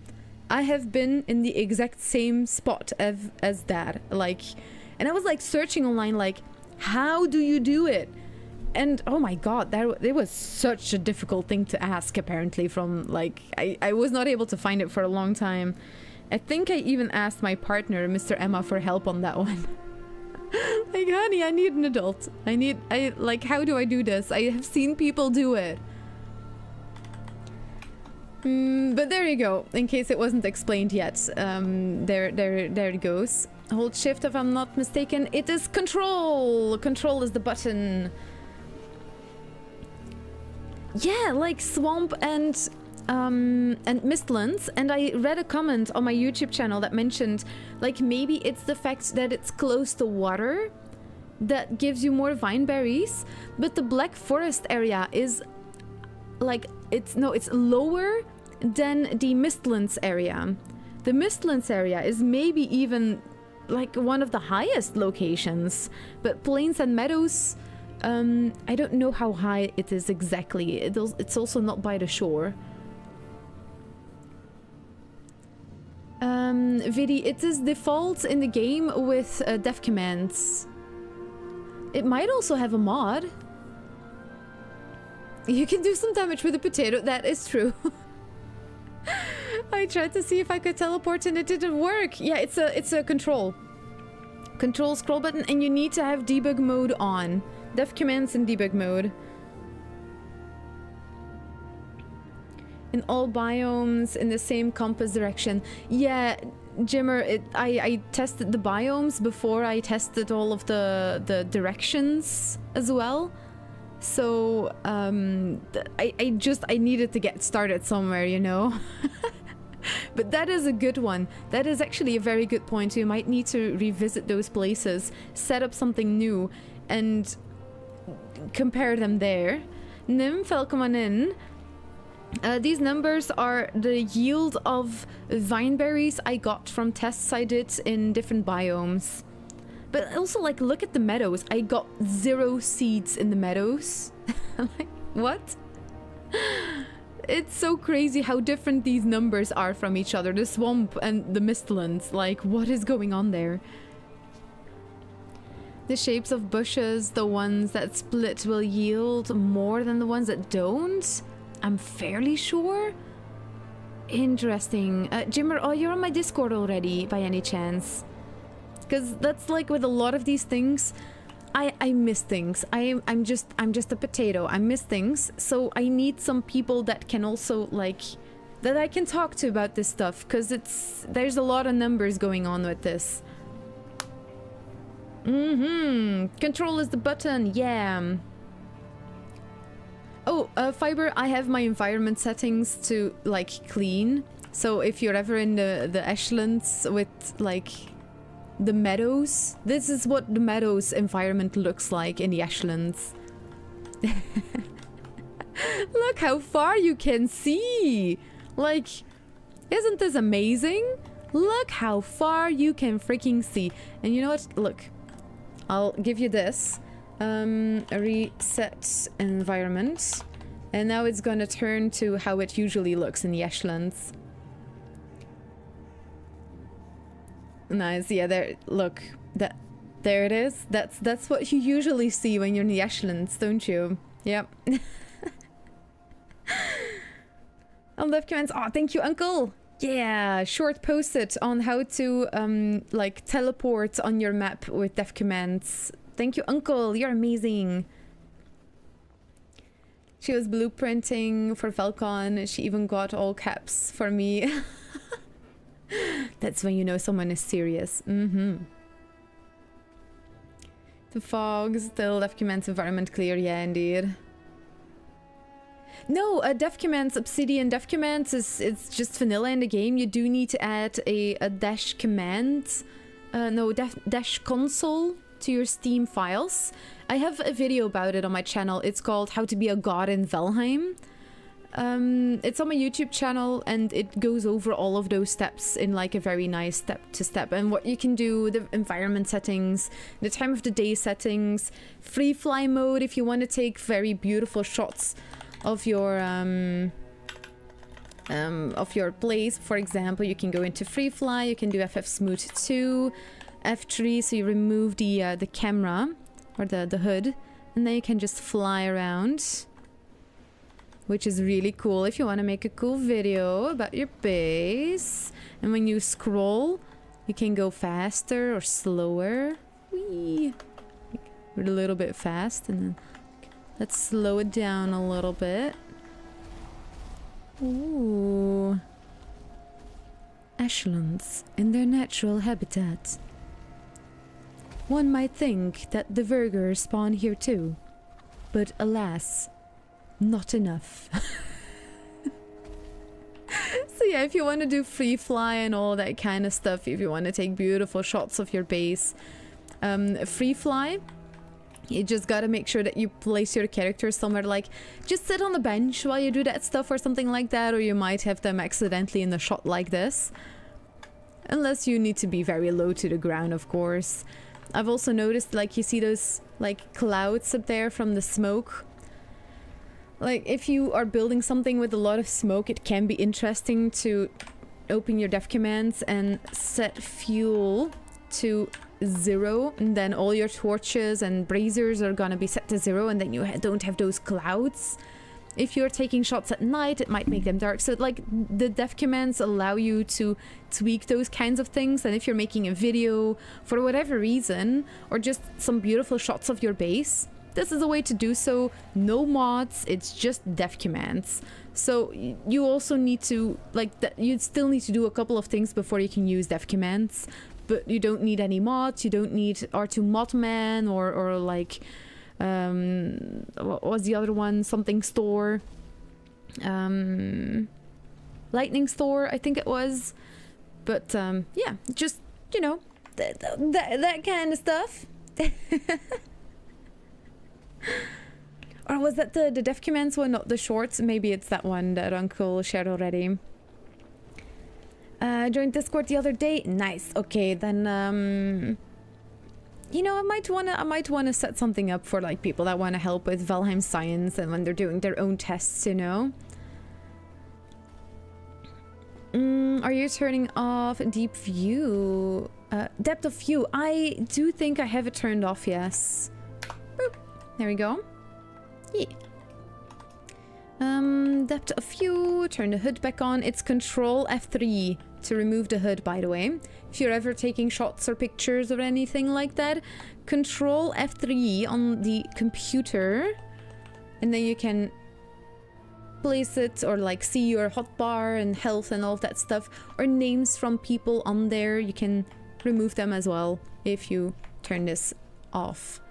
I have been in the exact same spot as that. Like, and I was like searching online, like, how do you do it? And oh my god, it was such a difficult thing to ask, apparently, from like, I was not able to find it for a long time. I think I even asked my partner, Mr. Emma, for help on that one. Like, honey, I need an adult. Like, how do I do this? I have seen people do it. But there you go, in case it wasn't explained yet. There it goes. Hold shift if I'm not mistaken. It is control! Control is the button. Yeah, like swamp and Mistlands, and I read a comment on my YouTube channel that mentioned, like, maybe it's the fact that it's close to water that gives you more Vineberries, but the Black Forest area is like, it's lower than the Mistlands area. The Mistlands area is maybe even like one of the highest locations, but Plains and Meadows, I don't know how high it is exactly. It's also not by the shore. Vidi, it is default in the game with def commands. It might also have a mod. You can do some damage with a potato, that is true. I tried to see if I could teleport and it didn't work. Yeah, it's a control scroll button, and you need to have debug mode on. Def commands in debug mode. In all biomes in the same compass direction. Yeah, Jimmer, I tested the biomes before I tested all of the directions as well. So I needed to get started somewhere, you know. But that is a good one. That is actually a very good point. You might need to revisit those places, set up something new, and compare them there. Nim, welcome on in. These numbers are the yield of Vineberries I got from tests I did in different biomes. But also, like, look at the meadows. I got 0 seeds in the meadows. Like, what? it's so crazy how different these numbers are from each other. The swamp and the mistlands, like what is going on there? The shapes of bushes, the ones that split will yield more than the ones that don't? I'm fairly sure. Interesting. Jimmer, oh, you're on my Discord already, by any chance? Because that's like with a lot of these things, I miss things. I'm just a potato. I miss things, so I need some people that can also like that I can talk to about this stuff, because there's a lot of numbers going on with this. Control is the button, yeah. Oh, Fiber, I have my environment settings to like clean. So if you're ever in the ashlands with like the meadows, this is what the meadows environment looks like in the ashlands. Look how far you can see. Like, isn't this amazing? Look how far you can freaking see. And you know what? Look, I'll give you this. Reset environment. And now it's gonna turn to how it usually looks in the ashlands. Nice, yeah, there, look. There it is. That's what you usually see when you're in the ashlands, don't you? Yep. On left commands. Oh, thank you, Uncle! Yeah, short post-it on how to, like, teleport on your map with def commands. Thank you, Uncle. You're amazing. She was blueprinting for Falcon. She even got all caps for me. That's when you know someone is serious. The fog, still def commands environment clear. Yeah, indeed. No, def commands, Obsidian def commands it's just vanilla in the game. You do need to add a dash command. No, dash console to your Steam files. I have a video about it on my channel. It's called How to Be a God in Valheim. It's on my YouTube channel, and it goes over all of those steps in like a very nice step-to-step, and what you can do, the environment settings, the time of the day settings, free fly mode if you want to take very beautiful shots of your place. For example, you can go into free fly, you can do FF Smooth 2, F3, so you remove the camera or the hood, and then you can just fly around, which is really cool if you want to make a cool video about your base. And when you scroll, you can go faster or slower. Whee! We're a little bit fast, and then let's slow it down a little bit. Ooh. Ashlands in their natural habitat. One might think that the Verger spawn here too, but alas, not enough. So yeah, if you want to do free fly and all that kind of stuff, if you want to take beautiful shots of your base, free fly, you just gotta make sure that you place your character somewhere, like just sit on the bench while you do that stuff or something like that, or you might have them accidentally in a shot like this. Unless you need to be very low to the ground, of course. I've also noticed, like, you see those like clouds up there from the smoke. Like, if you are building something with a lot of smoke, it can be interesting to open your def commands and set fuel to 0, and then all your torches and braziers are gonna be set to 0, and then you don't have those clouds. If you're taking shots at night, it might make them dark. So like the def commands allow you to tweak those kinds of things, and if you're making a video for whatever reason, or just some beautiful shots of your base, this is a way to do so. No mods, it's just def commands. So you also need to, like, you'd still need to do a couple of things before you can use def commands, but you don't need any mods, you don't need R2 Modman or like, what was the other one? Something store. Lightning store, I think it was. But, yeah, just, you know, that kind of stuff. Or was that the def commands one, not the shorts? Maybe it's that one that Uncle shared already. Joined Discord the other day. Nice. Okay, then you know, I might wanna set something up for like people that want to help with Valheim science and when they're doing their own tests, you know. Are you turning off deep view? Depth of view. I do think I have it turned off, yes. Boop. There we go. Yeah. Depth of view. Turn the hood back on. It's Control F3 to remove the hood, by the way. If you're ever taking shots or pictures or anything like that, Control F3 on the computer, and then you can place it or like see your hotbar and health and all of that stuff, or names from people on there. You can remove them as well if you turn this off.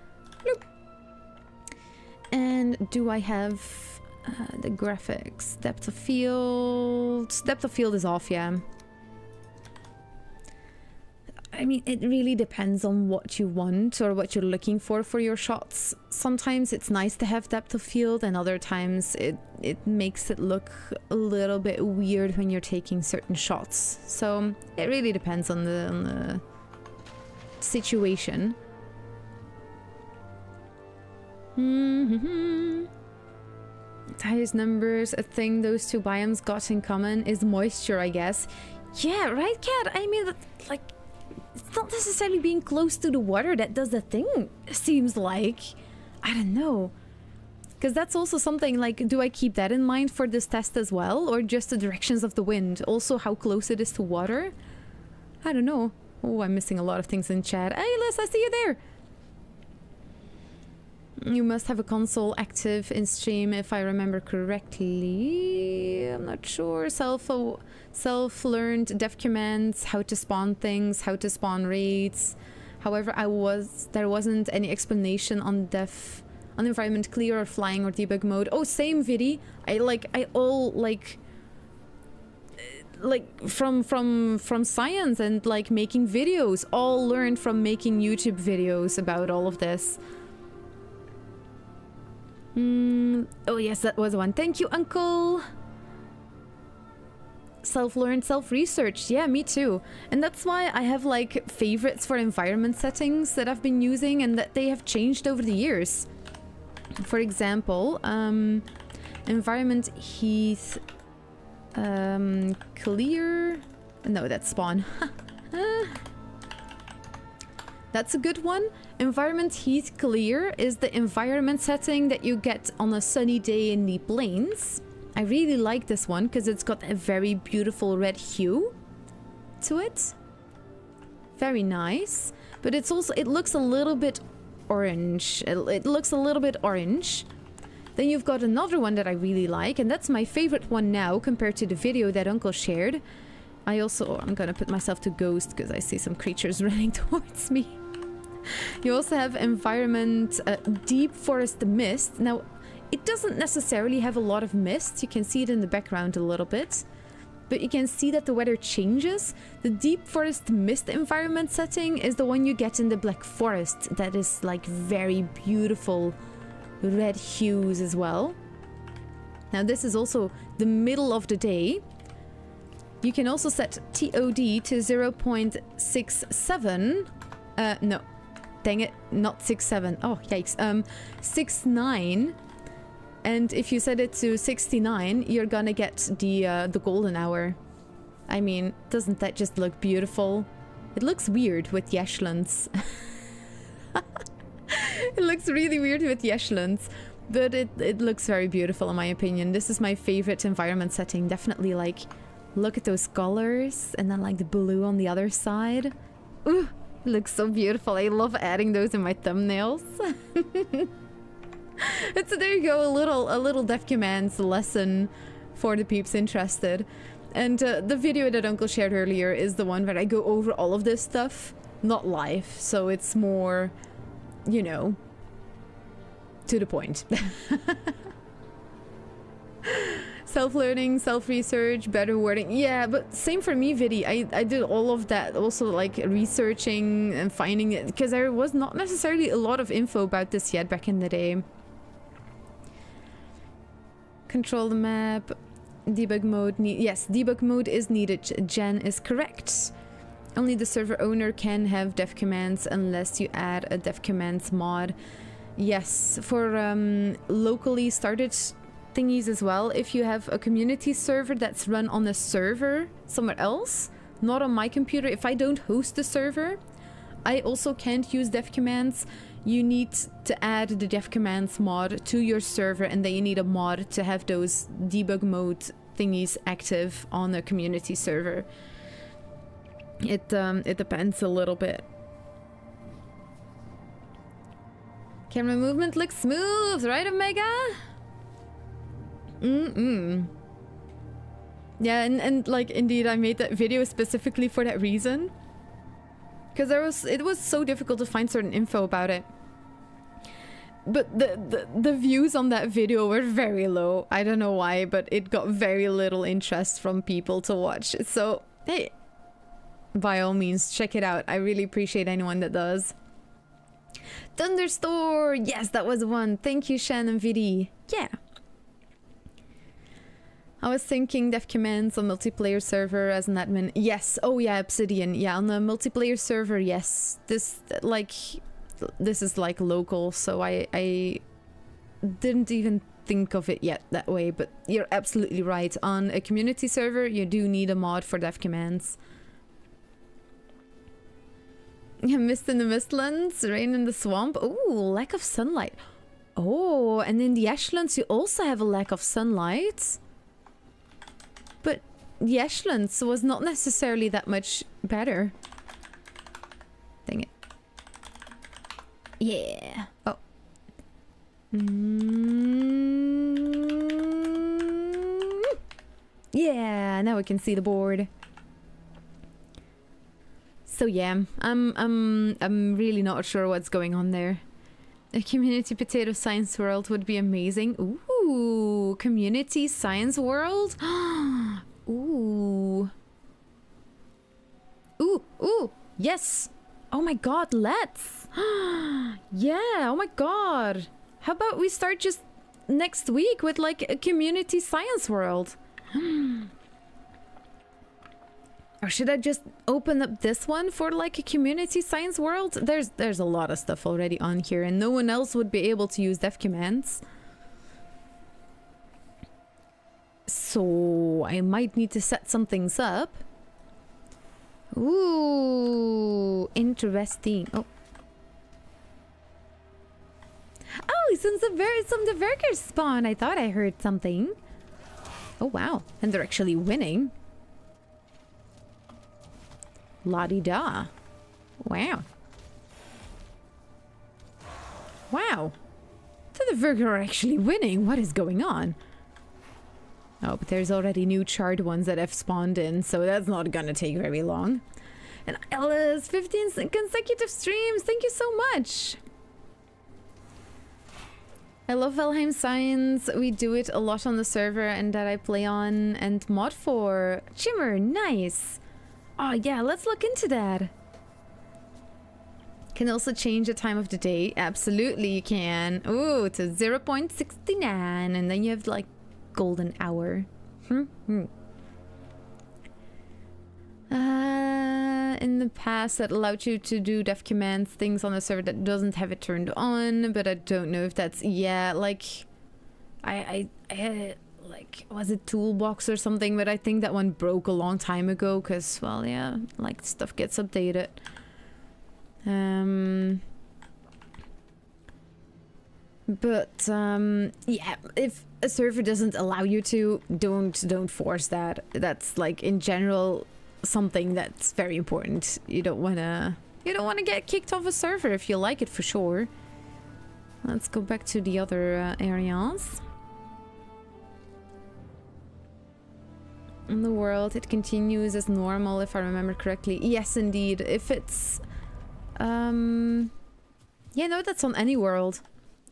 Bloop. And do I have the graphics? Depth of field. Depth of field is off, yeah. I mean, it really depends on what you want or what you're looking for your shots. Sometimes it's nice to have depth of field, and other times it makes it look a little bit weird when you're taking certain shots. So it really depends on the situation. Highest numbers, a thing those two biomes got in common is moisture, I guess. Yeah, right, Cat? I mean, like, it's not necessarily being close to the water that does the thing, seems like. I don't know. Because that's also something, like, do I keep that in mind for this test as well? Or just the directions of the wind? Also how close it is to water? I don't know. Oh, I'm missing a lot of things in chat. Hey, Liz, I see you there! You must have a console active in stream, if I remember correctly. I'm not sure. Self-learned def commands, how to spawn things, how to spawn raids. However, there wasn't any explanation on environment clear or flying or debug mode. Oh, same Vidi. From science and like making videos, all learned from making YouTube videos about all of this. Oh yes, that was one. Thank you, Uncle. Self-learned, self-researched. Yeah, me too. And that's why I have like favorites for environment settings that I've been using and that they have changed over the years. For example, environment heath clear. No, that's spawn. That's a good one. Environment heath clear is the environment setting that you get on a sunny day in the plains. I really like this one because it's got a very beautiful red hue to it. Very nice. But it's also, it looks a little bit orange. It looks a little bit orange. Then you've got another one that I really like, and that's my favorite one now compared to the video that Uncle shared. I'm gonna put myself to ghost because I see some creatures running towards me. You also have environment deep forest mist. Now, it doesn't necessarily have a lot of mist. You can see it in the background a little bit. But you can see that the weather changes. The deep forest mist environment setting is the one you get in the Black Forest. That is like very beautiful red hues as well. Now this is also the middle of the day. You can also set TOD to 0.67. No. Dang it, not 6.7. Oh, yikes. 6.9. And if you set it to 69, you're gonna get the golden hour. I mean, doesn't that just look beautiful? It looks weird with Yeshlands. It looks really weird with Yeshlands, but it looks very beautiful in my opinion. This is my favorite environment setting. Definitely, like, look at those colors and then like the blue on the other side. Ooh, it looks so beautiful. I love adding those in my thumbnails. So there you go, a little def commands lesson for the peeps interested. And the video that Uncle shared earlier is the one where I go over all of this stuff, not live, so it's more, you know, to the point. Self-learning, self-research, better wording. Yeah, but same for me, Vidi. I did all of that, also like researching and finding it, because there was not necessarily a lot of info about this yet back in the day. Control the map. Debug mode. Yes, debug mode is needed. Jen is correct. Only the server owner can have def commands unless you add a def commands mod. Yes, for locally started thingies as well. If you have a community server that's run on a server somewhere else, not on my computer, if I don't host the server, I also can't use def commands. You need to add the def commands mod to your server, and then you need a mod to have those debug mode thingies active on a community server. It depends a little bit. Camera movement looks smooth, right, Omega? Yeah, and like, indeed, I made that video specifically for that reason. Because it was so difficult to find certain info about it. But the views on that video were very low. I don't know why, but it got very little interest from people to watch. So, hey, by all means, check it out. I really appreciate anyone that does. Thunderstore! Yes, that was one. Thank you, Shannon VD. Yeah. I was thinking def commands on multiplayer server as an admin. Yes. Oh yeah, Obsidian. Yeah, on the multiplayer server, yes. This is like local, so I didn't even think of it yet that way, but you're absolutely right. On a community server, you do need a mod for def commands. Mist in the Mistlands, rain in the swamp. Oh, lack of sunlight. Oh, and in the Ashlands you also have a lack of sunlight. But the Ashlands was not necessarily that much better. Dang it. Yeah. Oh. Yeah, now we can see the board. So yeah, I'm really not sure what's going on there. A community potato science world would be amazing. Ooh, community science world? Ooh. Ooh, yes. Oh my god, let's. Yeah, oh my god. How about we start just next week with like a community science world? Or should I just open up this one for like a community science world? There's a lot of stuff already on here, and no one else would be able to use def commands. So I might need to set some things up. Ooh, interesting. Oh, some the workers spawn. I thought I heard something. Oh wow, and they're actually winning. La-di-da. Wow. Wow. So the Virgo are actually winning. What is going on? Oh, but there's already new charred ones that have spawned in, so that's not gonna take very long. And Alice, 15 consecutive streams. Thank you so much. I love Valheim Science. We do it a lot on the server and that I play on and mod for. Chimmer, nice. Oh yeah, let's look into that. Can also change the time of the day. Absolutely you can. Ooh, to 0.69 and then you have like golden hour. In the past that allowed you to do def commands things on the server that doesn't have it turned on, but I don't know if that's, yeah, like I like, was it Toolbox or something, but I think that one broke a long time ago because, well, yeah, like stuff gets updated. Yeah, if a server doesn't allow you to, don't force that. That's like in general something that's very important. You don't wanna get kicked off a server if you like it, for sure. Let's go back to the other areas. In the world, it continues as normal, if I remember correctly. Yes, indeed. If it's... Yeah, no, that's on any world.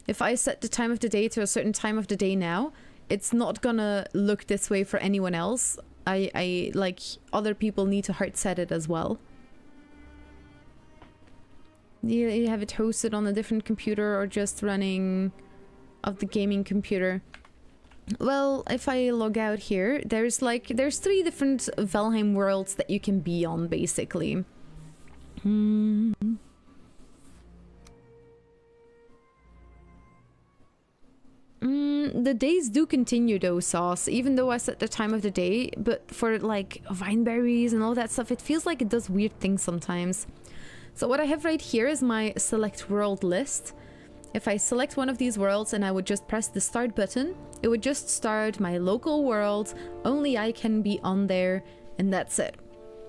If I set the time of the day to a certain time of the day now, it's not gonna look this way for anyone else. I like, other people need to hard set it as well. You have it hosted on a different computer or just running off the gaming computer? Well, if I log out here, there's 3 different Valheim worlds that you can be on, basically. the days do continue though, Sauce, even though I set the time of the day, but for like Vineberries and all that stuff, it feels like it does weird things sometimes. So what I have right here is my select world list. If I select one of these worlds and I would just press the start button, it would just start my local world, only I can be on there, and that's it.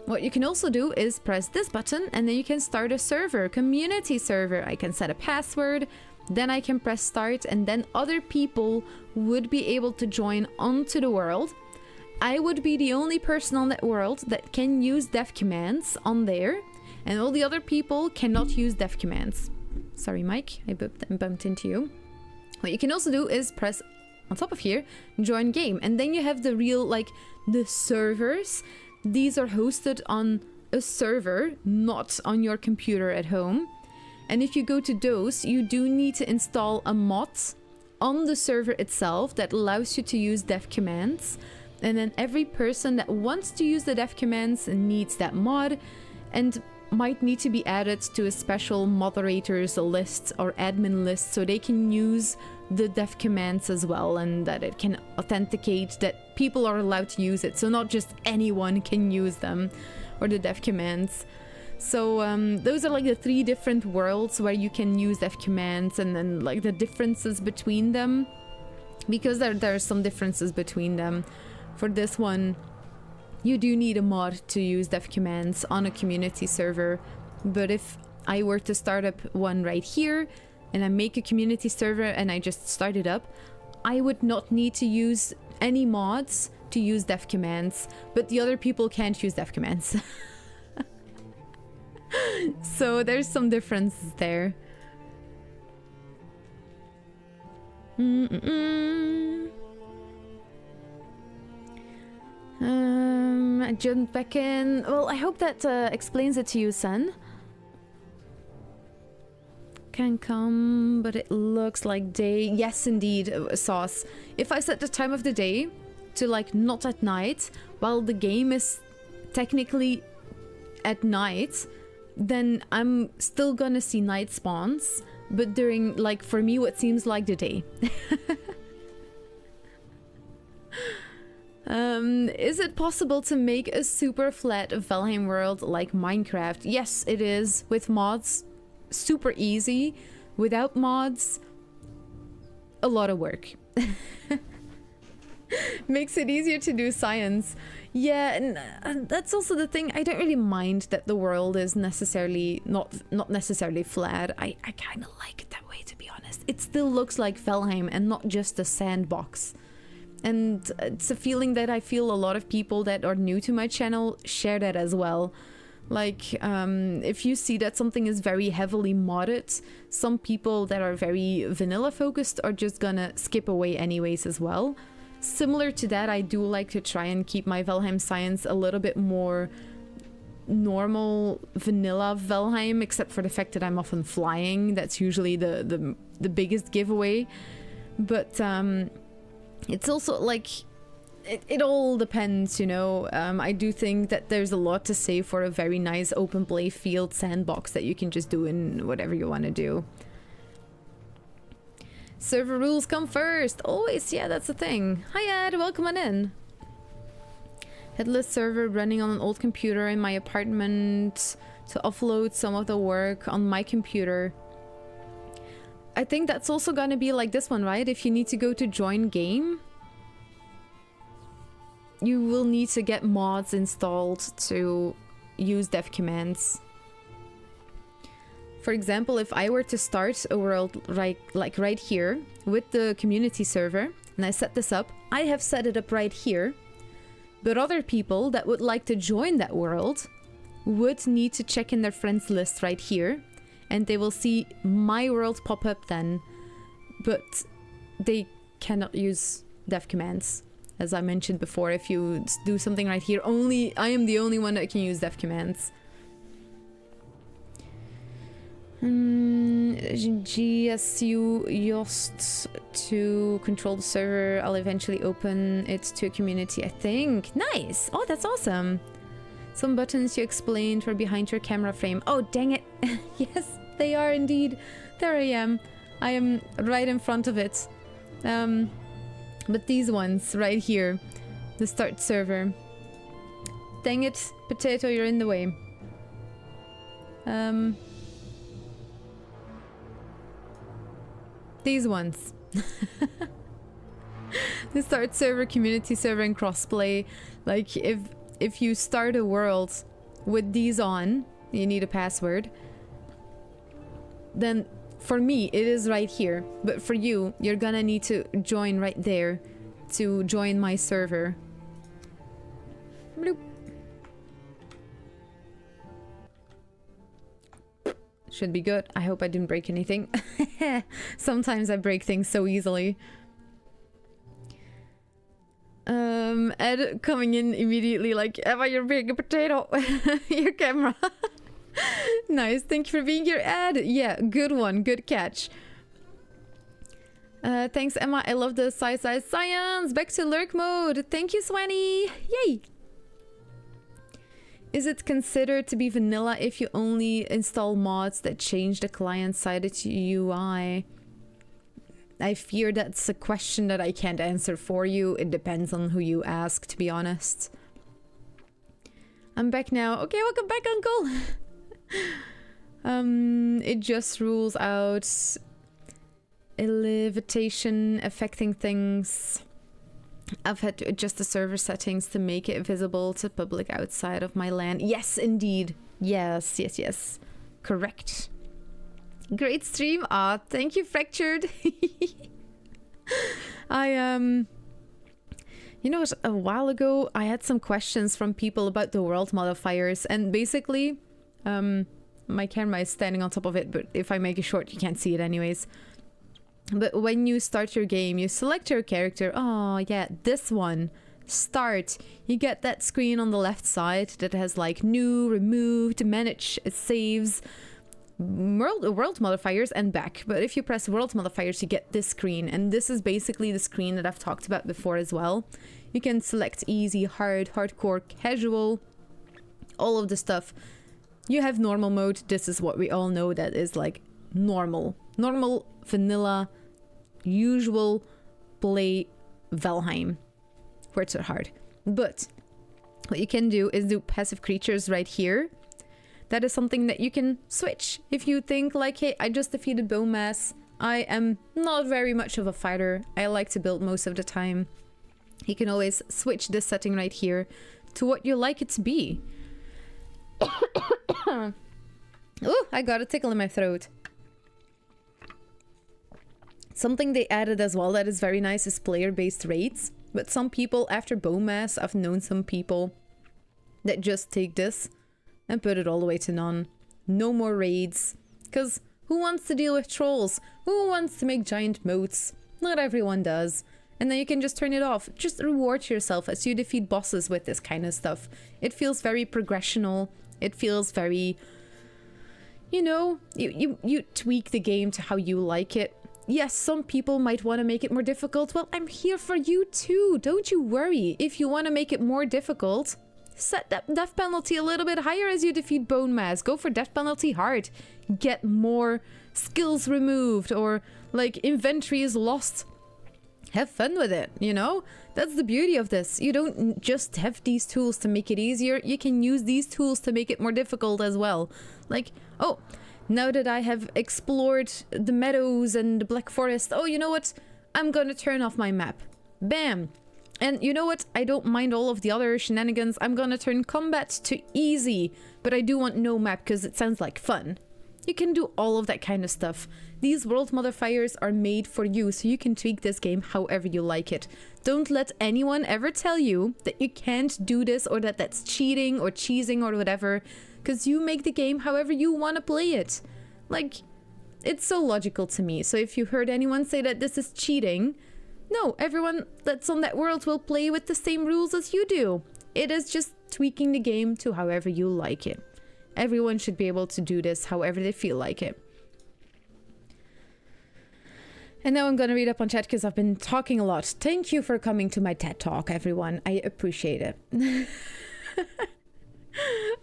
What you can also do is press this button and then you can start a server, community server. I can set a password, then I can press start, and then other people would be able to join onto the world. I would be the only person on that world that can use dev commands on there, and all the other people cannot use dev commands. Sorry, Mike, I bumped into you. What you can also do is press on top of here, join game, and then you have the real, like, the servers. These are hosted on a server, not on your computer at home. And if you go to those, you do need to install a mod on the server itself that allows you to use dev commands. And then every person that wants to use the dev commands needs that mod and might need to be added to a special moderators list or admin list so they can use the dev commands as well, and that it can authenticate that people are allowed to use it. So not just anyone can use them or the dev commands. So those are like the 3 different worlds where you can use dev commands, and then like the differences between them, because there are some differences between them. For this one, you do need a mod to use dev commands on a community server, but if I were to start up one right here and I make a community server and I just start it up, I would not need to use any mods to use dev commands, but the other people can't use dev commands. So there's some differences there. I jumped back in. Well, I hope that explains it to you, Sen. Can come, but it looks like day. Yes, indeed, Sauce. If I set the time of the day to like not at night, while the game is technically at night, then I'm still gonna see night spawns, but during, like, for me, what seems like the day. Is it possible to make a super flat Valheim world like Minecraft? Yes, it is. With mods, super easy. Without mods, a lot of work. Makes it easier to do science. Yeah, and that's also the thing. I don't really mind that the world is necessarily not necessarily flat. I kind of like it that way, to be honest. It still looks like Valheim and not just a sandbox. And it's a feeling that I feel a lot of people that are new to my channel share that as well. Like, if you see that something is very heavily modded, some people that are very vanilla focused are just gonna skip away anyways as well. Similar to that, I do like to try and keep my Valheim science a little bit more normal, vanilla Valheim, except for the fact that I'm often flying. That's usually the biggest giveaway. But it's also like, it all depends, you know. I do think that there's a lot to say for a very nice open play field sandbox that you can just do in whatever you want to do. Server rules come first. Always, yeah, that's the thing. Hi Ed, welcome on in. Headless server running on an old computer in my apartment to offload some of the work on my computer. I think that's also gonna be like this one, right? If you need to go to join game, you will need to get mods installed to use dev commands. For example, if I were to start a world right here with the community server, and I set this up, I have set it up right here, but other people that would like to join that world would need to check in their friends list right here, and they will see my world pop up then, but they cannot use dev commands. As I mentioned before, if you do something right here, I am the only one that can use dev commands. GSU Yost to control the server. I'll eventually open it to a community, I think. Nice! Oh, that's awesome. Some buttons you explained were behind your camera frame. Oh, dang it. Yes, they are indeed. There I am. I am right in front of it. But these ones right here, the start server. Dang it, potato, you're in the way. These ones. The start server, community server, and crossplay. Like, if you start a world with these on, you need a password. Then, for me, it is right here. But for you, you're gonna need to join right there to join my server. Bloop. Should be good. I hope I didn't break anything. Sometimes I break things so easily. Ed coming in immediately like, Emma, you're being a potato. Your camera. Nice. Thank you for being here, Ed. Yeah, good one. Good catch. Thanks, Emma. I love the science. Back to lurk mode. Thank you, Swanny. Yay. Is it considered to be vanilla if you only install mods that change the client-side UI? I fear that's a question that I can't answer for you. It depends on who you ask, to be honest. I'm back now. Okay, welcome back, Uncle. It just rules out levitation affecting things. I've had to adjust the server settings to make it visible to public outside of my LAN. Yes, indeed. Yes, yes, yes. Correct. Great stream. Ah, thank you, Fractured. You know what, a while ago I had some questions from people about the world modifiers, and basically my camera is standing on top of it, but if I make it short you can't see it anyways. But when you start your game, you select your character. Oh yeah, this one. Start. You get that screen on the left side that has like new, removed, manage, saves, world modifiers, and back. But if you press world modifiers, you get this screen. And this is basically the screen that I've talked about before as well. You can select easy, hard, hardcore, casual, all of the stuff. You have normal mode. This is what we all know that is like normal. Normal, vanilla, usual play Valheim, where it's hard. But what you can do is do passive creatures right here. That is something that you can switch. If you think like, hey, I just defeated bone mass. I am not very much of a fighter. I like to build most of the time. You can always switch this setting right here to what you like it to be. Oh, I got a tickle in my throat. Something they added as well that is very nice is player-based raids. But some people, after bone mass, I've known some people that just take this and put it all the way to none. No more raids. Because who wants to deal with trolls? Who wants to make giant moats? Not everyone does. And then you can just turn it off. Just reward yourself as you defeat bosses with this kind of stuff. It feels very progressional. It feels very... You know, you tweak the game to how you like it. Yes, some people might want to make it more difficult. Well, I'm here for you too. Don't you worry. If you want to make it more difficult, set that death penalty a little bit higher as you defeat bone mass. Go for death penalty hard. Get more skills removed, or like inventory is lost. Have fun with it, you know? That's the beauty of this. You don't just have these tools to make it easier. You can use these tools to make it more difficult as well. Like, oh, now that I have explored the meadows and the Black Forest, oh, you know what? I'm gonna turn off my map. Bam. And you know what? I don't mind all of the other shenanigans. I'm gonna turn combat to easy, but I do want no map because it sounds like fun. You can do all of that kind of stuff. These world modifiers are made for you, so you can tweak this game however you like it. Don't let anyone ever tell you that you can't do this, or that that's cheating or cheesing or whatever, because you make the game however you want to play it. Like, it's so logical to me. So if you heard anyone say that this is cheating, no, everyone that's on that world will play with the same rules as you do. It is just tweaking the game to however you like it. Everyone should be able to do this however they feel like it. And now I'm gonna read up on chat because I've been talking a lot. Thank you for coming to my TED Talk, everyone. I appreciate it.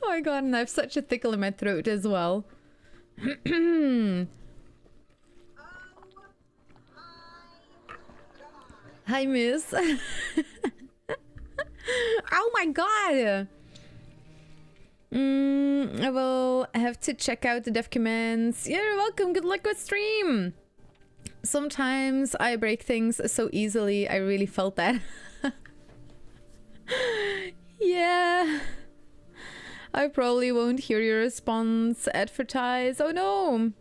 Oh my god, and I have such a tickle in my throat as well. Hi, miss. Oh my god! I will have to check out the dev commands. You're welcome, good luck with stream! Sometimes I break things so easily, I really felt that. Yeah. I probably won't hear your response advertised. Oh no!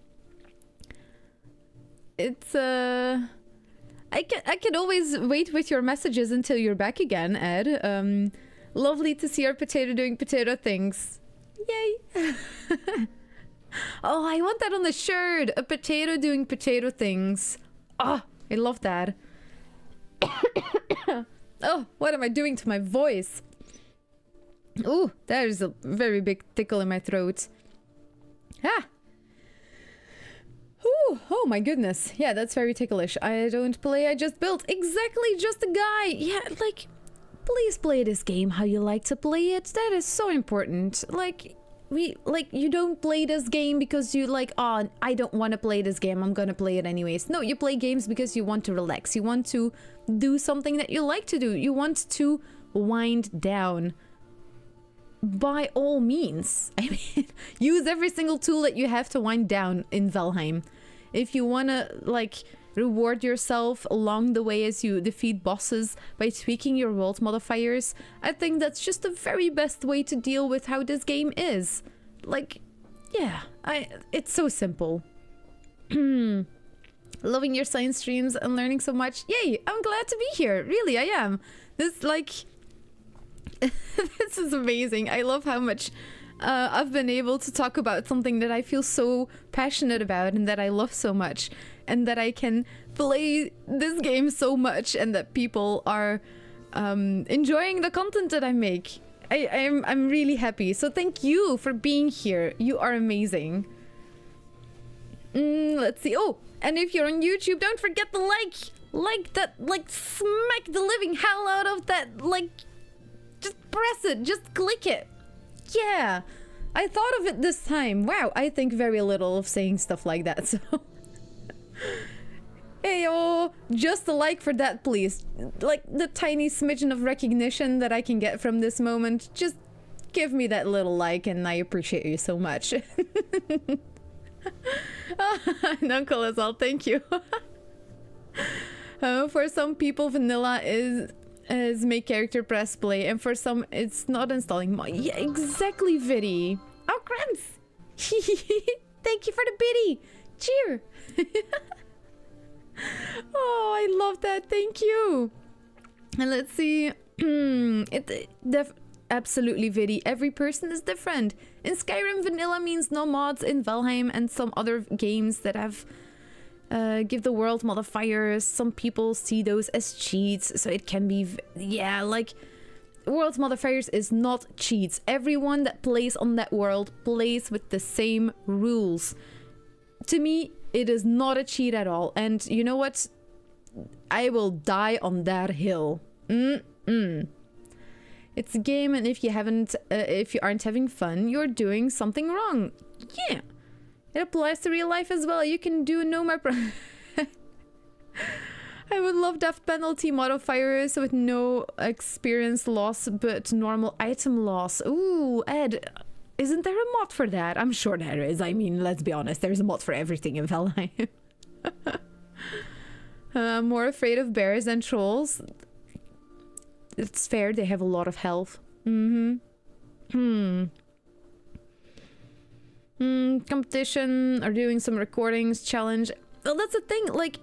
It's I can always wait with your messages until you're back again, Ed. Lovely to see our potato doing potato things. Yay! Oh, I want that on the shirt. A potato doing potato things. Oh, I love that. Oh, what am I doing to my voice? Ooh, that is a very big tickle in my throat. Ah! Ooh, oh my goodness. Yeah, that's very ticklish. I don't play, I just built. Exactly, just a guy. Yeah, like, please play this game how you like to play it. That is so important. Like, you don't play this game because you like, oh, I don't want to play this game, I'm gonna play it anyways. No, you play games because you want to relax. You want to do something that you like to do. You want to wind down. By all means. I mean, use every single tool that you have to wind down in Valheim. If you want to, like, reward yourself along the way as you defeat bosses by tweaking your world modifiers, I think that's just the very best way to deal with how this game is. Like, yeah, it's so simple. Loving your science streams and learning so much. Yay, I'm glad to be here. Really, I am. This, like... This is amazing. I love how much I've been able to talk about something that I feel so passionate about and that I love so much, and that I can play this game so much, and that people are enjoying the content that I make. I'm really happy. So thank you for being here. You are amazing. Let's see. Oh, and if you're on YouTube, don't forget the like that, like smack the living hell out of that, like. Just press it, just click it. Yeah, I thought of it this time. Wow, I think very little of saying stuff like that, so... Hey, oh, just a like for that, please. Like, the tiny smidgen of recognition that I can get from this moment. Just give me that little like, and I appreciate you so much. And Uncle as well, thank you. For some people, vanilla is make character press play, and for some it's not installing mod. Yeah, exactly, Viddy. Oh, crumbs. Thank you for the biddy. Cheer. Oh, I love that. Thank you. And let's see. Absolutely, Viddy. Every person is different. In Skyrim, vanilla means no mods. In Valheim and some other games that have give the world modifiers, some people see those as cheats, so it can be, yeah, like, world modifiers is not cheats. Everyone that plays on that world plays with the same rules. To me, it is not a cheat at all, and you know what? I will die on that hill. It's a game, and if you aren't having fun, you're doing something wrong. Yeah. It applies to real life as well. You can do no more I would love death penalty modifiers with no experience loss but normal item loss. Ooh, Ed, isn't there a mod for that? I'm sure there is. I mean, let's be honest, there's a mod for everything in Valheim. More afraid of bears than trolls. It's fair, they have a lot of health. Competition or doing some recordings challenge. Well, that's the thing, like,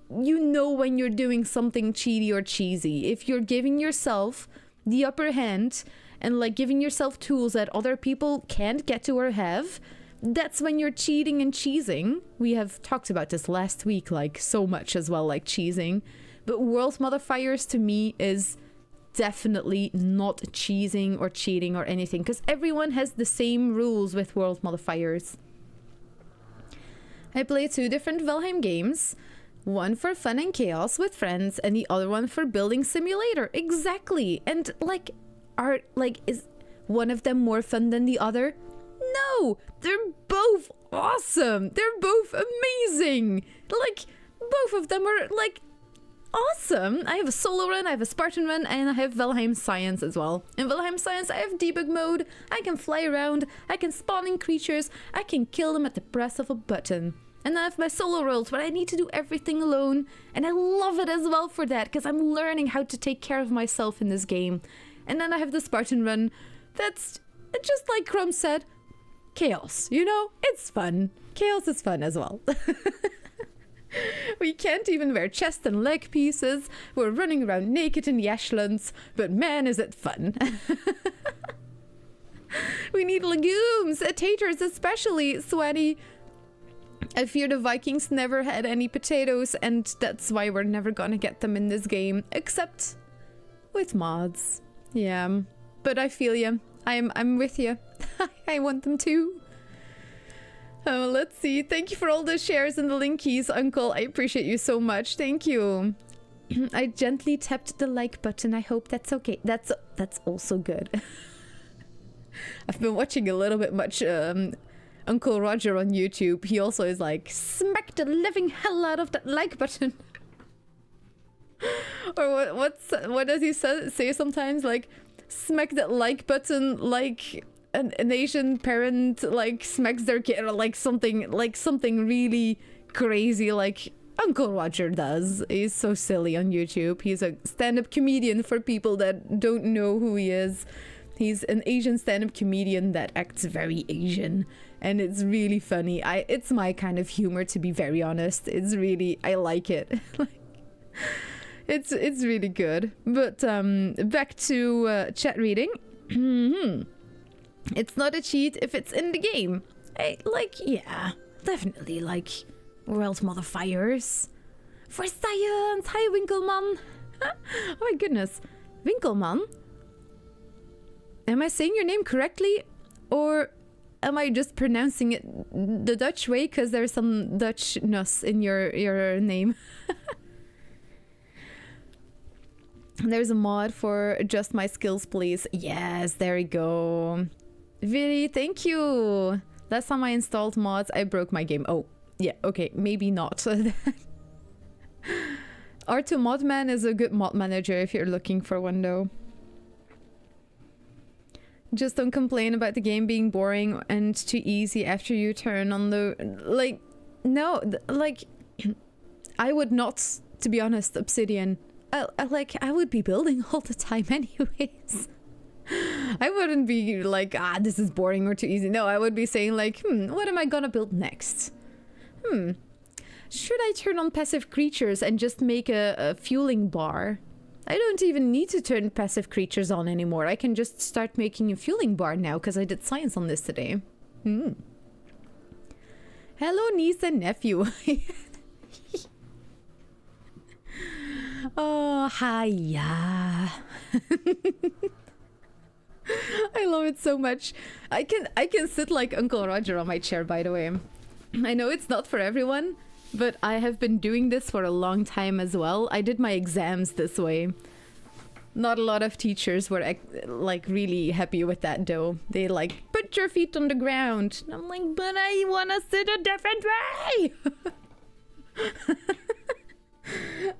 you know when you're doing something cheaty or cheesy. If you're giving yourself the upper hand and like giving yourself tools that other people can't get to or have, that's when you're cheating and cheesing. We have talked about this last week, like, so much as well, like cheesing. But world modifiers to me is definitely not cheesing or cheating or anything, because everyone has the same rules with world modifiers. I play 2 different Valheim games, one for fun and chaos with friends and the other one for building simulator. Exactly. And like, is one of them more fun than the other? No, they're both awesome. They're both amazing. Like, both of them are like Awesome! I have a solo run, I have a Spartan run, and I have Valheim Science as well. In Valheim Science, I have debug mode, I can fly around, I can spawn in creatures, I can kill them at the press of a button. And I have my solo roles where I need to do everything alone, and I love it as well for that, because I'm learning how to take care of myself in this game. And then I have the Spartan run, that's just like Crumb said, chaos, you know? It's fun. Chaos is fun as well. We can't even wear chest and leg pieces. We're running around naked in the ashlands, but man is it fun. We need legumes, taters especially, sweaty. I fear the Vikings never had any potatoes, and that's why we're never gonna get them in this game, except with mods. Yeah, but I feel you. I'm with you. I want them too. Let's see. Thank you for all the shares and the linkies, Uncle. I appreciate you so much. Thank you. I gently tapped the like button. I hope that's okay. That's also good. I've been watching a little bit much Uncle Roger on YouTube. He also is like, smack the living hell out of that like button. Or what does he say sometimes? Like, smack that like button like an Asian parent like smacks their kid, or like something really crazy like Uncle Roger does. He's so silly on YouTube. He's a stand-up comedian for people that don't know who he is. He's an Asian stand-up comedian that acts very Asian, and it's really funny. It's my kind of humor, to be very honest. It's really, I like it. It's really good. But back to chat reading. It's not a cheat if it's in the game. Yeah, definitely, like, world modifiers. For science! Hi, Winkelman! Oh my goodness. Winkelman? Am I saying your name correctly? Or am I just pronouncing it the Dutch way because there's some Dutchness in your name? There's a mod for Just My Skills, please. Yes, there we go. Viri, thank you. Last time I installed mods, I broke my game. Oh, yeah, okay, maybe not. R2 Modman is a good mod manager if you're looking for one, though. Just don't complain about the game being boring and too easy after you turn on the... Like, no, like... I would not, to be honest, Obsidian. I would be building all the time anyways. I wouldn't be like, this is boring or too easy. No, I would be saying like, what am I gonna build next? Should I turn on passive creatures and just make a fueling bar? I don't even need to turn passive creatures on anymore. I can just start making a fueling bar now because I did science on this today. Hello, niece and nephew. Oh, hiya. I love it so much. I can sit like Uncle Roger on my chair, by the way. I know it's not for everyone, but I have been doing this for a long time as well. I did my exams this way. Not a lot of teachers were like really happy with that though. They like, put your feet on the ground. And I'm like, but I want to sit a different way.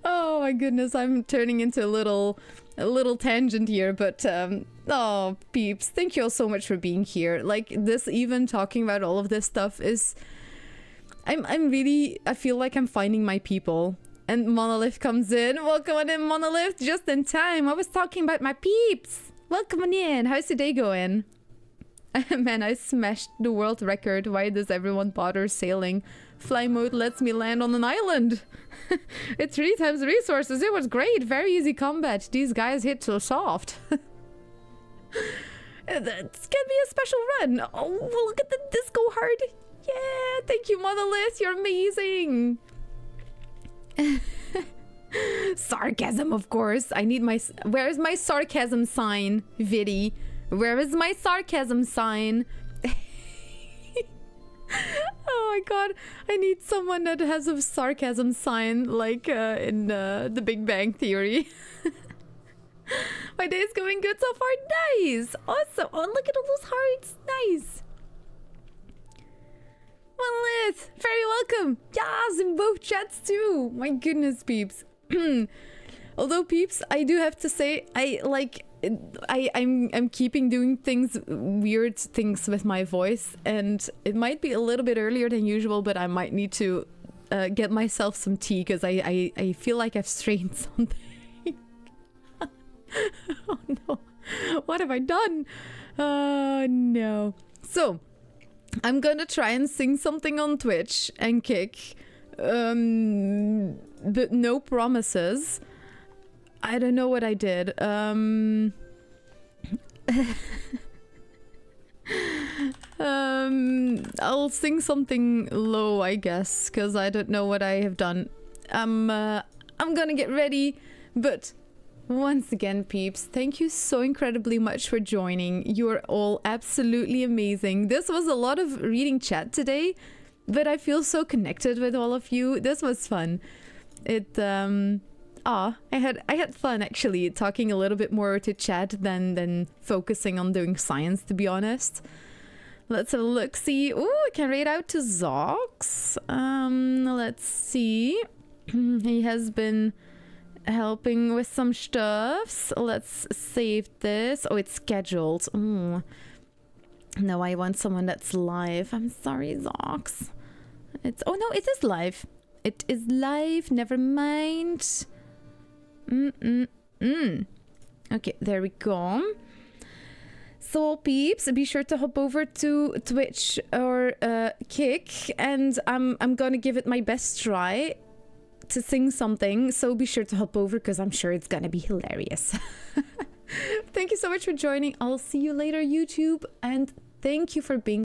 Oh my goodness, I'm turning into a little tangent here, but oh peeps, thank you all so much for being here. Like this, even talking about all of this stuff is, I feel like I'm finding my people. And Monolith comes in. Welcome on in, Monolith, just in time. I was talking about my peeps. Welcome on in. How's your day going? Man, I smashed the world record. Why does everyone bother sailing? Fly mode lets me land on an island. It's 3 times the resources. It was great. Very easy combat. These guys hit so soft. It's gonna be a special run. Oh, look at the disco heart. Yeah, thank you, Monolith. You're amazing. Sarcasm, of course. I need my... Where is my sarcasm sign, Viddy? Where is my sarcasm sign? Oh my god, I need someone that has a sarcasm sign like in the Big Bang Theory. My day is going good so far. Nice! Awesome! Oh, look at all those hearts! Nice! Monolith! Very welcome! Yes, in both chats too! My goodness, peeps. Although peeps, I do have to say, I'm keeping doing weird things with my voice, and it might be a little bit earlier than usual, but I might need to get myself some tea because I feel like I've strained something. Oh no, what have I done? No. So I'm gonna try and sing something on Twitch and kick, but no promises. I don't know what I did. I'll sing something low, I guess, because I don't know what I have done. I'm gonna get ready, but once again, peeps, thank you so incredibly much for joining. You're all absolutely amazing. This was a lot of reading chat today, but I feel so connected with all of you. This was fun. I had fun actually talking a little bit more to chat than focusing on doing science, to be honest. Let's have a look. See, oh, I can read out to Zox. Let's see. He has been helping with some stuffs. Let's save this. Oh, it's scheduled. Oh. No, I want someone that's live. I'm sorry, Zox. Oh no, it is live. It is live. Never mind. Okay, there we go. So peeps, be sure to hop over to Twitch or Kick, and I'm gonna give it my best try to sing something, so be sure to hop over because I'm sure it's gonna be hilarious. Thank you so much for joining. I'll see you later, YouTube, and thank you for being